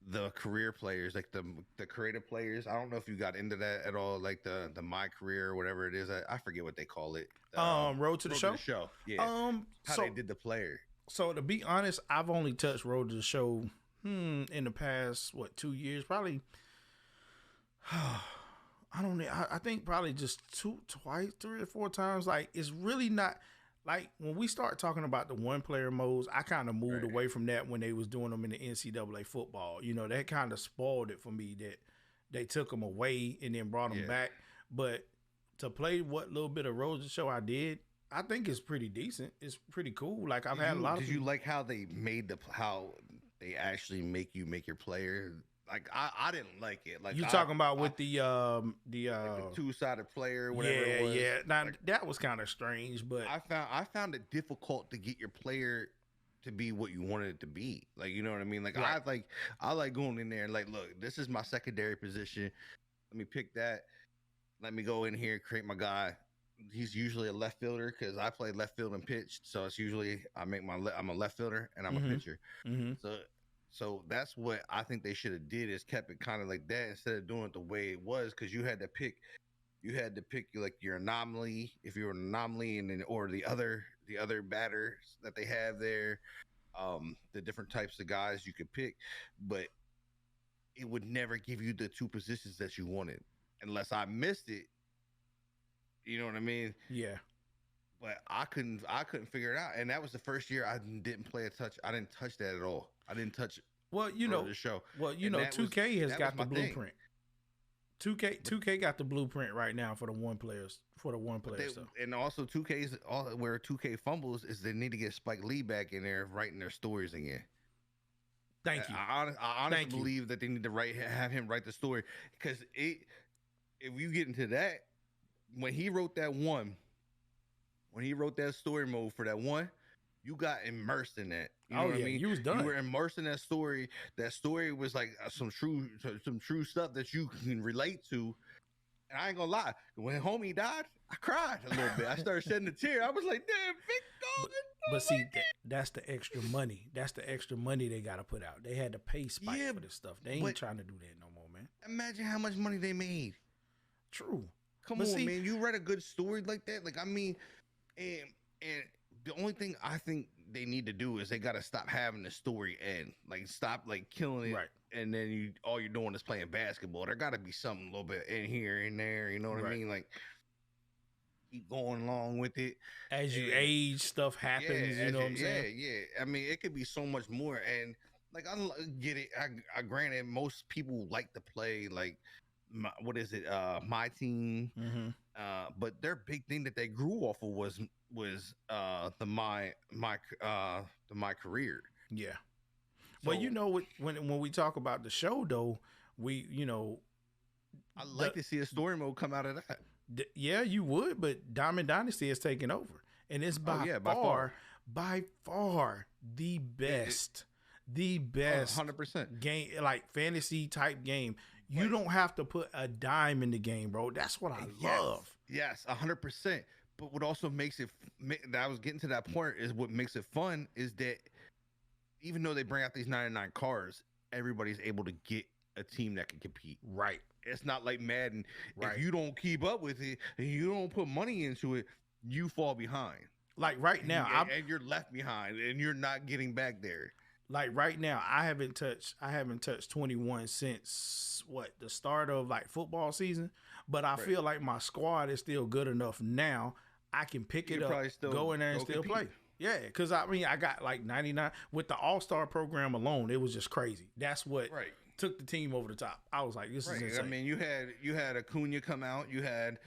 the career players, like the creative players? I don't know if you got into that at all, like the my career or whatever it is. I forget what they call it. Road to the Show. Yeah. How so they did the player. So to be honest, I've only touched Road to the Show in the past 2 years, probably. I don't know. I think probably just twice, 3 or 4 times. Like it's really not like when we start talking about the one player modes, I kind of moved away from that when they was doing them in the NCAA football. That kind of spoiled it for me that they took them away and then brought them back. But to play what little bit of Road to the Show I did, I think it's pretty decent. It's pretty cool. Like I've had a lot of. Did you like how they made how they actually make you make your player? Like I didn't like it. Like you talking about with the like the 2-sided player, whatever it was. Yeah. Now that was kind of strange, but I found it difficult to get your player to be what you wanted it to be. Like you know what I mean? Like I like going in there and like, look, this is my secondary position. Let me pick that. Let me go in here, create my guy. He's usually a left fielder because I play left field and pitched. So it's usually I'm a left fielder and I'm a pitcher. Mm-hmm. So that's what I think they should have did, is kept it kind of like that instead of doing it the way it was, because you had to pick like your anomaly, if you're an anomaly, and then or the other batters that they have there, the different types of guys you could pick, but it would never give you the 2 positions that you wanted unless I missed it. You know what I mean? Yeah. But I couldn't figure it out, and that was the first year I didn't play I didn't touch that at all. I didn't touch. The show. Well, 2K has got the blueprint. 2K got the blueprint right now for the one player stuff. And also 2K's where 2K fumbles is they need to get Spike Lee back in there writing their stories again. Thank you. I honestly believe that they need to have him write the story, because if you get into that, when he wrote that story mode for that one, you got immersed in that. You know what I mean? You was done. You were immersed in that story. That story was like some true stuff that you can relate to. And I ain't gonna lie, when homie died, I cried a little bit. I started shedding a tear. I was like, damn, big dog. But see, that's the extra money. That's the extra money they got to put out. They had to pay Spike for this stuff. They ain't trying to do that no more, man. Imagine how much money they made. True. Come on, man. You read a good story like that? Like, I mean, and the only thing I think they need to do is they got to stop having the story end. Like, stop, like, killing it. Right. And then all you're doing is playing basketball. There got to be something a little bit in here and there. You know what I mean? Like, keep going along with it. As you age, stuff happens. You know what I'm saying? Yeah. I mean, it could be so much more. And, like, I get it. I granted, most people like to play, like, my team. Mm-hmm. But their big thing that they grew off of was the my career. Yeah. So, well, you know, when we talk about the show, though, I like to see a story mode come out of that. Yeah, you would, but Diamond Dynasty is taking over, and it's by far the best, 100% game, like fantasy type game. You don't have to put a dime in the game, bro. That's what I love. Yes, 100%. But what also makes it, I was getting to that point, is what makes it fun is that even though they bring out these 99 cars, everybody's able to get a team that can compete. Right. It's not like Madden. Right. If you don't keep up with it and you don't put money into it, you fall behind. Like right now, and you're left behind, and you're not getting back there. Like right now, I haven't touched 21 since the start of like football season. But I feel like my squad is still good enough now. I can pick it up, go in there and still play. Yeah, because I mean, I got like 99 with the All-Star program alone. It was just crazy. That's what took the team over the top. I was like, this is insane. I mean, you had Acuna come out. You had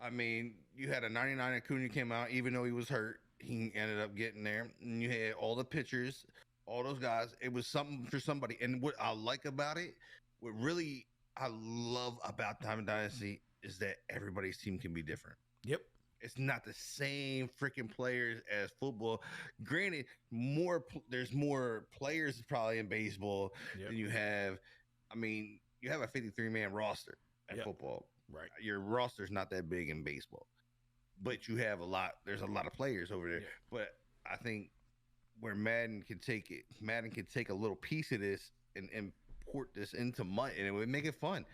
I mean, you had a 99 Acuna came out, even though he was hurt. He ended up getting there. And you had all the pitchers, all those guys. It was something for somebody. And what I like about it, what really I love about Diamond Dynasty is that everybody's team can be different. Yep. It's not the same freaking players as football. Granted, there's more players probably in baseball than you have. I mean, you have a 53-man roster at football. Right. Your roster's not that big in baseball. But you have there's a lot of players over there. Yeah. But I think where Madden can take a little piece of this and port this into Madden, and it would make it fun.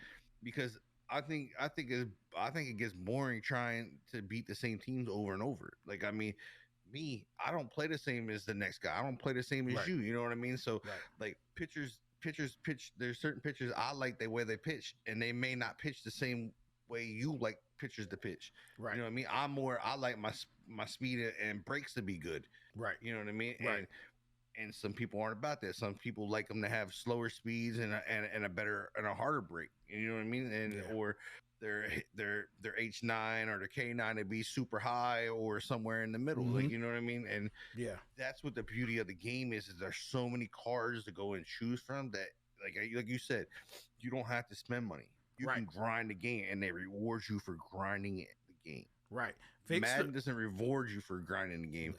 Because I think it gets boring trying to beat the same teams over and over. Like, I mean, I don't play the same as the next guy. I don't play the same as you. You know what I mean? So, like, pitchers pitch. There's certain pitchers I like the way they pitch, and they may not pitch the same way you like pitchers to pitch. Right. You know what I mean? I like my speed and breaks to be good. Right. You know what I mean? Right. And some people aren't about that. Some people like them to have slower speeds and a better and a harder break. You know what I mean? And or their H9 or their K9 to be super high or somewhere in the middle. Mm-hmm. Like, you know what I mean? And that's what the beauty of the game is there's so many cards to go and choose from that, like you said, you don't have to spend money. You can grind the game, and they reward you for grinding the game. Right. Madden doesn't reward you for grinding the game.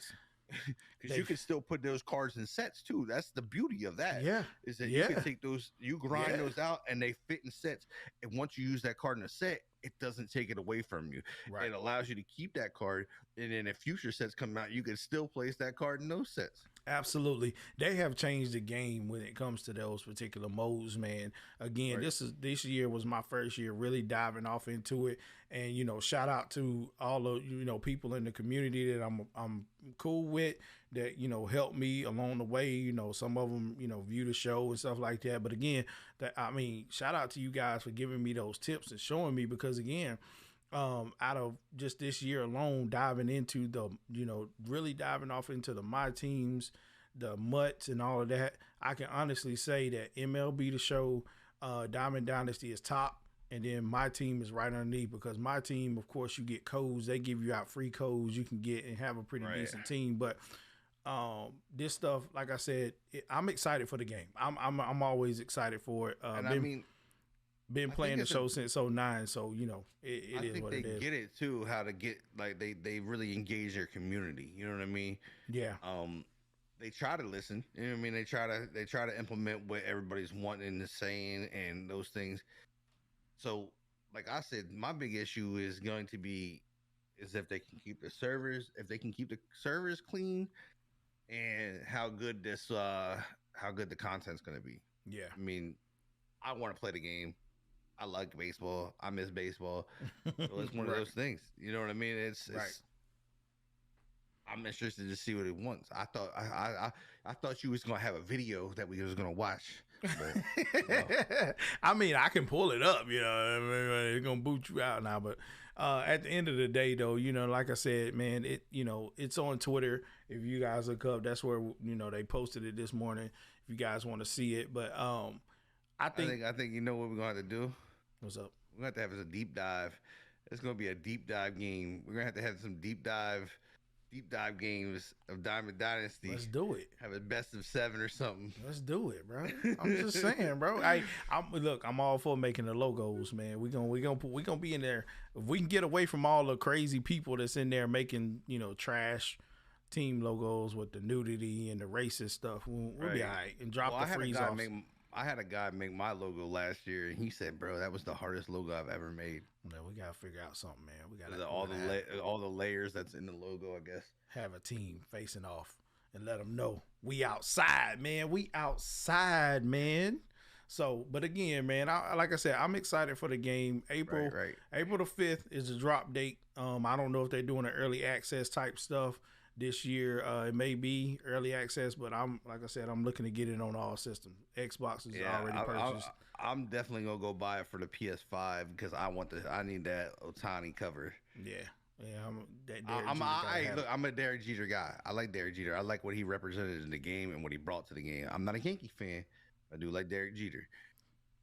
Because you can still put those cards in sets too. That's the beauty of that. Yeah. Is that you can take those, you grind those out, and they fit in sets. And once you use that card in a set, it doesn't take it away from you. Right. It allows you to keep that card, and then if future sets come out, you can still place that card in those sets. Absolutely. They have changed the game when it comes to those particular modes, man. Again, this year was my first year really diving off into it. And, shout out to all of, people in the community that I'm cool with that, helped me along the way. Some of them, view the show and stuff like that. But again, shout out to you guys for giving me those tips and showing me, because again, out of just this year alone, diving into the, really diving off into the my teams, the mutts and all of that, I can honestly say that MLB The Show, Diamond Dynasty is top, and then my team is right underneath, because my team, of course, you get codes. They give you out free codes you can get and have a pretty decent team. But this stuff, like I said, I'm excited for the game. I'm always excited for it. Been I playing think the it's show since '09, so you know I it is think what they it is. get it too, how to get like they really engage their community. You know what I mean? Yeah, They try to listen. You know what I mean? They try to implement what everybody's wanting and saying and those things. So, like I said, my big issue is going to be is if they can keep the servers clean, and how good the content's going to be. yeah. I mean, I want to play the game. I like baseball. I miss baseball. So it's one of Right. those things. You know what I mean? Right. I'm interested to see what it wants. I thought you was gonna have a video that we was gonna watch. But, I mean, I can pull it up, you know. I mean, it's gonna boot you out now, but at the end of the day, though, you know, like I said, man, it's on Twitter. If you guys look up, that's where they posted it this morning. If you guys want to see it, but I think I think you know what we're gonna have to do. what's up? We're gonna have to have a deep dive. It's gonna be a deep dive game. We're gonna have some deep dive games of Diamond Dynasty. Let's do it. Have a best of 7 or something. Let's do it, bro. I'm just saying, bro. I'm all for making the logos, man. We gonna be in there. If we can get away from all the crazy people that's in there making trash team logos with the nudity and the racist stuff, we'll be all right. And drop the freeze off. I had a guy make my logo last year, and he said, "Bro, that was the hardest logo I've ever made." Man, we gotta figure out something, man. We gotta all the layers that's in the logo, I guess. have a team facing off and let them know we outside, man. We outside, man. So, but again, man, like I said, I'm excited for the game. April the 5th is the drop date. I don't know if they're doing an early access type stuff this year. It may be early access, but like I said, I'm looking to get it on all systems. Xbox is already purchased. I'm definitely gonna go buy it for the PS5 because I need that Otani cover. Yeah. I'm a Derek Jeter guy. I like Derek Jeter. I like what he represented in the game and what he brought to the game. I'm not a Yankee fan. I do like Derek Jeter.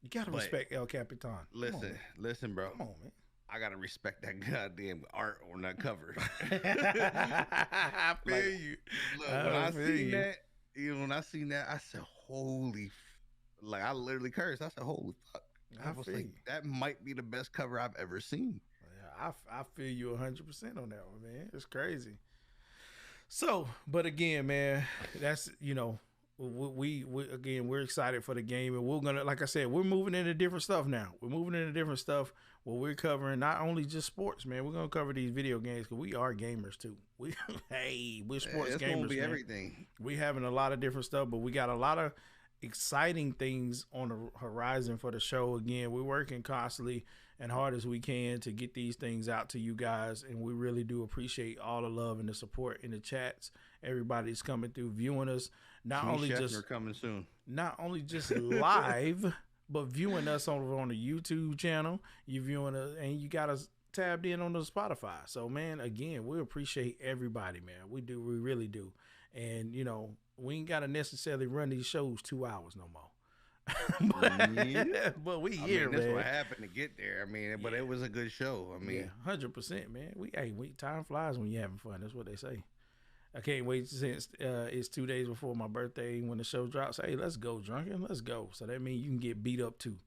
You gotta respect El Capitan. Listen, bro. Come on, man. I gotta respect that goddamn art on that cover. I feel you. Look, when I seen that, I said, "Holy!" Like I literally cursed. I said, "Holy fuck!" I was like, "That might be the best cover I've ever seen." Yeah, I feel you 100% on that one, man. It's crazy. So, but again, man, that's we're excited for the game, and we're gonna, like I said, we're moving into different stuff now. We're moving into different stuff where we're covering not only just sports, man. We're gonna cover these video games because we are gamers too. We're sports it's gamers. Gonna be man. Everything. We having a lot of different stuff, but we got a lot of exciting things on the horizon for the show. Again, we're working constantly and hard as we can to get these things out to you guys, and we really do appreciate all the love and the support in the chats. Everybody's coming through, viewing us. Not only just live, but viewing us on the YouTube channel. You viewing us, and you got us tabbed in on the Spotify. So, man, again, we appreciate everybody, man. We do, we really do. And we ain't gotta necessarily run these shows 2 hours no more. but we here, man. That's what happened to get there. I mean, but it was a good show. I mean, 100%, man. Time flies when you're having fun. That's what they say. I can't wait since it's 2 days before my birthday when the show drops. Hey, let's go, Drunken. Let's go. So that means you can get beat up too.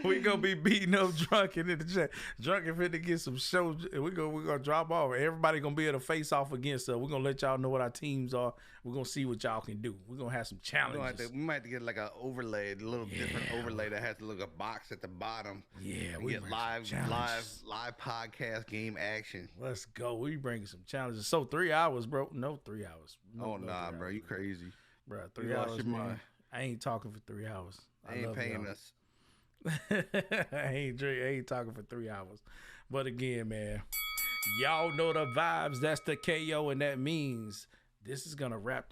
We're gonna be beating up Drunken in the chat. Drunken finna get some shows. We're gonna drop off. Everybody gonna be able to face off against us. We're gonna let y'all know what our teams are. We're gonna see what y'all can do. We're gonna have some challenges. We might have to get like an overlay, a little different overlay that has to look a box at the bottom. Yeah, we get live podcast game action. Let's go. We bringing some challenges. So 3 hours, bro. No 3 hours. No, nah, bro. You crazy, bro. 3 hours, man. I ain't talking for 3 hours. They ain't paying us. I ain't talking for 3 hours. But again, man, y'all know the vibes. That's the KO, and that means this is gonna wrap